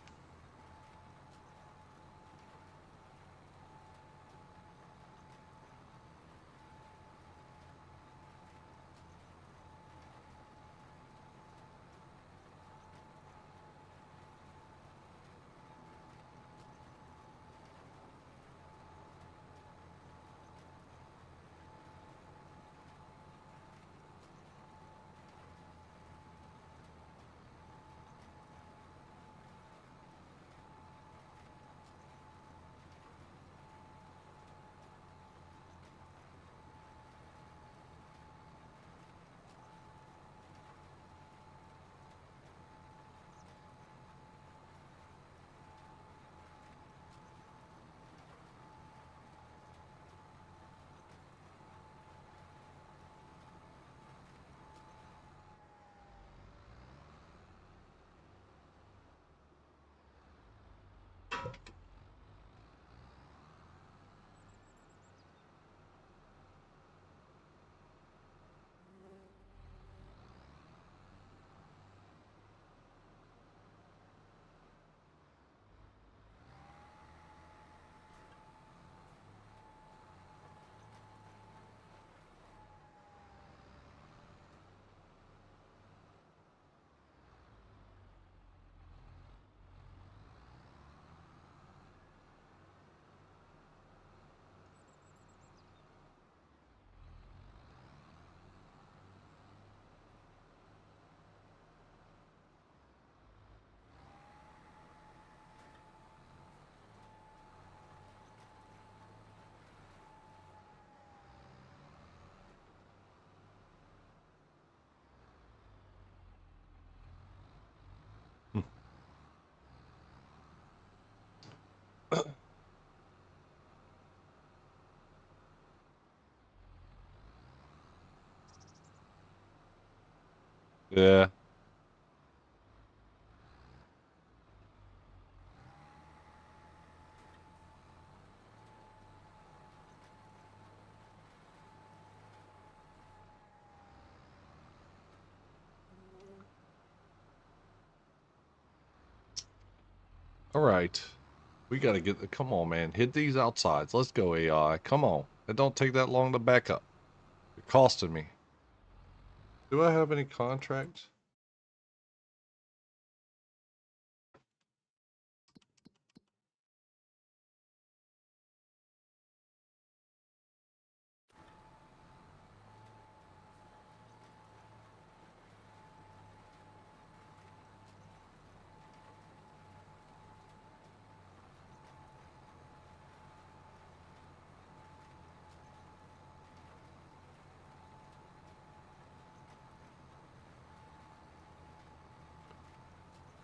Yeah. All right. We got to get the. Come on, man. Hit these outsides. Let's go, AI. Come on. It don't take that long to back up. It costed me. Do I have any contracts?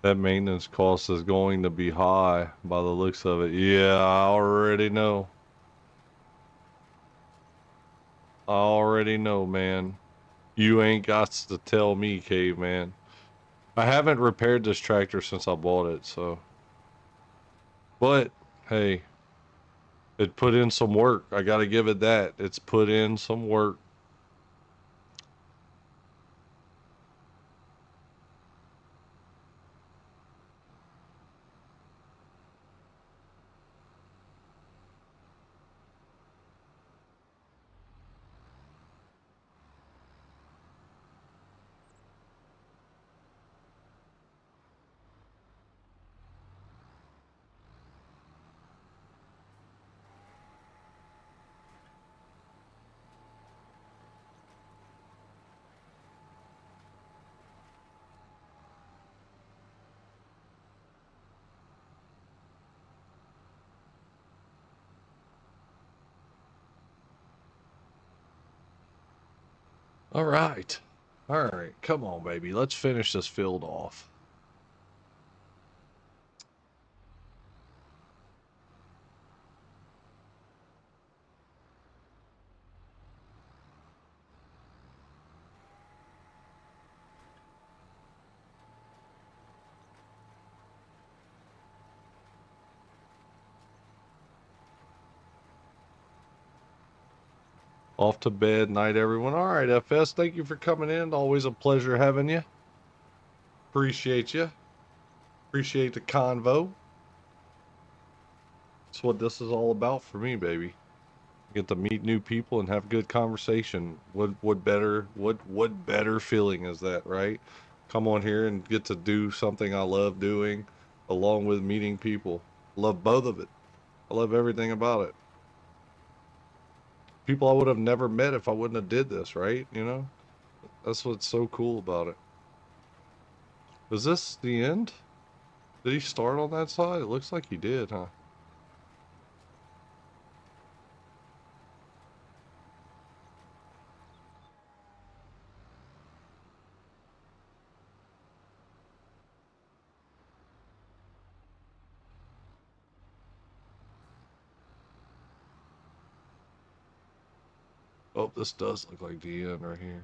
That maintenance cost is going to be high by the looks of it. Yeah, I already know. I already know, man. You ain't got to tell me, caveman. I haven't repaired this tractor since I bought it, so. But, hey, it put in some work. I gotta give it that. It's put in some work. All right. All right. Come on, baby. Let's finish this field off. Off to bed. Night, everyone. All right, FS. Thank you for coming in. Always a pleasure having you. Appreciate you. Appreciate the convo. That's what this is all about for me, baby. Get to meet new people and have good conversation. What better feeling is that, right? Come on here and get to do something I love doing, along with meeting people. Love both of it. I love everything about it. People I would have never met if I wouldn't have did this, right? You know, that's what's so cool about it. Is this the end? Did he start on that side? It looks like he did, huh? Oh, this does look like the end right here.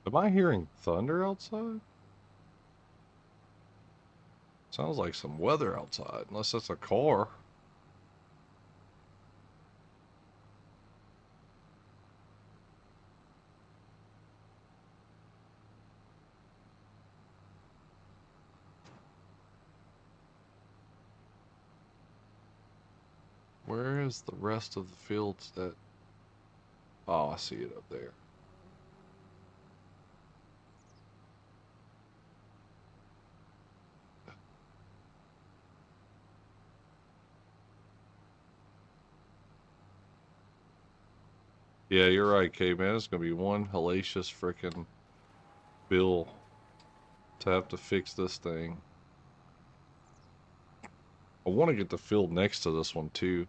Am I hearing thunder outside? Sounds like some weather outside, unless that's a car. Where is the rest of the fields that... Oh, I see it up there. Yeah, you're right, K-Man. It's gonna be one hellacious frickin' bill to have to fix this thing. I want to get the field next to this one, too.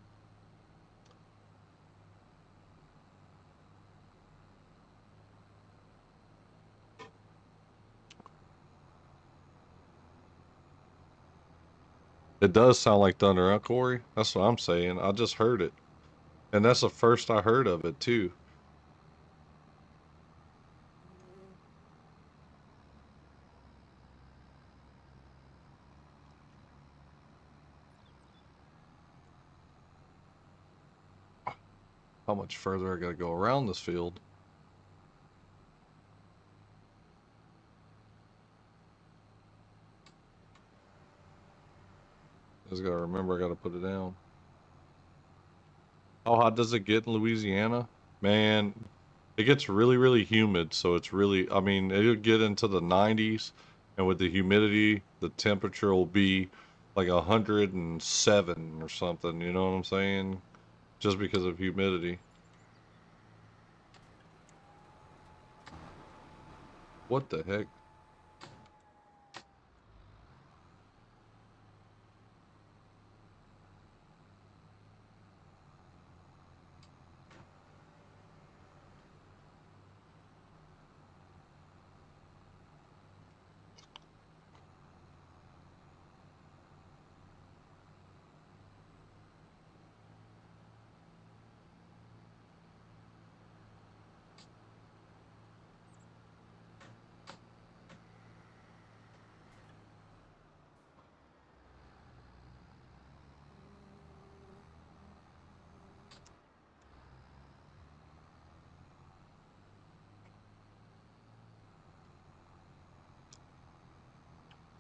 It does sound like thunder, huh, Corey? That's what I'm saying. I just heard it. And that's the first I heard of it, too. How much further I gotta go around this field? I just gotta remember I gotta put it down. How hot does it get in Louisiana? Man, it gets really, really humid, so it's really, I mean, it'll get into the 90s, and with the humidity, the temperature will be like 107 or something, you know what I'm saying? Just because of humidity. What the heck?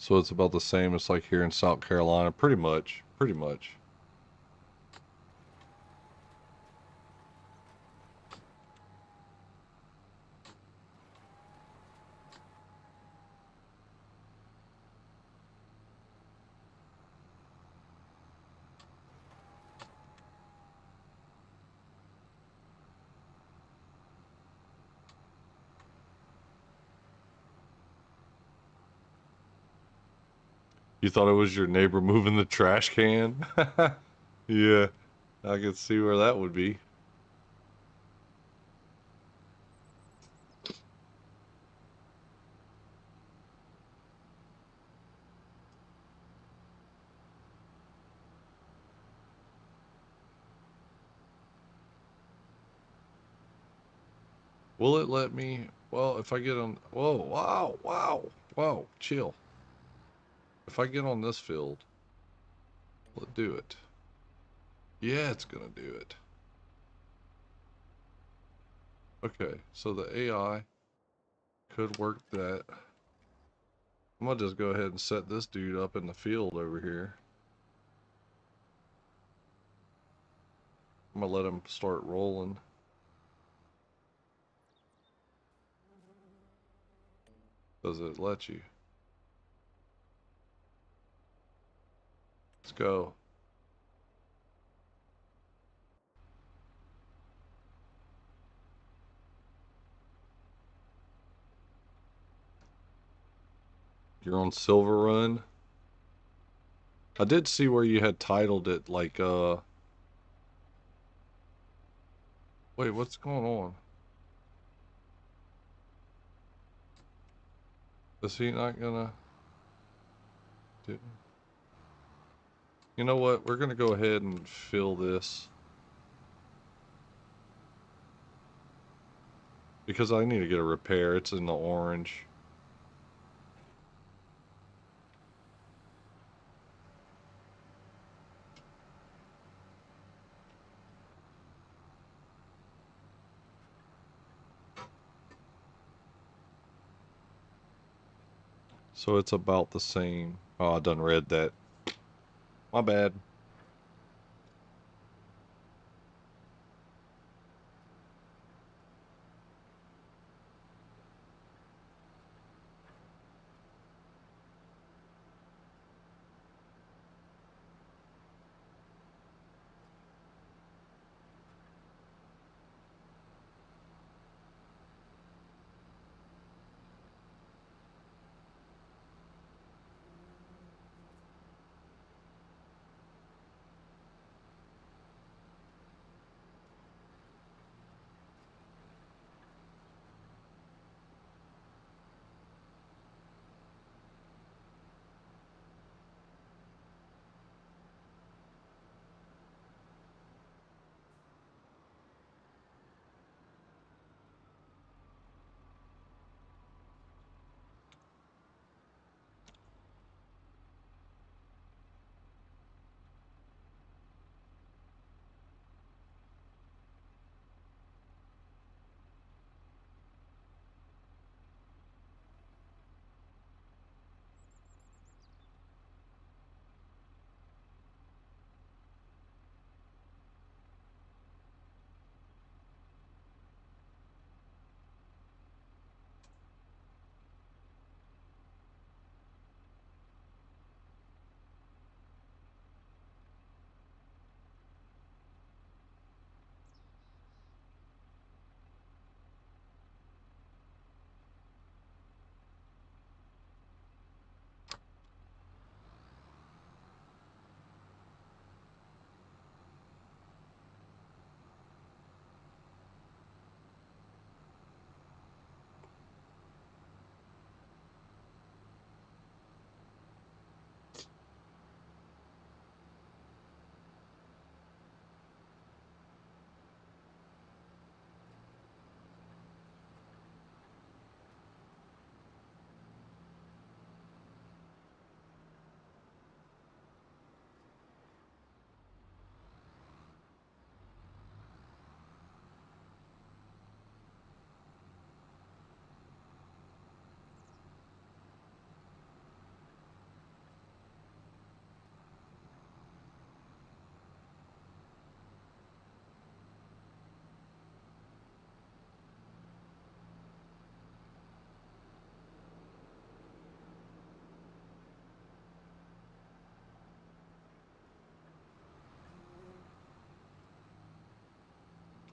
So it's about the same as like here in South Carolina, pretty much, pretty much. You thought it was your neighbor moving the trash can? Yeah, I could see where that would be. Will it let me? Well, if I get on, whoa, wow, wow, wow, chill. If I get on this field, will it do it? Yeah, it's gonna do it. Okay, so the AI could work that. I'm gonna just go ahead and set this dude up in the field over here. I'm gonna let him start rolling. Does it let you? Let's go. You're on Silver Run. I did see where you had titled it like, wait, what's going on? Is he not gonna do? You know what? We're gonna go ahead and fill this because I need to get a repair. It's in the orange. So it's about the same. Oh, I done read that. My bad.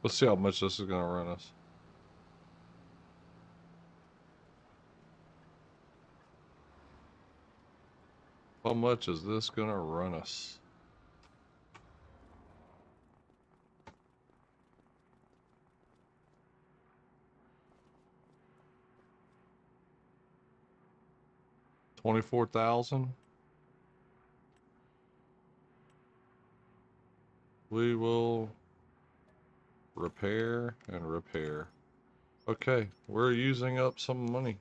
Let's see how much this is gonna run us. How much is this gonna run us? $24,000. We will repair and repair. Okay, we're using up some money.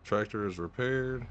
Tractor is repaired.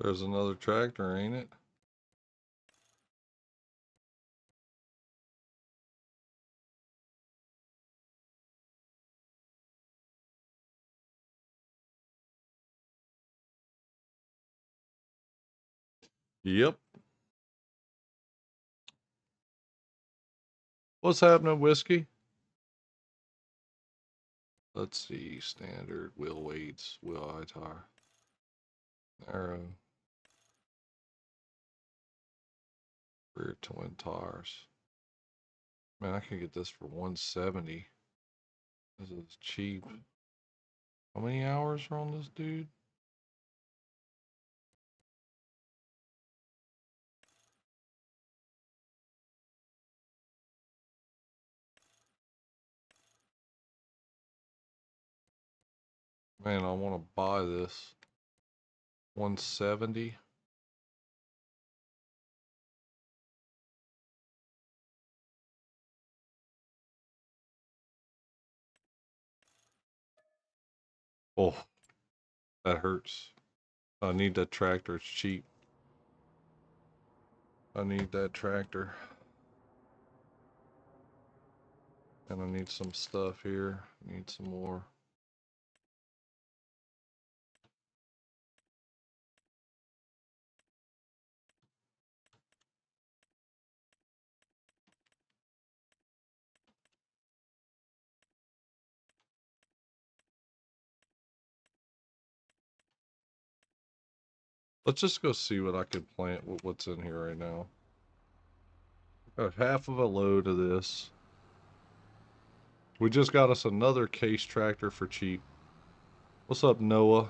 There's another tractor, ain't it? Yep. What's happening, Whiskey? Let's see. Standard wheel weights, wheel high tire. Arrow. Rear twin tires. Man, I can get this for 170. This is cheap. How many hours are on this dude? Man, I want to buy this. 170. Oh, that hurts. I need that tractor. It's cheap. I need that tractor. And I need some stuff here. I need some more. Let's just go see what I can plant with what's in here right now. Got half of a load of this. We just got us another case tractor for cheap. What's up, Noah?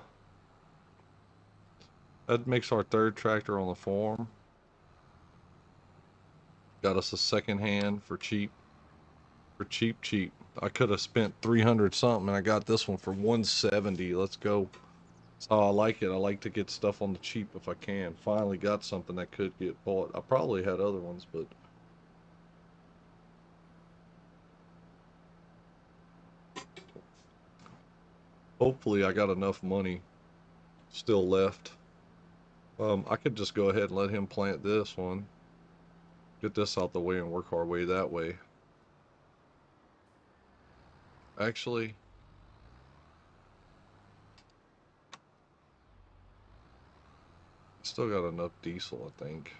That makes our third tractor on the farm. Got us a second hand for cheap. For cheap, cheap. I could have spent 300 something and I got this one for 170. Let's go. That's how I like it. I like to get stuff on the cheap if I can. Finally got something that could get bought. I probably had other ones, but hopefully I got enough money still left. I could just go ahead and let him plant this one. Get this out the way and work our way that way. Actually, still got enough diesel, I think.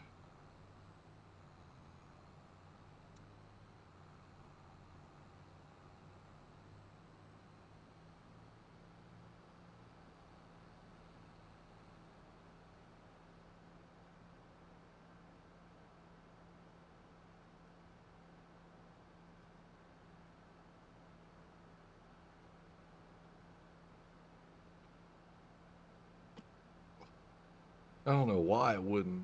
I don't know why it wouldn't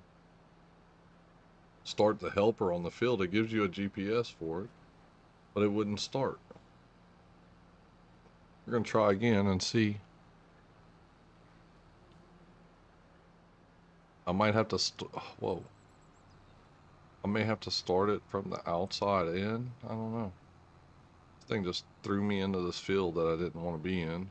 start the helper on the field. It gives you a GPS for it, but it wouldn't start. We're gonna try again and see. I might have to. Whoa. I may have to start it from the outside in. I don't know. This thing just threw me into this field that I didn't want to be in.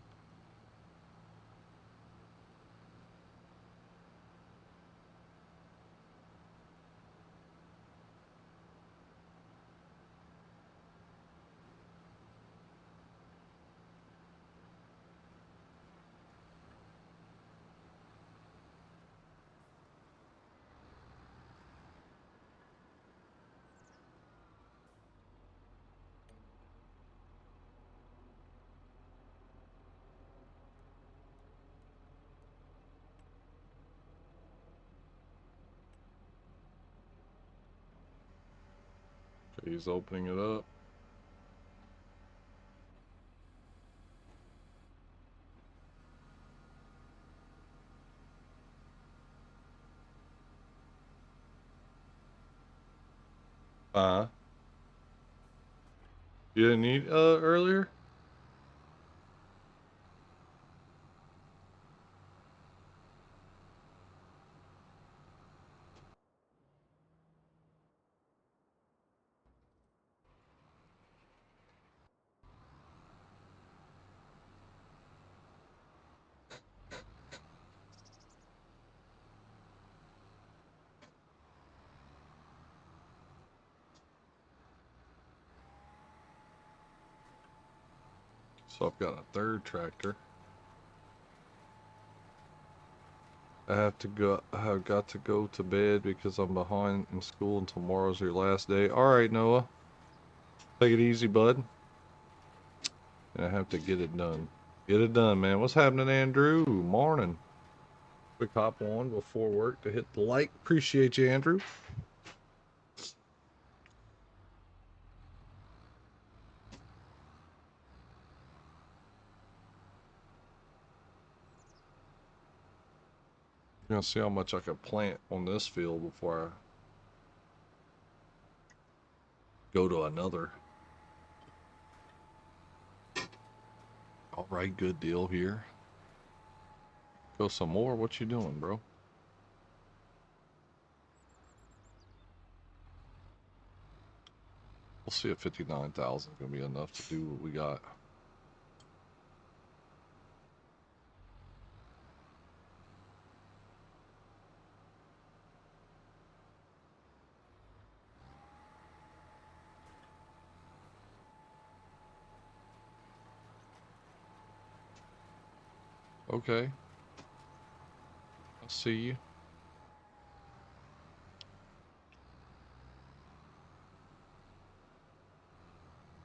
Okay, he's opening it up. You didn't eat earlier? So I've got a third tractor. I have got to go to bed because I'm behind in school and tomorrow's your last day. All right, Noah. Take it easy, bud. And I have to get it done. Get it done, man. What's happening, Andrew? Morning. Quick hop on before work to hit the like. Appreciate you, Andrew. You're gonna see how much I could plant on this field before I go to another. All right, good deal here. Go some more. What you doing, bro? We'll see if 59,000 is gonna be enough to do what we got. Okay, I'll see you.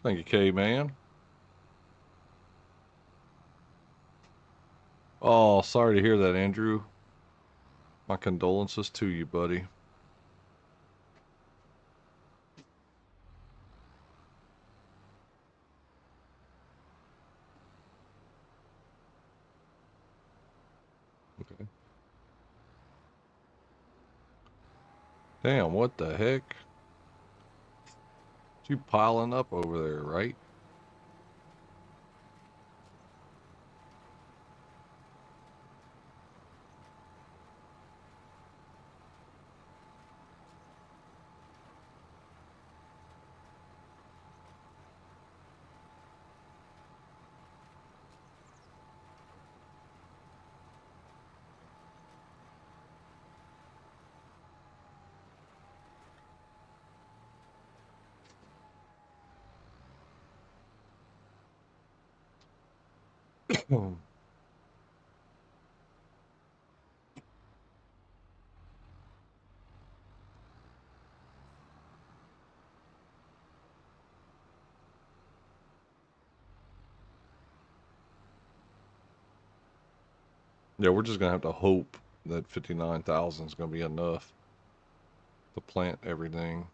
Thank you, K-Man. Oh, sorry to hear that, Andrew. My condolences to you, buddy. Okay. Damn, what the heck? You piling up over there, right? Yeah, we're just gonna have to hope that 59,000 is gonna be enough to plant everything.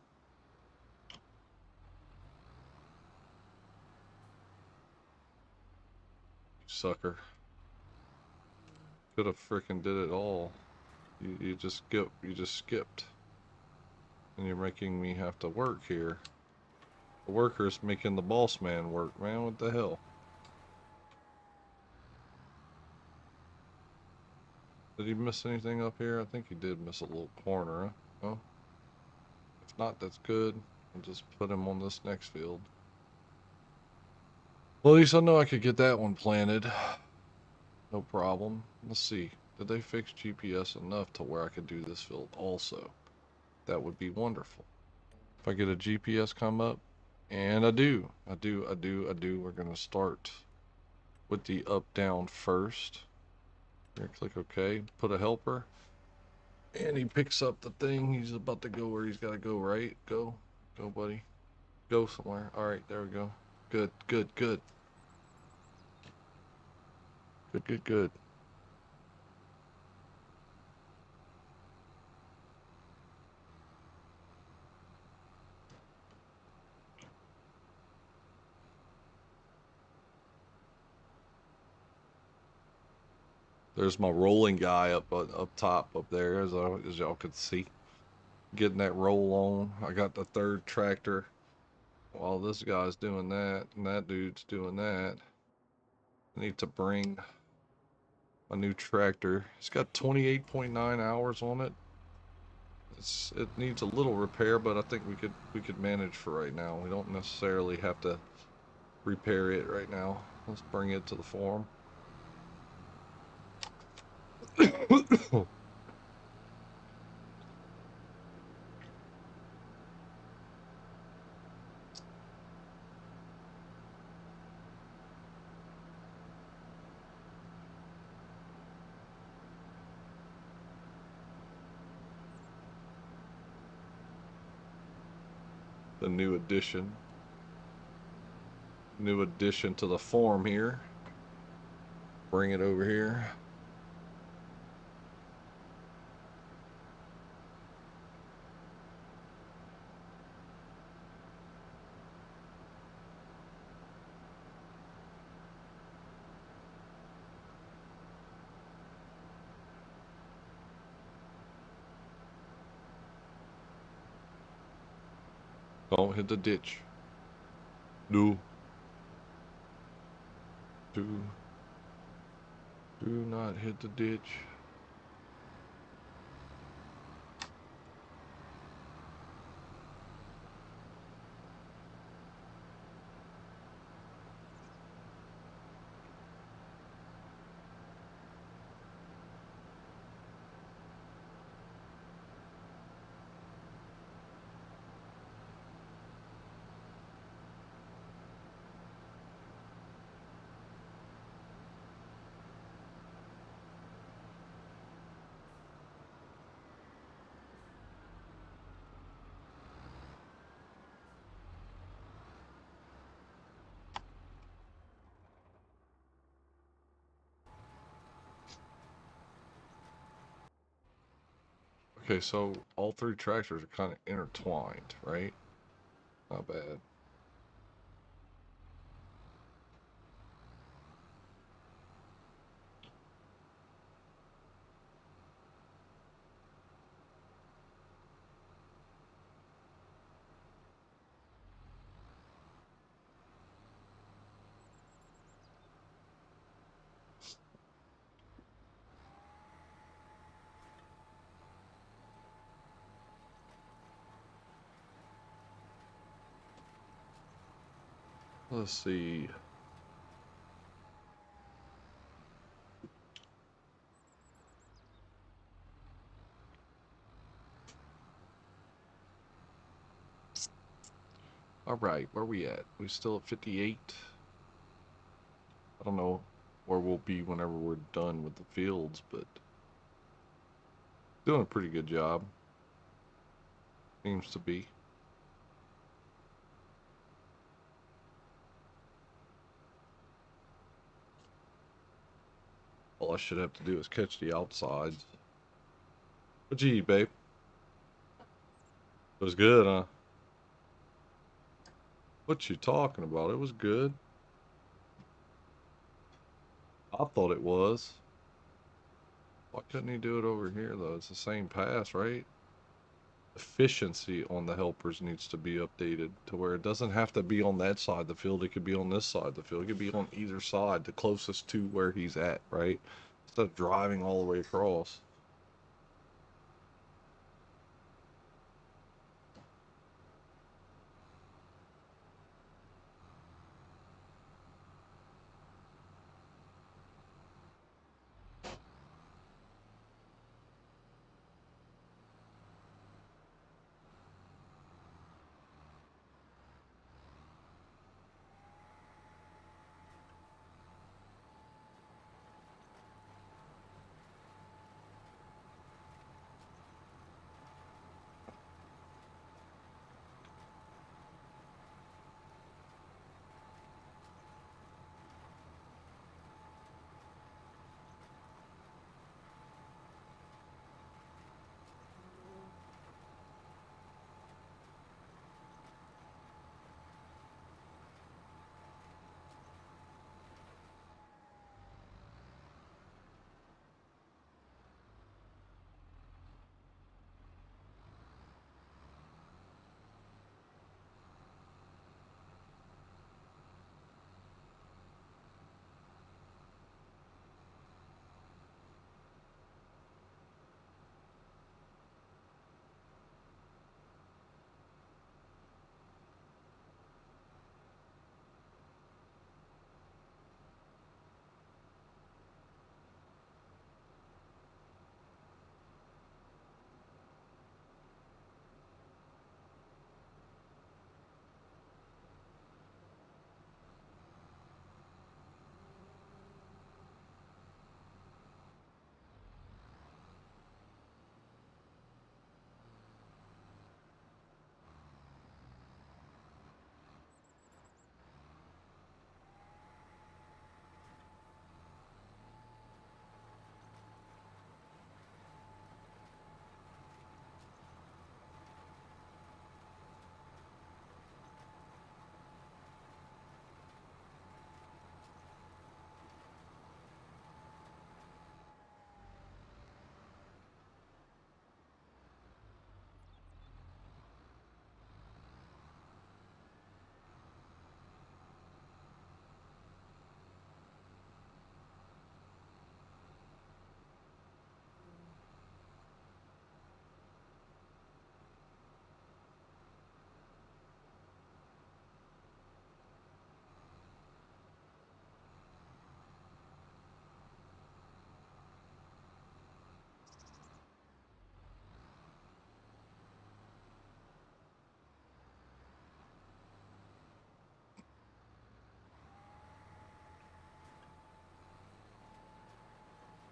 Sucker. Could have freaking did it all. You just skipped. And you're making me have to work here. The worker's making the boss man work, man. What the hell? Did he miss anything up here? I think he did miss a little corner, huh? Oh, if not, that's good. I'll just put him on this next field. Well, at least I know I could get that one planted. No problem. Let's see. Did they fix GPS enough to where I could do this field also? That would be wonderful. If I get a GPS come up, and I do. We're going to start with the up down first. Here, click OK. Put a helper. And he picks up the thing. He's about to go where he's got to go, right? Go. Go, buddy. Go somewhere. All right, there we go. Good, good, good. Good, good, good. There's my rolling guy up top up there, as y'all can see. Getting that roll on. I got the third tractor while this guy's doing that, and that dude's doing that. I need to bring a new tractor. It's got 28.9 hours on it. It needs a little repair, but I think we could manage for right now. We don't necessarily have to repair it right now. Let's bring it to the farm. The new addition. New addition to the farm here. Bring it over here. Don't hit the ditch. No. Do not hit the ditch. Okay, so all three tractors are kind of intertwined, right? Not bad. Let's see. All right, where we at? We still at 58. I don't know where we'll be whenever we're done with the fields, but doing a pretty good job. Seems to be. All I should have to do is catch the outsides. But gee, babe. It was good, huh? What you talking about? It was good. I thought it was. Why couldn't he do it over here though? It's the same pass, right? Efficiency on the helpers needs to be updated to where it doesn't have to be on that side of the field. It could be on this side of the field. It could be on either side, the closest to where he's at, right? Instead of driving all the way across.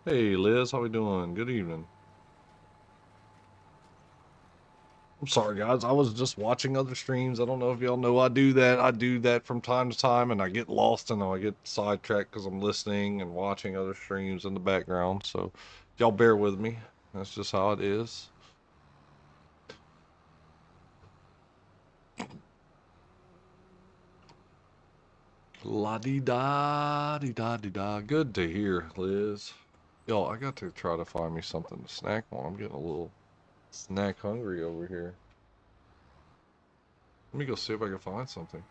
Hey Liz, how we doing? Good evening. I'm sorry guys, I was just watching other streams. I don't know if y'all know I do that. I do that from time to time and I get lost and I get sidetracked because I'm listening and watching other streams in the background. So y'all bear with me. That's just how it is. La di da di da di da. Good to hear, Liz. Yo, I got to try to find me something to snack on. I'm getting a little snack hungry over here. Let me go see if I can find something.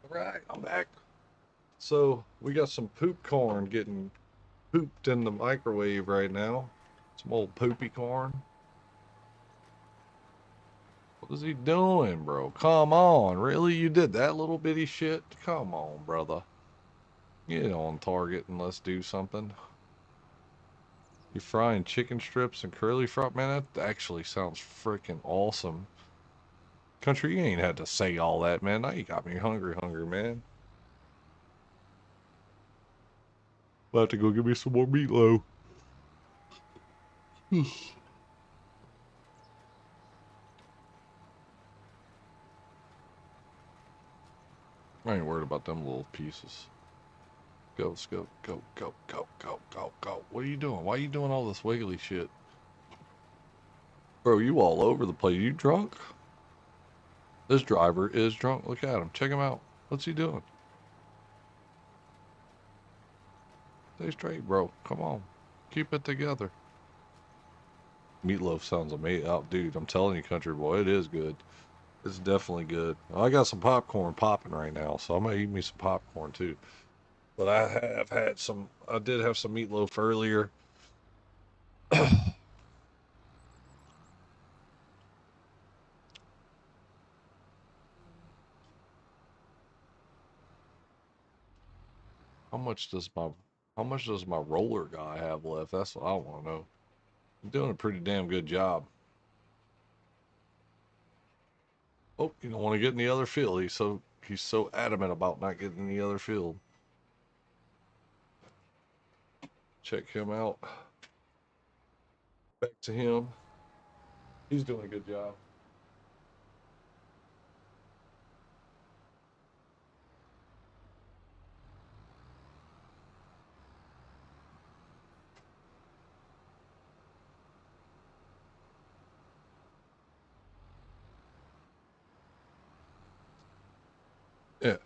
All right, I'm back. So we got some poop corn getting pooped in the microwave right now. Some old poopy corn. What is he doing, bro? Come on. Really? You did that little bitty shit? Come on, brother. Get on target and let's do something. You frying chicken strips and curly fry? Man, that actually sounds freaking awesome. Country, you ain't had to say all that, man. Now you got me hungry, man. I'll have to go get me some more meatloaf. I ain't worried about them little pieces. Go, go, go, go, go, go, go, go. What are you doing? Why are you doing all this wiggly shit? Bro, you all over the place. You drunk? This driver is drunk. Look at him. Check him out. What's he doing? Stay straight, bro. Come on. Keep it together. Meatloaf sounds amazing. Oh, dude, I'm telling you, country boy, it is good. It's definitely good. I got some popcorn popping right now, so I'm gonna eat me some popcorn too. But I did have some meatloaf earlier. How much does my how much does my roller guy have left? That's what I want to know. I'm doing a pretty damn good job. Oh, you don't want to get in the other field. He's so adamant about not getting in the other field. Check him out. Back to him. He's doing a good job. Yeah.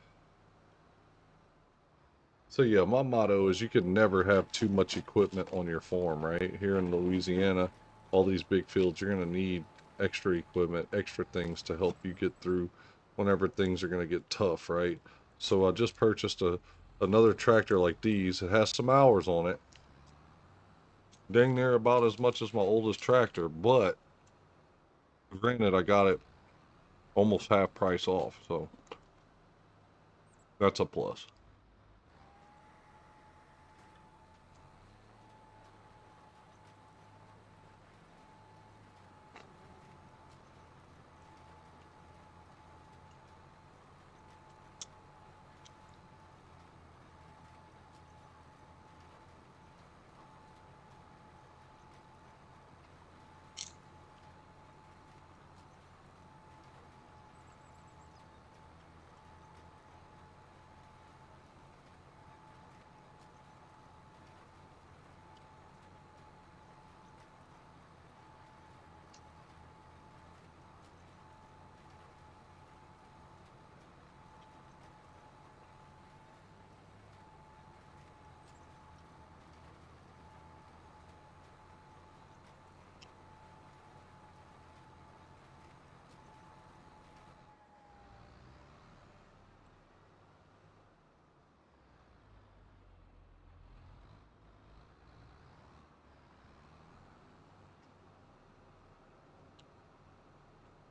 So yeah, my motto is you can never have too much equipment on your farm, right? Here in Louisiana, all these big fields, you're gonna need extra equipment, extra things to help you get through whenever things are gonna get tough, right? So I just purchased another tractor like these. It has some hours on it. Dang near about as much as my oldest tractor, but granted I got it almost half price off, so that's a plus.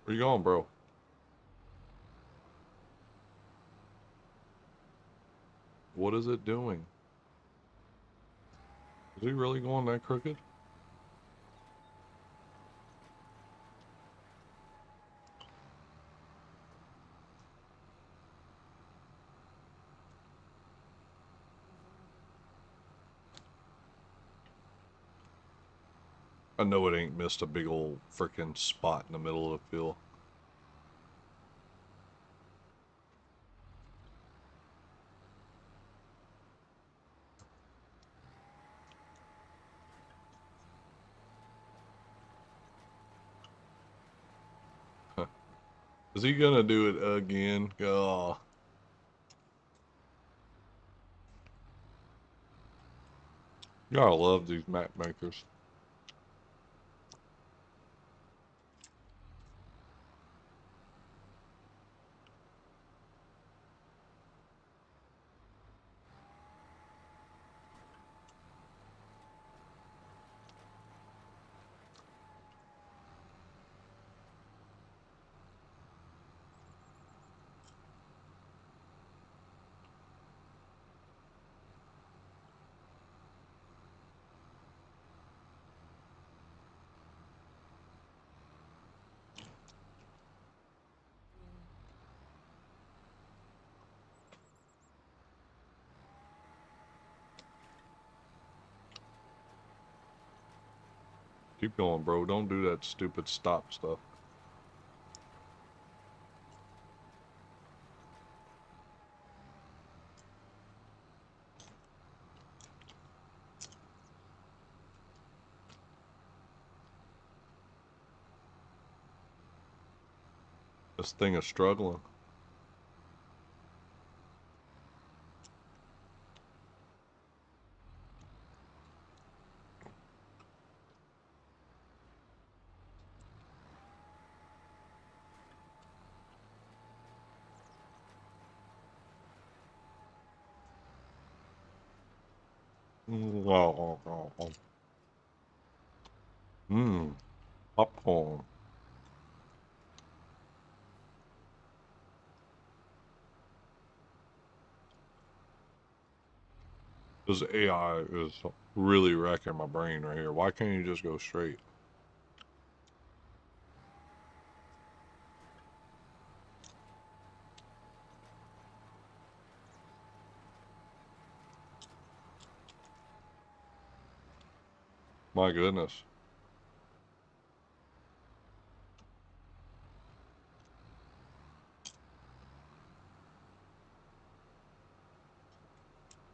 Where you going, bro? What is it doing? Is he really going that crooked? I know it ain't missed a big old freaking spot in the middle of the field. Is he gonna do it again? Oh, gotta love these map makers. Keep going, bro. Don't do that stupid stop stuff. This thing is struggling. Mmm, popcorn. This AI is really wrecking my brain right here. Why can't you just go straight? My goodness.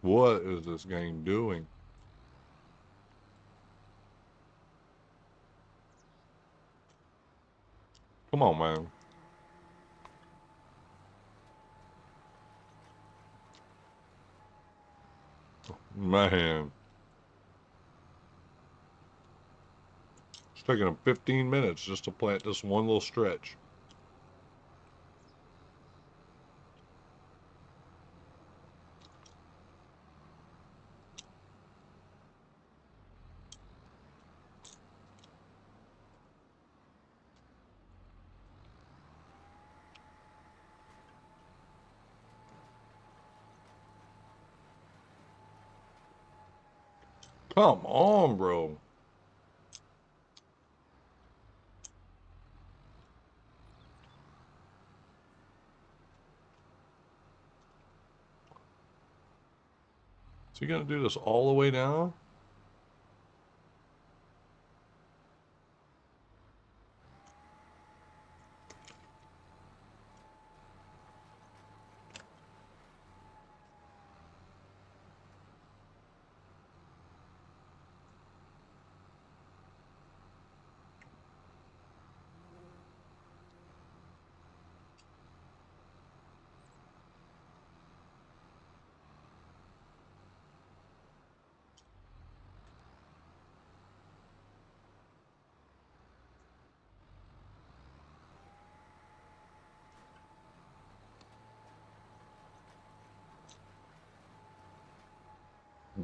What is this game doing? Come on, man. Man. It's taking them 15 minutes just to plant this one little stretch. Come on, bro. Is he gonna do this all the way down?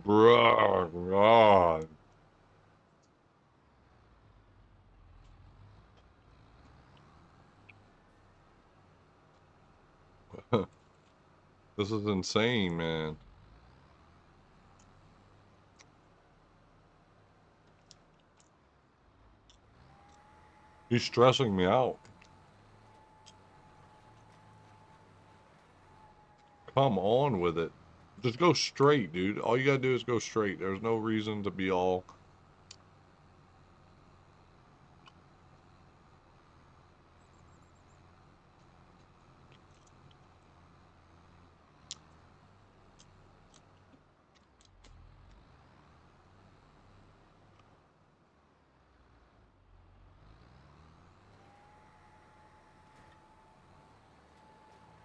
Bruh, God. This is insane, man. He's stressing me out. Come on with it. Just go straight, dude. All you gotta do is go straight. There's no reason to be all...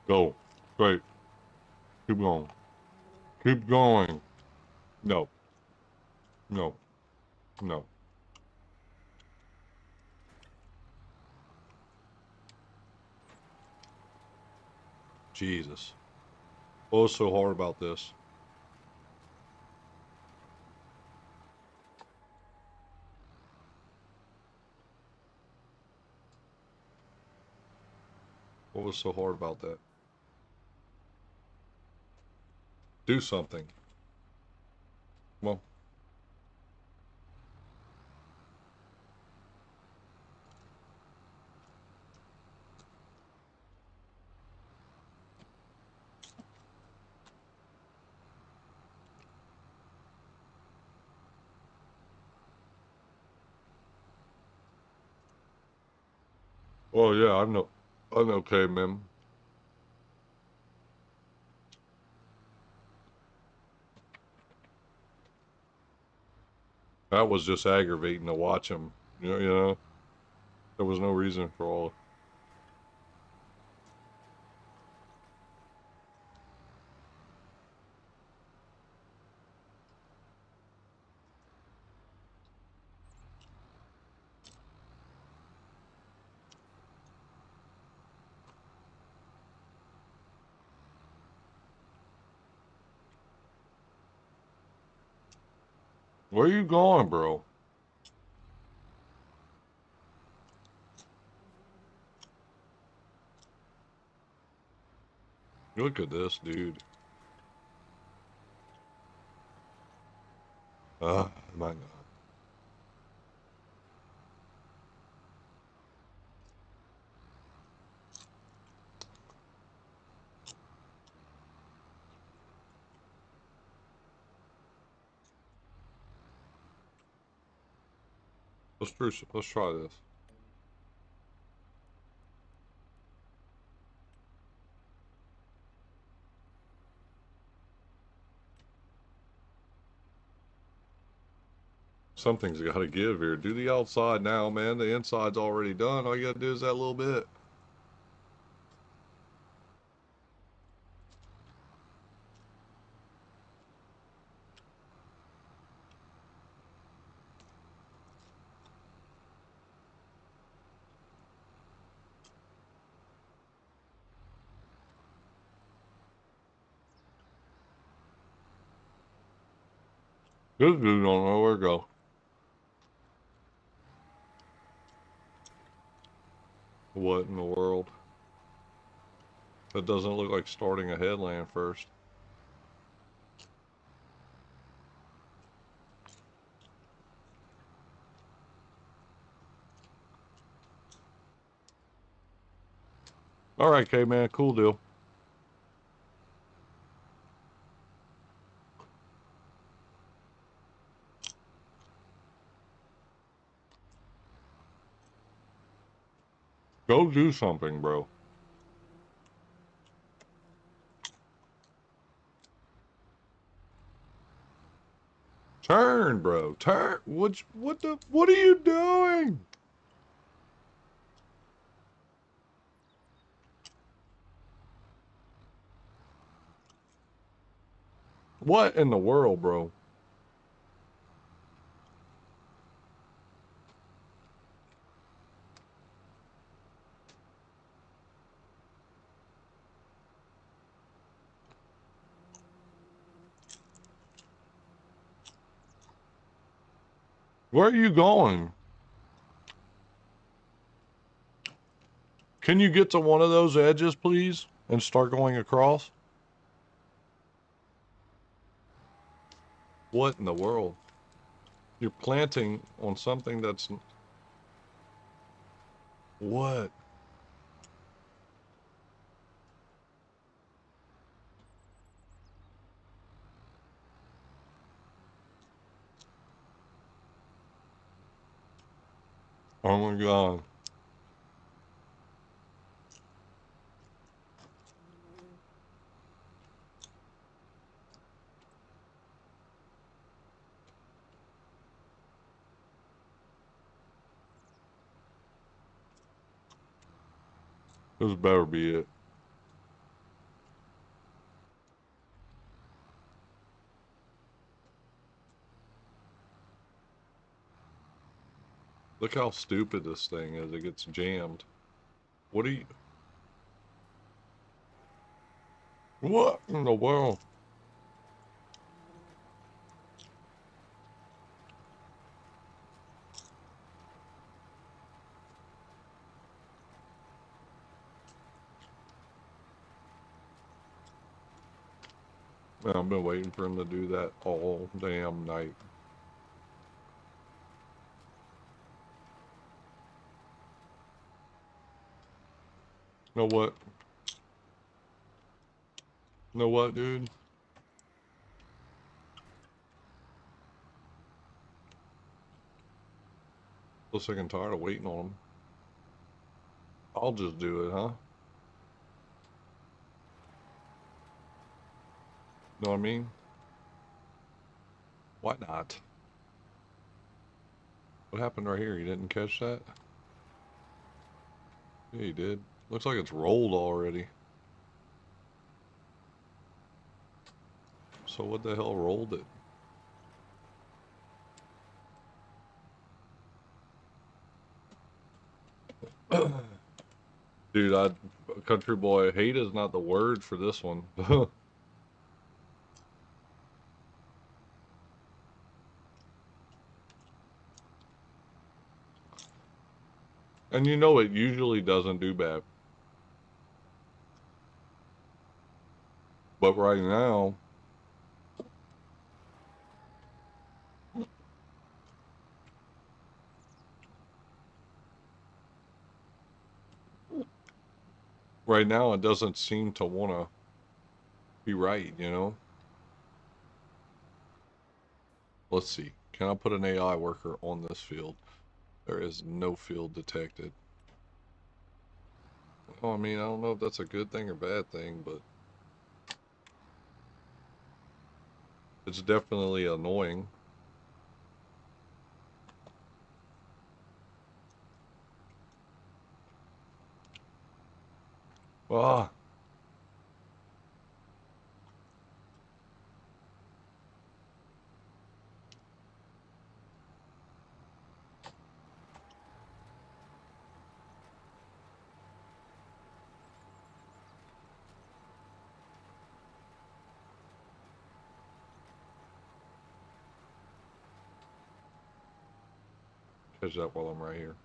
Go. Straight. Keep going. Keep going. No. No. No. Jesus. What was so hard about this? What was so hard about that? Do something. Well, Oh yeah, I'm okay, man. That was just aggravating to watch him. You know, there was no reason for all. Where you going, bro? Look at this, dude. My God. Let's try this. Something's got to give here. Do the outside now, man. The inside's already done. All you got to do is that little bit. This dude don't know where to go. What in the world? That doesn't look like starting a headland first. All right, K-Man, cool deal. Go do something, bro. Turn, bro. Turn. What are you doing? What in the world, bro? Where are you going? Can you get to one of those edges, please, and start going across? What in the world? You're planting on something that's... What? Oh my God. This better be it. Look how stupid this thing is. It gets jammed. What are you... What in the world? Man, I've been waiting for him to do that all damn night. Know what? Know what, dude? I'm sick and tired of waiting on him. I'll just do it, huh? Know what I mean? Why not? What happened right here? You didn't catch that? Yeah, you did. Looks like it's rolled already. So what the hell rolled it? Dude, country boy, hate is not the word for this one. And you know it usually doesn't do bad. But right now it doesn't seem to want to be right, you know? Let's see. Can I put an AI worker on this field? There is no field detected. Well, I mean, I don't know if that's a good thing or bad thing, but it's definitely annoying. Ah, catch that while I'm right here.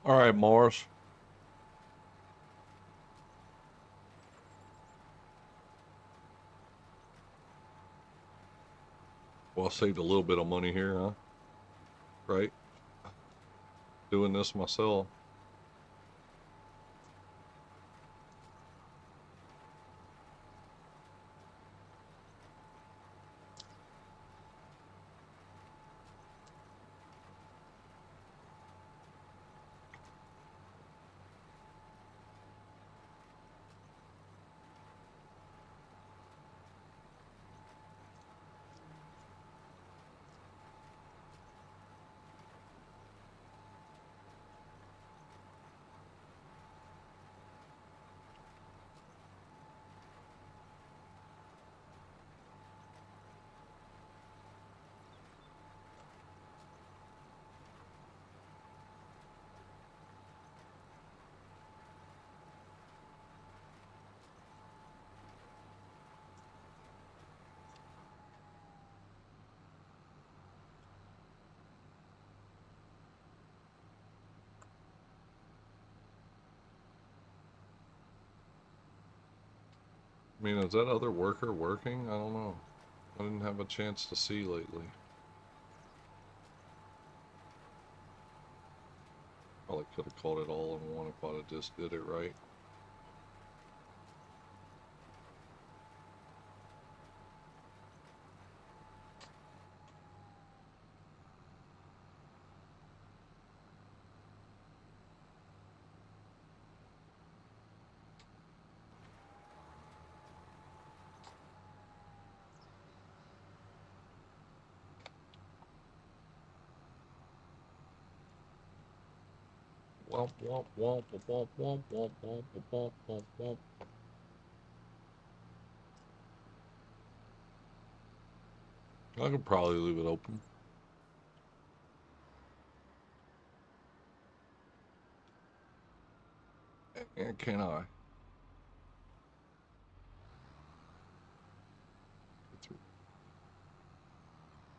All right, Morris. Well, I saved a little bit of money here, huh? Right? Doing this myself. I mean, is that other worker working? I don't know. I didn't have a chance to see lately. Probably could have caught it all in one if I'd have just did it right. Womp womp womp womp womp womp womp womp womp womp. I could probably leave it open. And can I?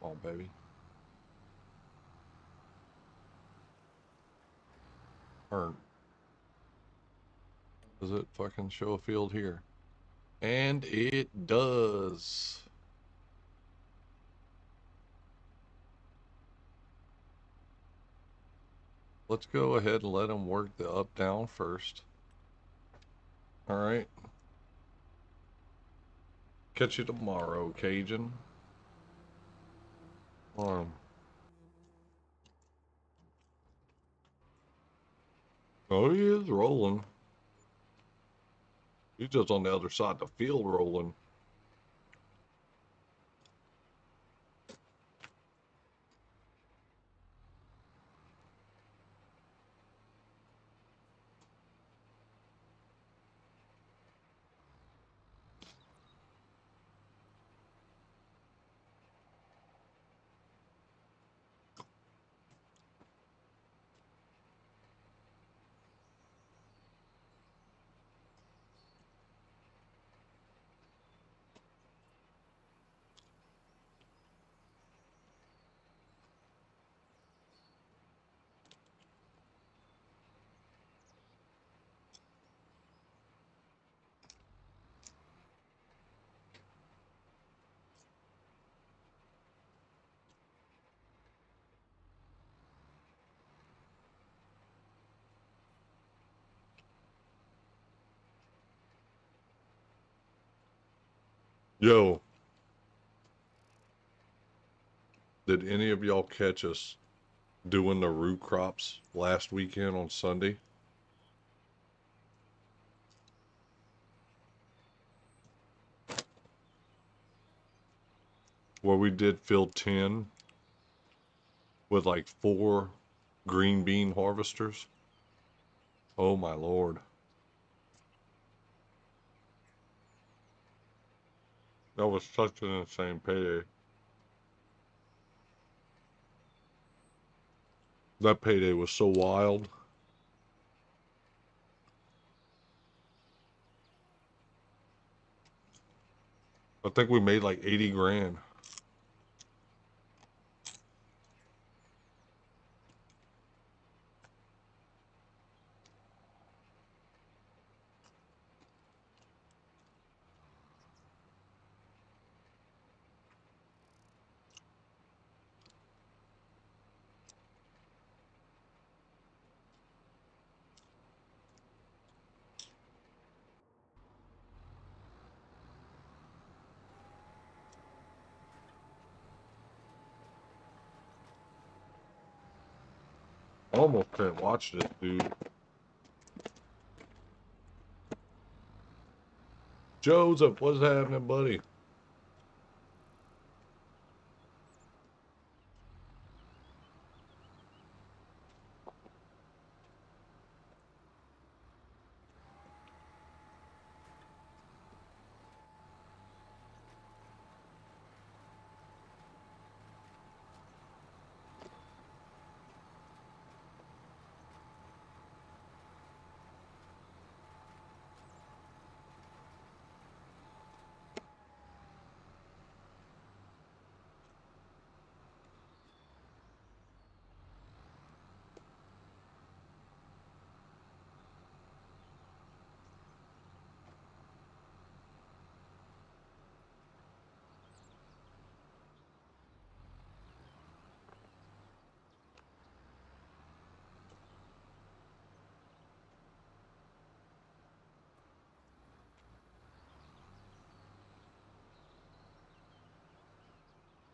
Come on, baby. Or does it fucking show a field here? And it does. Let's go ahead and let them work the up down first. All right. Catch you tomorrow, Cajun. Oh, he is rolling. He's just on the other side of the field rolling. Yo, did any of y'all catch us doing the root crops last weekend on Sunday? Where we did field 10 with like 4 green bean harvesters? Oh my lord. That was such an insane payday. That payday was so wild. I think we made like 80 grand. I almost can't watch this, dude. Joseph, what's happening, buddy?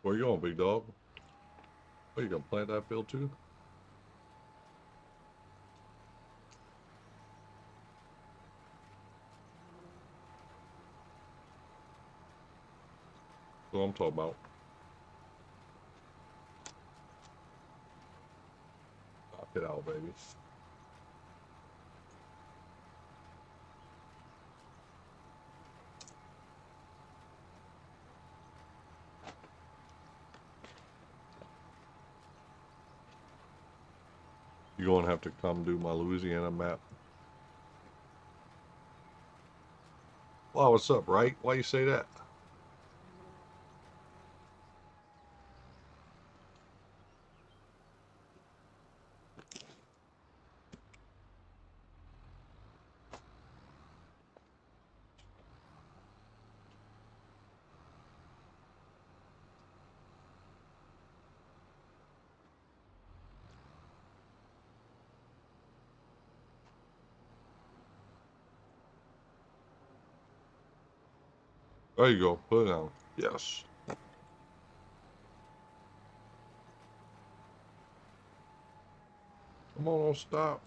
Where you going, big dog? Oh, you gonna plant that field too? That's what I'm talking about. Knock it out, baby. You're gonna have to come do my Louisiana map. Wow, what's up, right? Why you say that? There you go. Put it down. Yes. Come on, don't stop.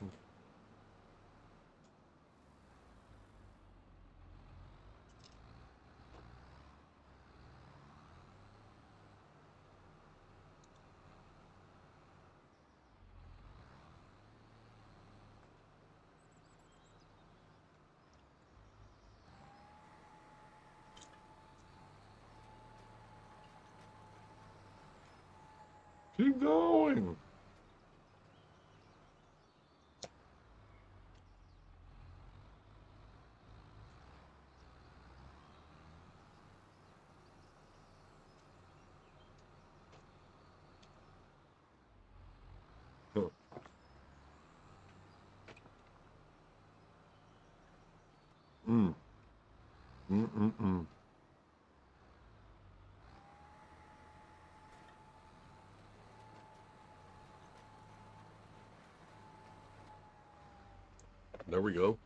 Keep going. Huh. Mm. Mm-mm-mm. There we go.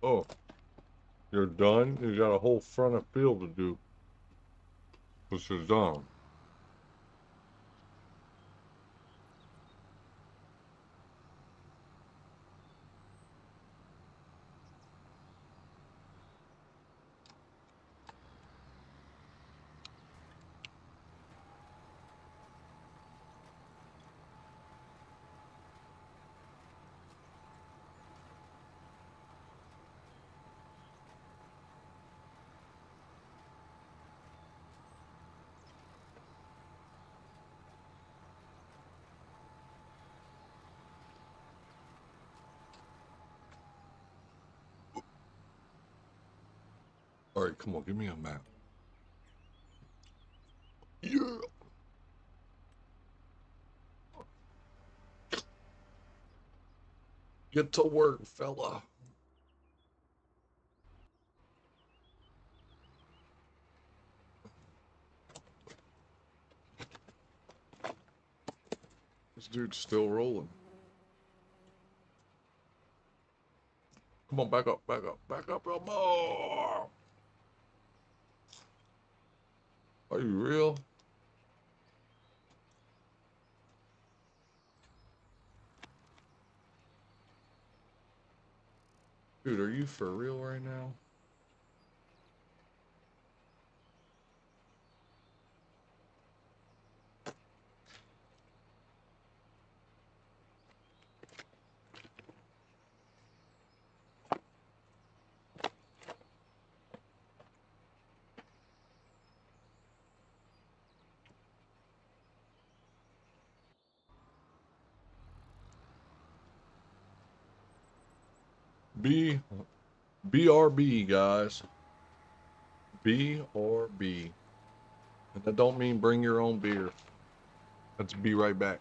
Oh, you're done? You got a whole front of field to do. This is done. All right, come on, give me a map. Yeah. Get to work, fella. This dude's still rolling. Come on, back up, back up, back up, more. Are you real? Dude, are you for real right now? B, BRB, guys. BRB. And that don't mean bring your own beer. Let's be right back.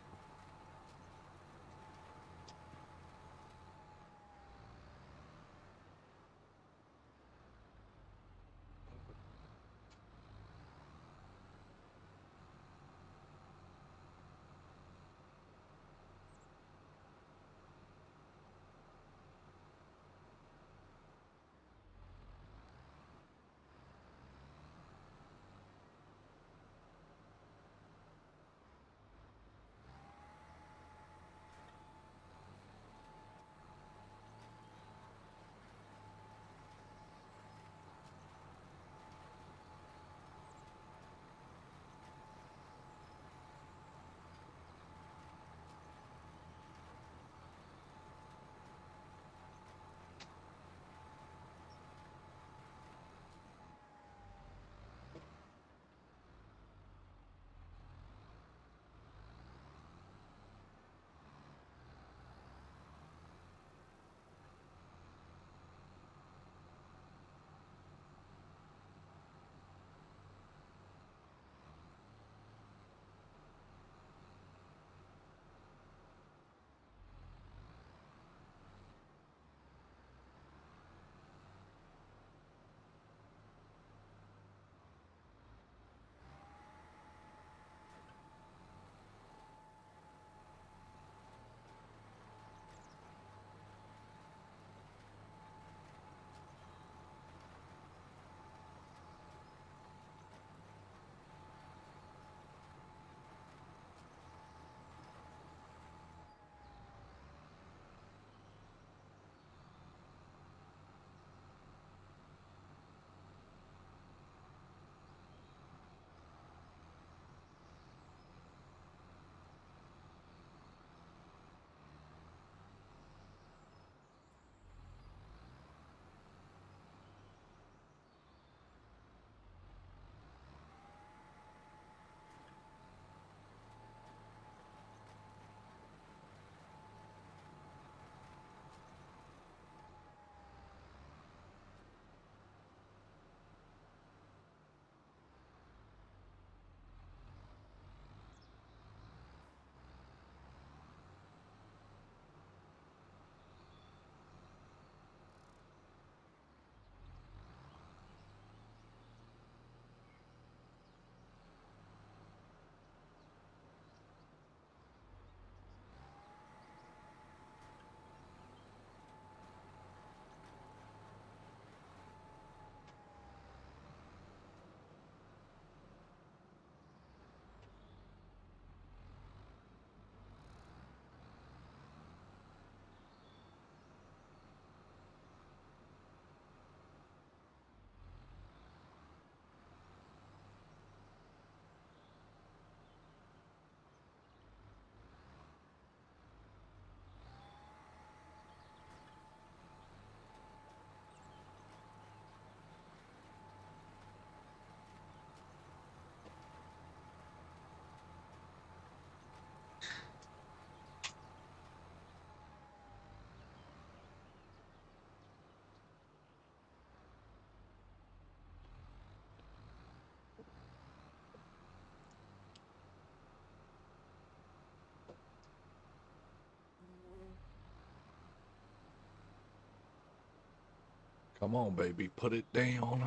Come on, baby, put it down.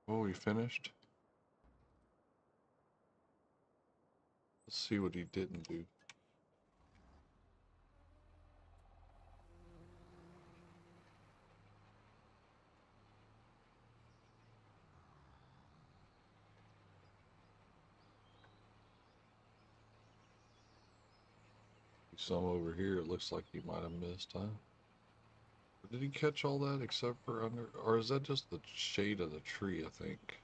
Oh, he finished? Let's see what he didn't do. Some over here, it looks like he might have missed, huh? Did he catch all that except for under, or is that just the shade of the tree, I think?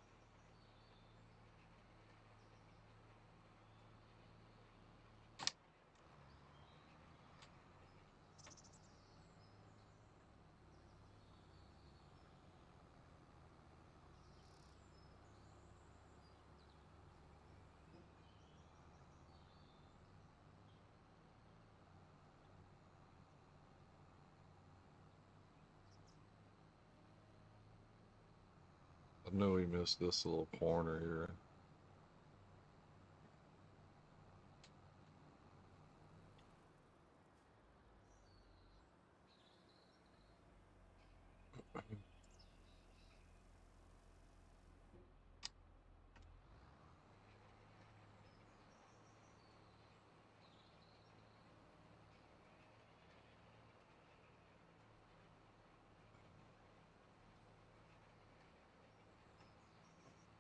I know he missed this little corner here.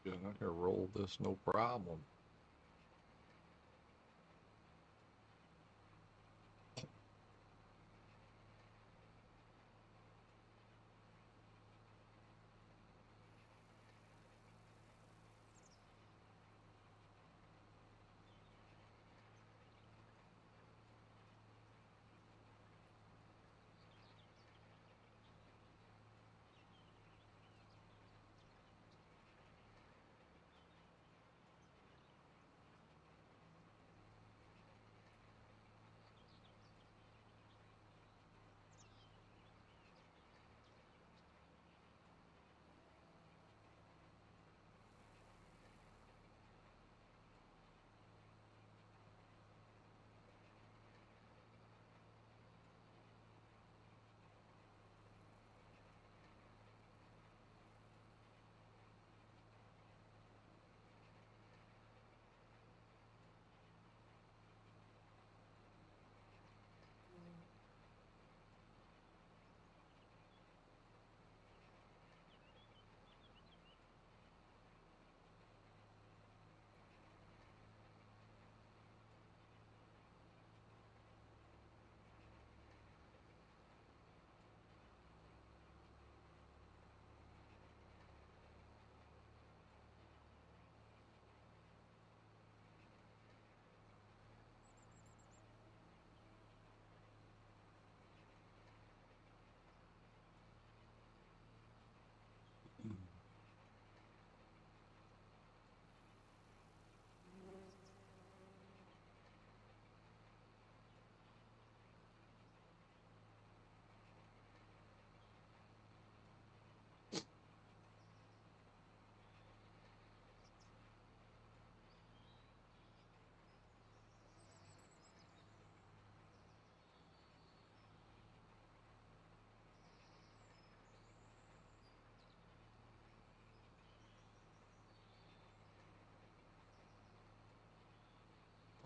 Yeah, I can roll this, no problem.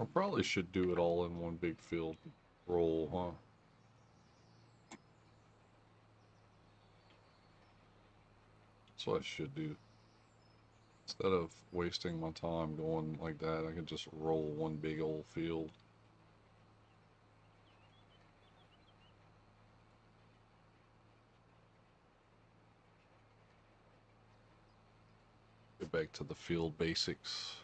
I probably should do it all in one big field roll, huh? That's what I should do. Instead of wasting my time going like that, I could just roll one big old field. Get back to the field basics.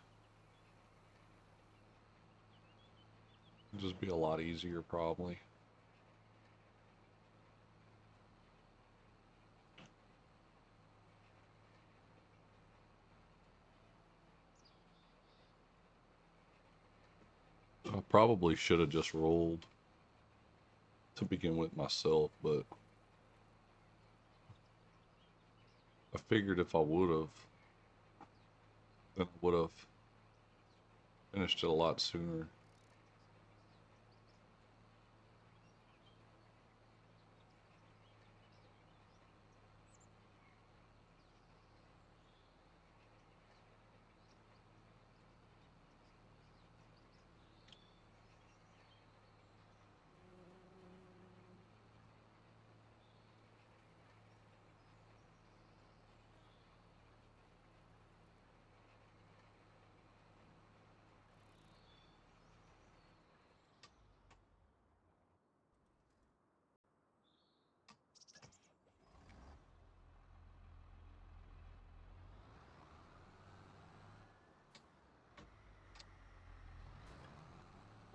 It'd just be a lot easier, probably. I probably should have just rolled to begin with myself, but I figured if I would have, then I would have finished it a lot sooner.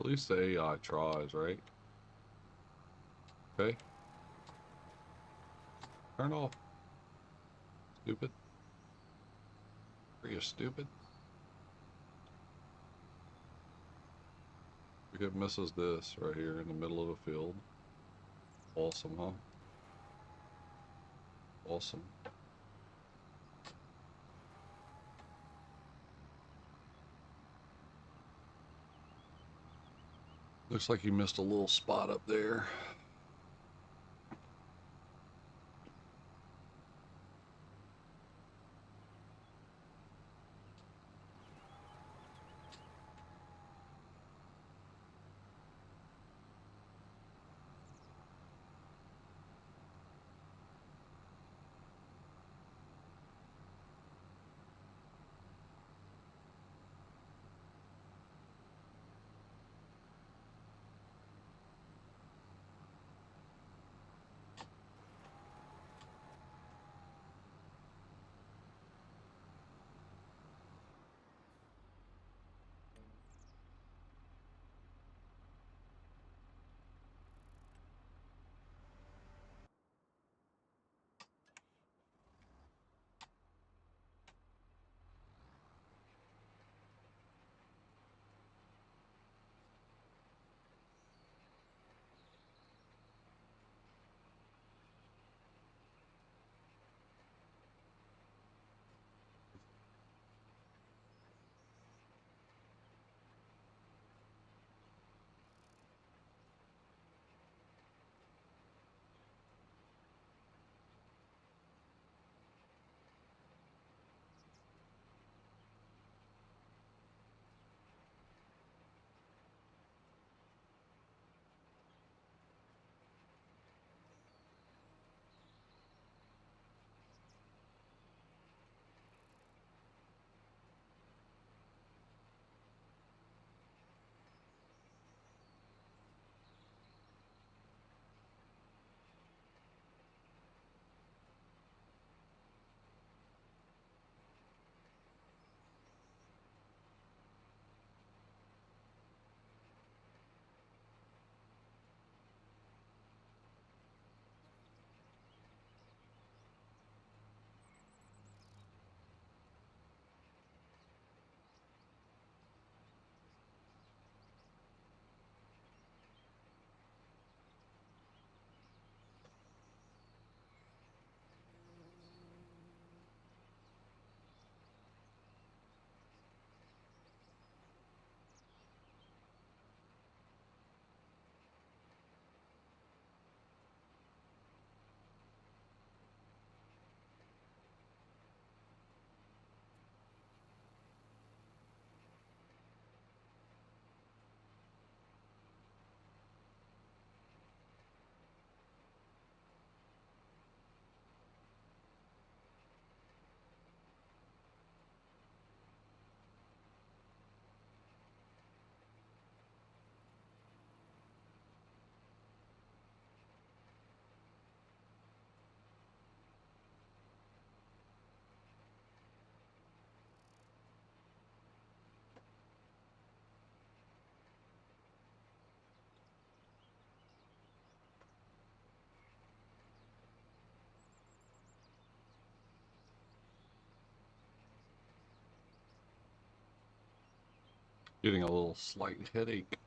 At least the AI tries, right? Okay, turn off. Stupid. Are you stupid? We get misses this right here in the middle of the field. Awesome, huh? Awesome. Looks like you missed a little spot up there. Getting a little slight headache.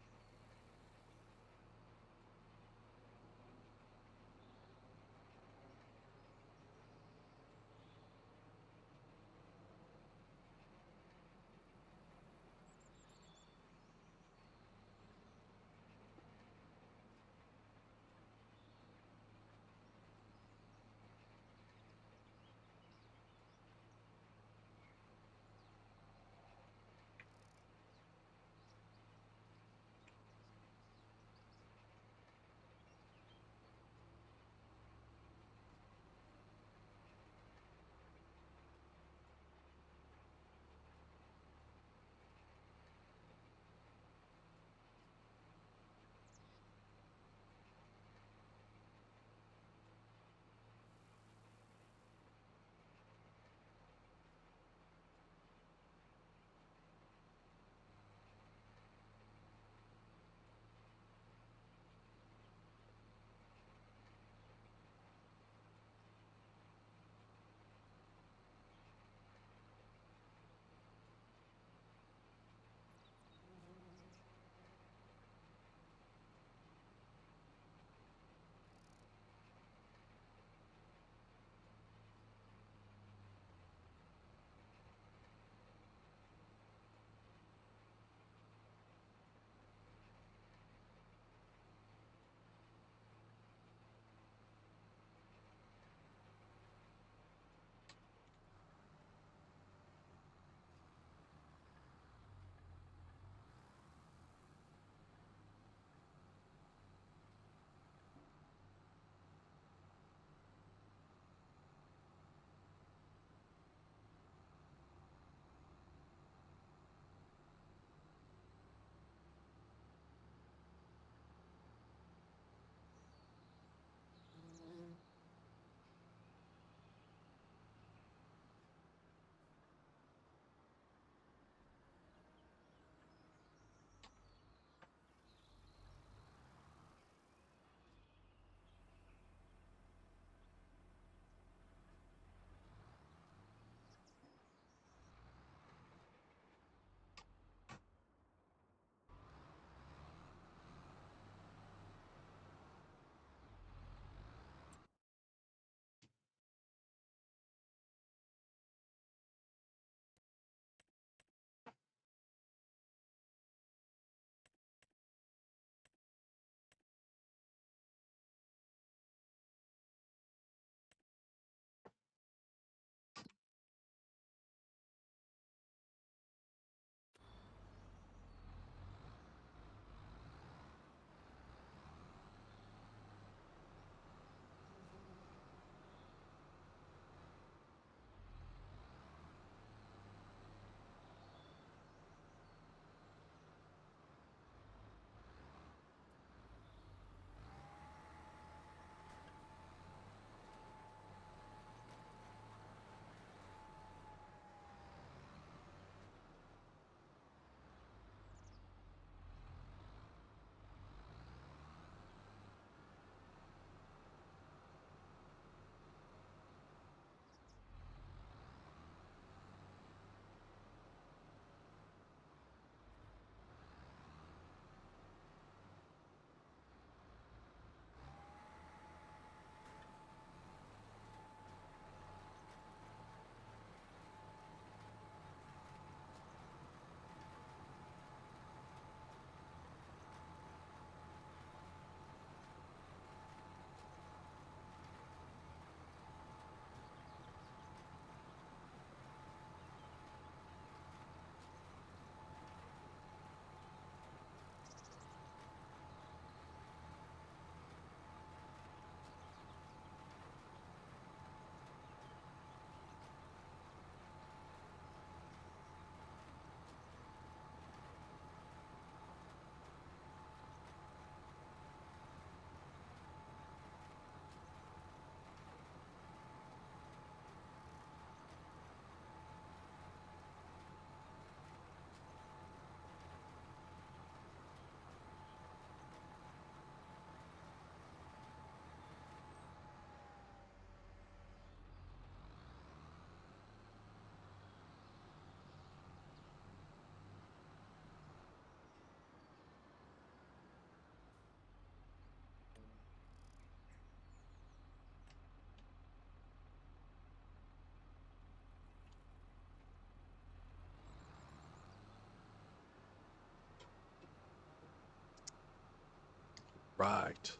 Right.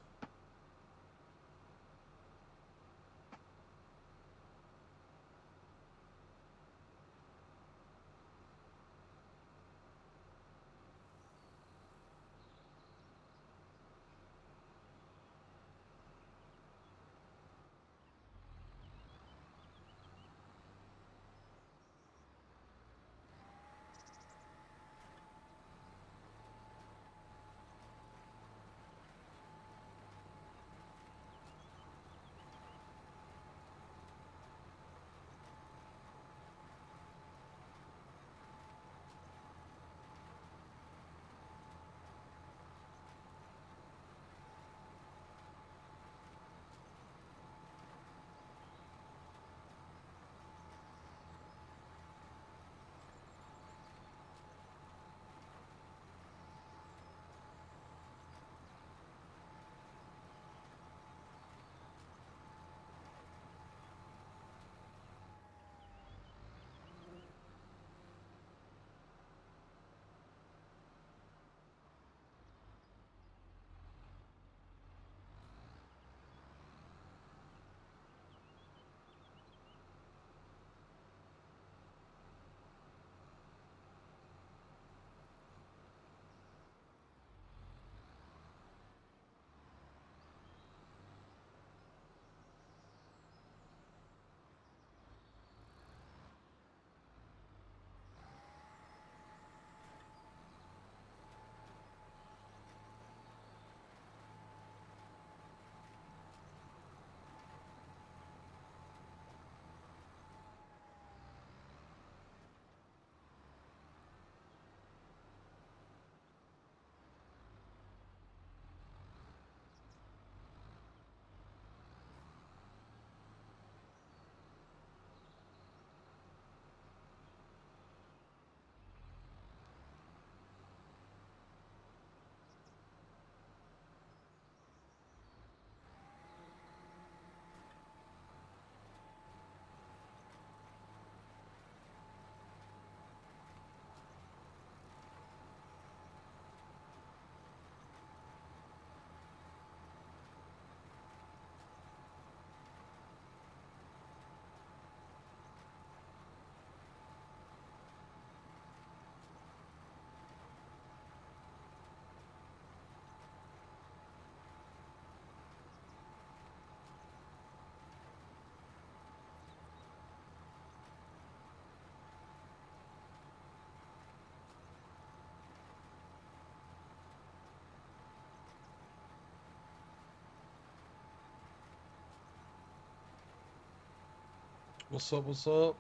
What's up? What's up?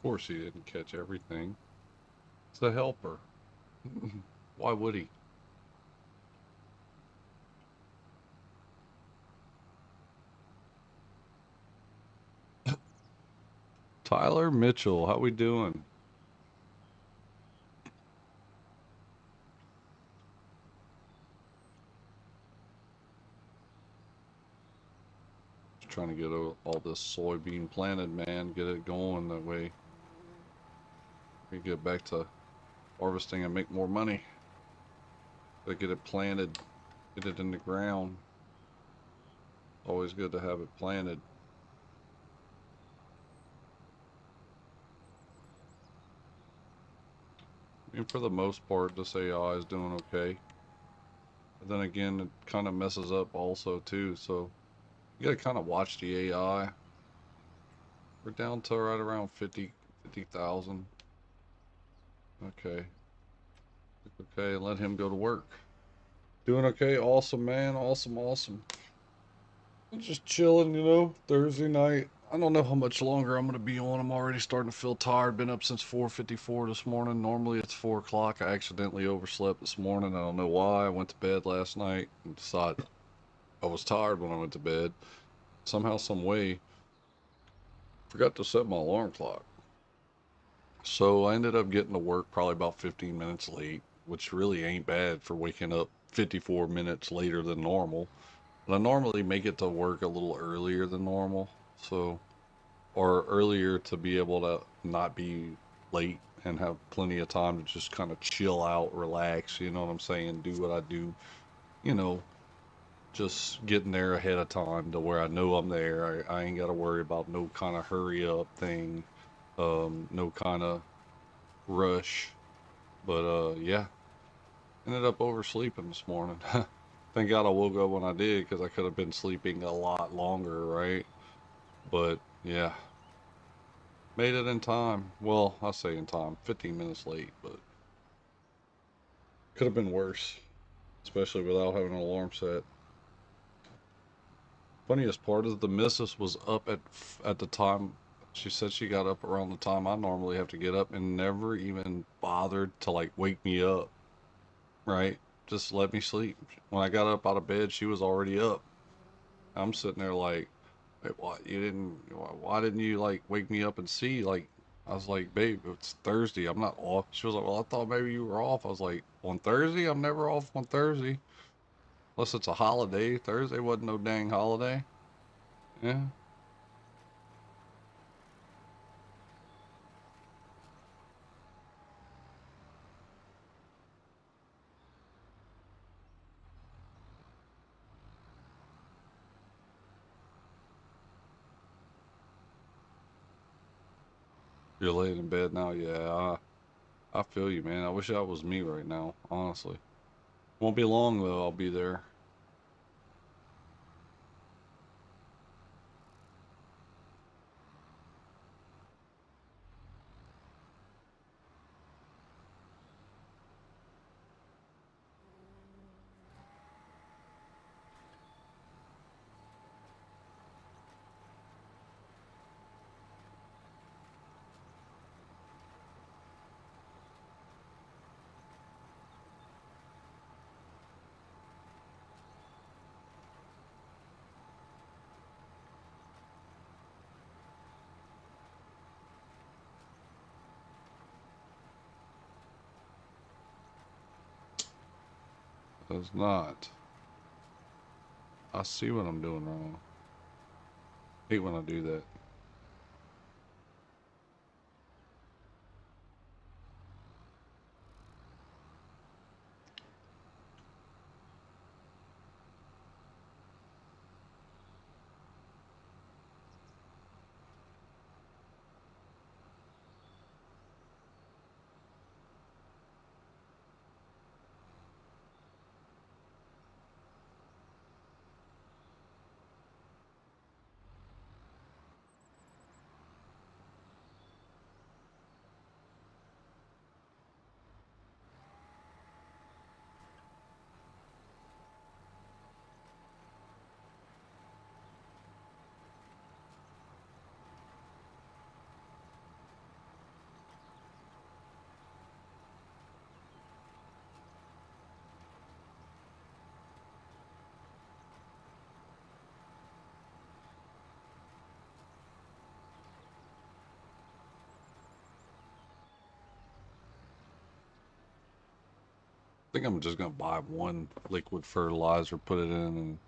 Of course he didn't catch everything. It's a helper. Why would he? Tyler Mitchell, how we doing? Just trying to get all this soybean planted, man. Get it going that way. We get back to harvesting and make more money. Gotta get it planted, get it in the ground. Always good to have it planted. I mean, for the most part, this AI is doing okay. But then again, it kind of messes up also too. So you gotta kind of watch the AI. We're down to right around 50,000. Okay. Okay, let him go to work. Doing okay. Awesome, man. Awesome, awesome. Just chilling, Thursday night. I don't know how much longer I'm going to be on. I'm already starting to feel tired. Been up since 4:54 this morning. Normally it's 4 o'clock. I accidentally overslept this morning. I don't know why. I went to bed last night and decided I was tired when I went to bed. Somehow, some way, forgot to set my alarm clock. So I ended up getting to work probably about 15 minutes late, which really ain't bad for waking up 54 minutes later than normal. But I normally make it to work a little earlier than normal. So or earlier to be able to not be late and have plenty of time to just kind of chill out, relax, you know what I'm saying? Do what I do, you know, just getting there ahead of time to where I know I'm there. I ain't got to worry about no kind of hurry up thing, no kind of rush. But yeah, ended up oversleeping this morning. Thank God I woke up when I did because I could have been sleeping a lot longer, right? But yeah, made it in time. Well, I say in time, 15 minutes late, but could have been worse, especially without having an alarm set. Funniest part is the missus was up at the time. She said she got up around the time I normally have to get up and never even bothered to like wake me up, right? Just let me sleep. When I got up out of bed, she was already up. I'm sitting there like, wait, what? You didn't? Why didn't you like wake me up and see? Like, I was like, babe, it's Thursday. I'm not off. She was like, well, I thought maybe you were off. I was like, on Thursday? I'm never off on Thursday. Unless it's a holiday. Thursday wasn't no dang holiday. Yeah. You're laying in bed now? Yeah. I feel you, man. I wish that was me right now, honestly. Won't be long, though. I'll be there. Does not. I see what I'm doing wrong. Hate when I do that. think I'm just gonna buy one liquid fertilizer, put it in, and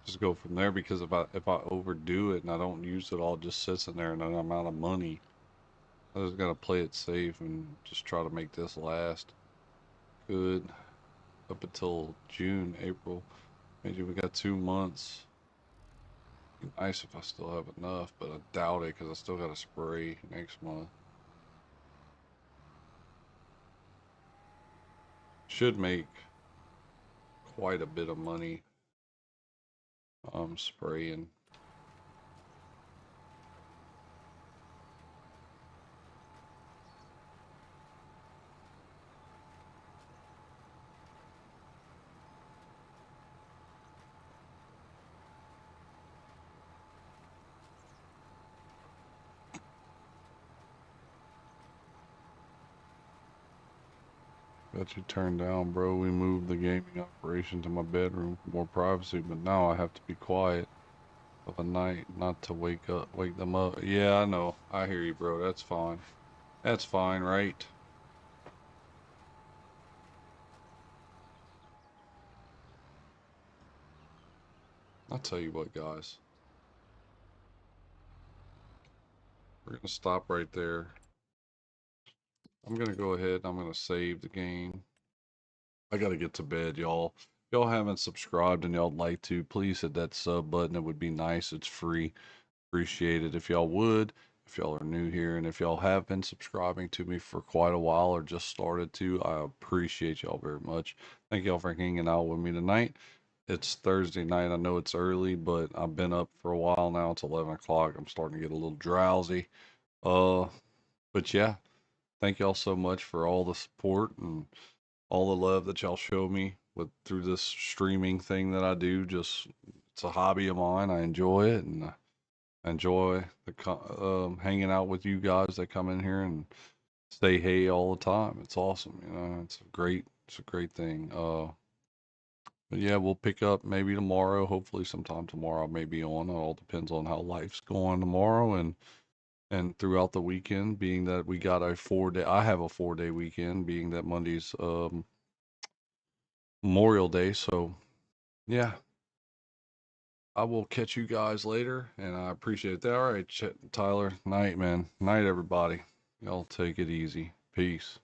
just go from there. Because if I overdo it and I don't use it all, it just sits in there, and then I'm out of money. I just gotta play it safe and just try to make this last good up until June, April. Maybe we got 2 months. Be nice if I still have enough, but I doubt it because I still got to spray next month. Should make quite a bit of money spraying. Got you turned down, bro. We moved the gaming operation to my bedroom for more privacy, but now I have to be quiet of a night not to wake them up. Yeah, I know. I hear you, bro. That's fine. That's fine, right? I'll tell you what, guys. We're gonna stop right there. I'm gonna go ahead. I'm gonna save the game. I gotta get to bed, y'all. If y'all haven't subscribed and y'all'd like to, please hit that sub button. It would be nice. It's free. Appreciate it if y'all would. If y'all are new here and if y'all have been subscribing to me for quite a while or just started to, I appreciate y'all very much. Thank y'all for hanging out with me tonight. It's Thursday night. I know it's early, but I've been up for a while now. It's 11 o'clock. I'm starting to get a little drowsy. Uh, but yeah, thank y'all so much for all the support and all the love that y'all show me with through this streaming thing that I do. Just it's a hobby of mine. I enjoy it and I enjoy hanging out with you guys that come in here and say hey all the time. It's awesome. It's a great thing. But yeah, we'll pick up maybe tomorrow. Hopefully, sometime tomorrow I may be on. It all depends on how life's going tomorrow and throughout the weekend. Being that we got a 4 day, I have a 4 day weekend. Being that Monday's Memorial Day, so yeah, I will catch you guys later, and I appreciate that. All right, Tyler. Night, man. Night, everybody. Y'all take it easy. Peace.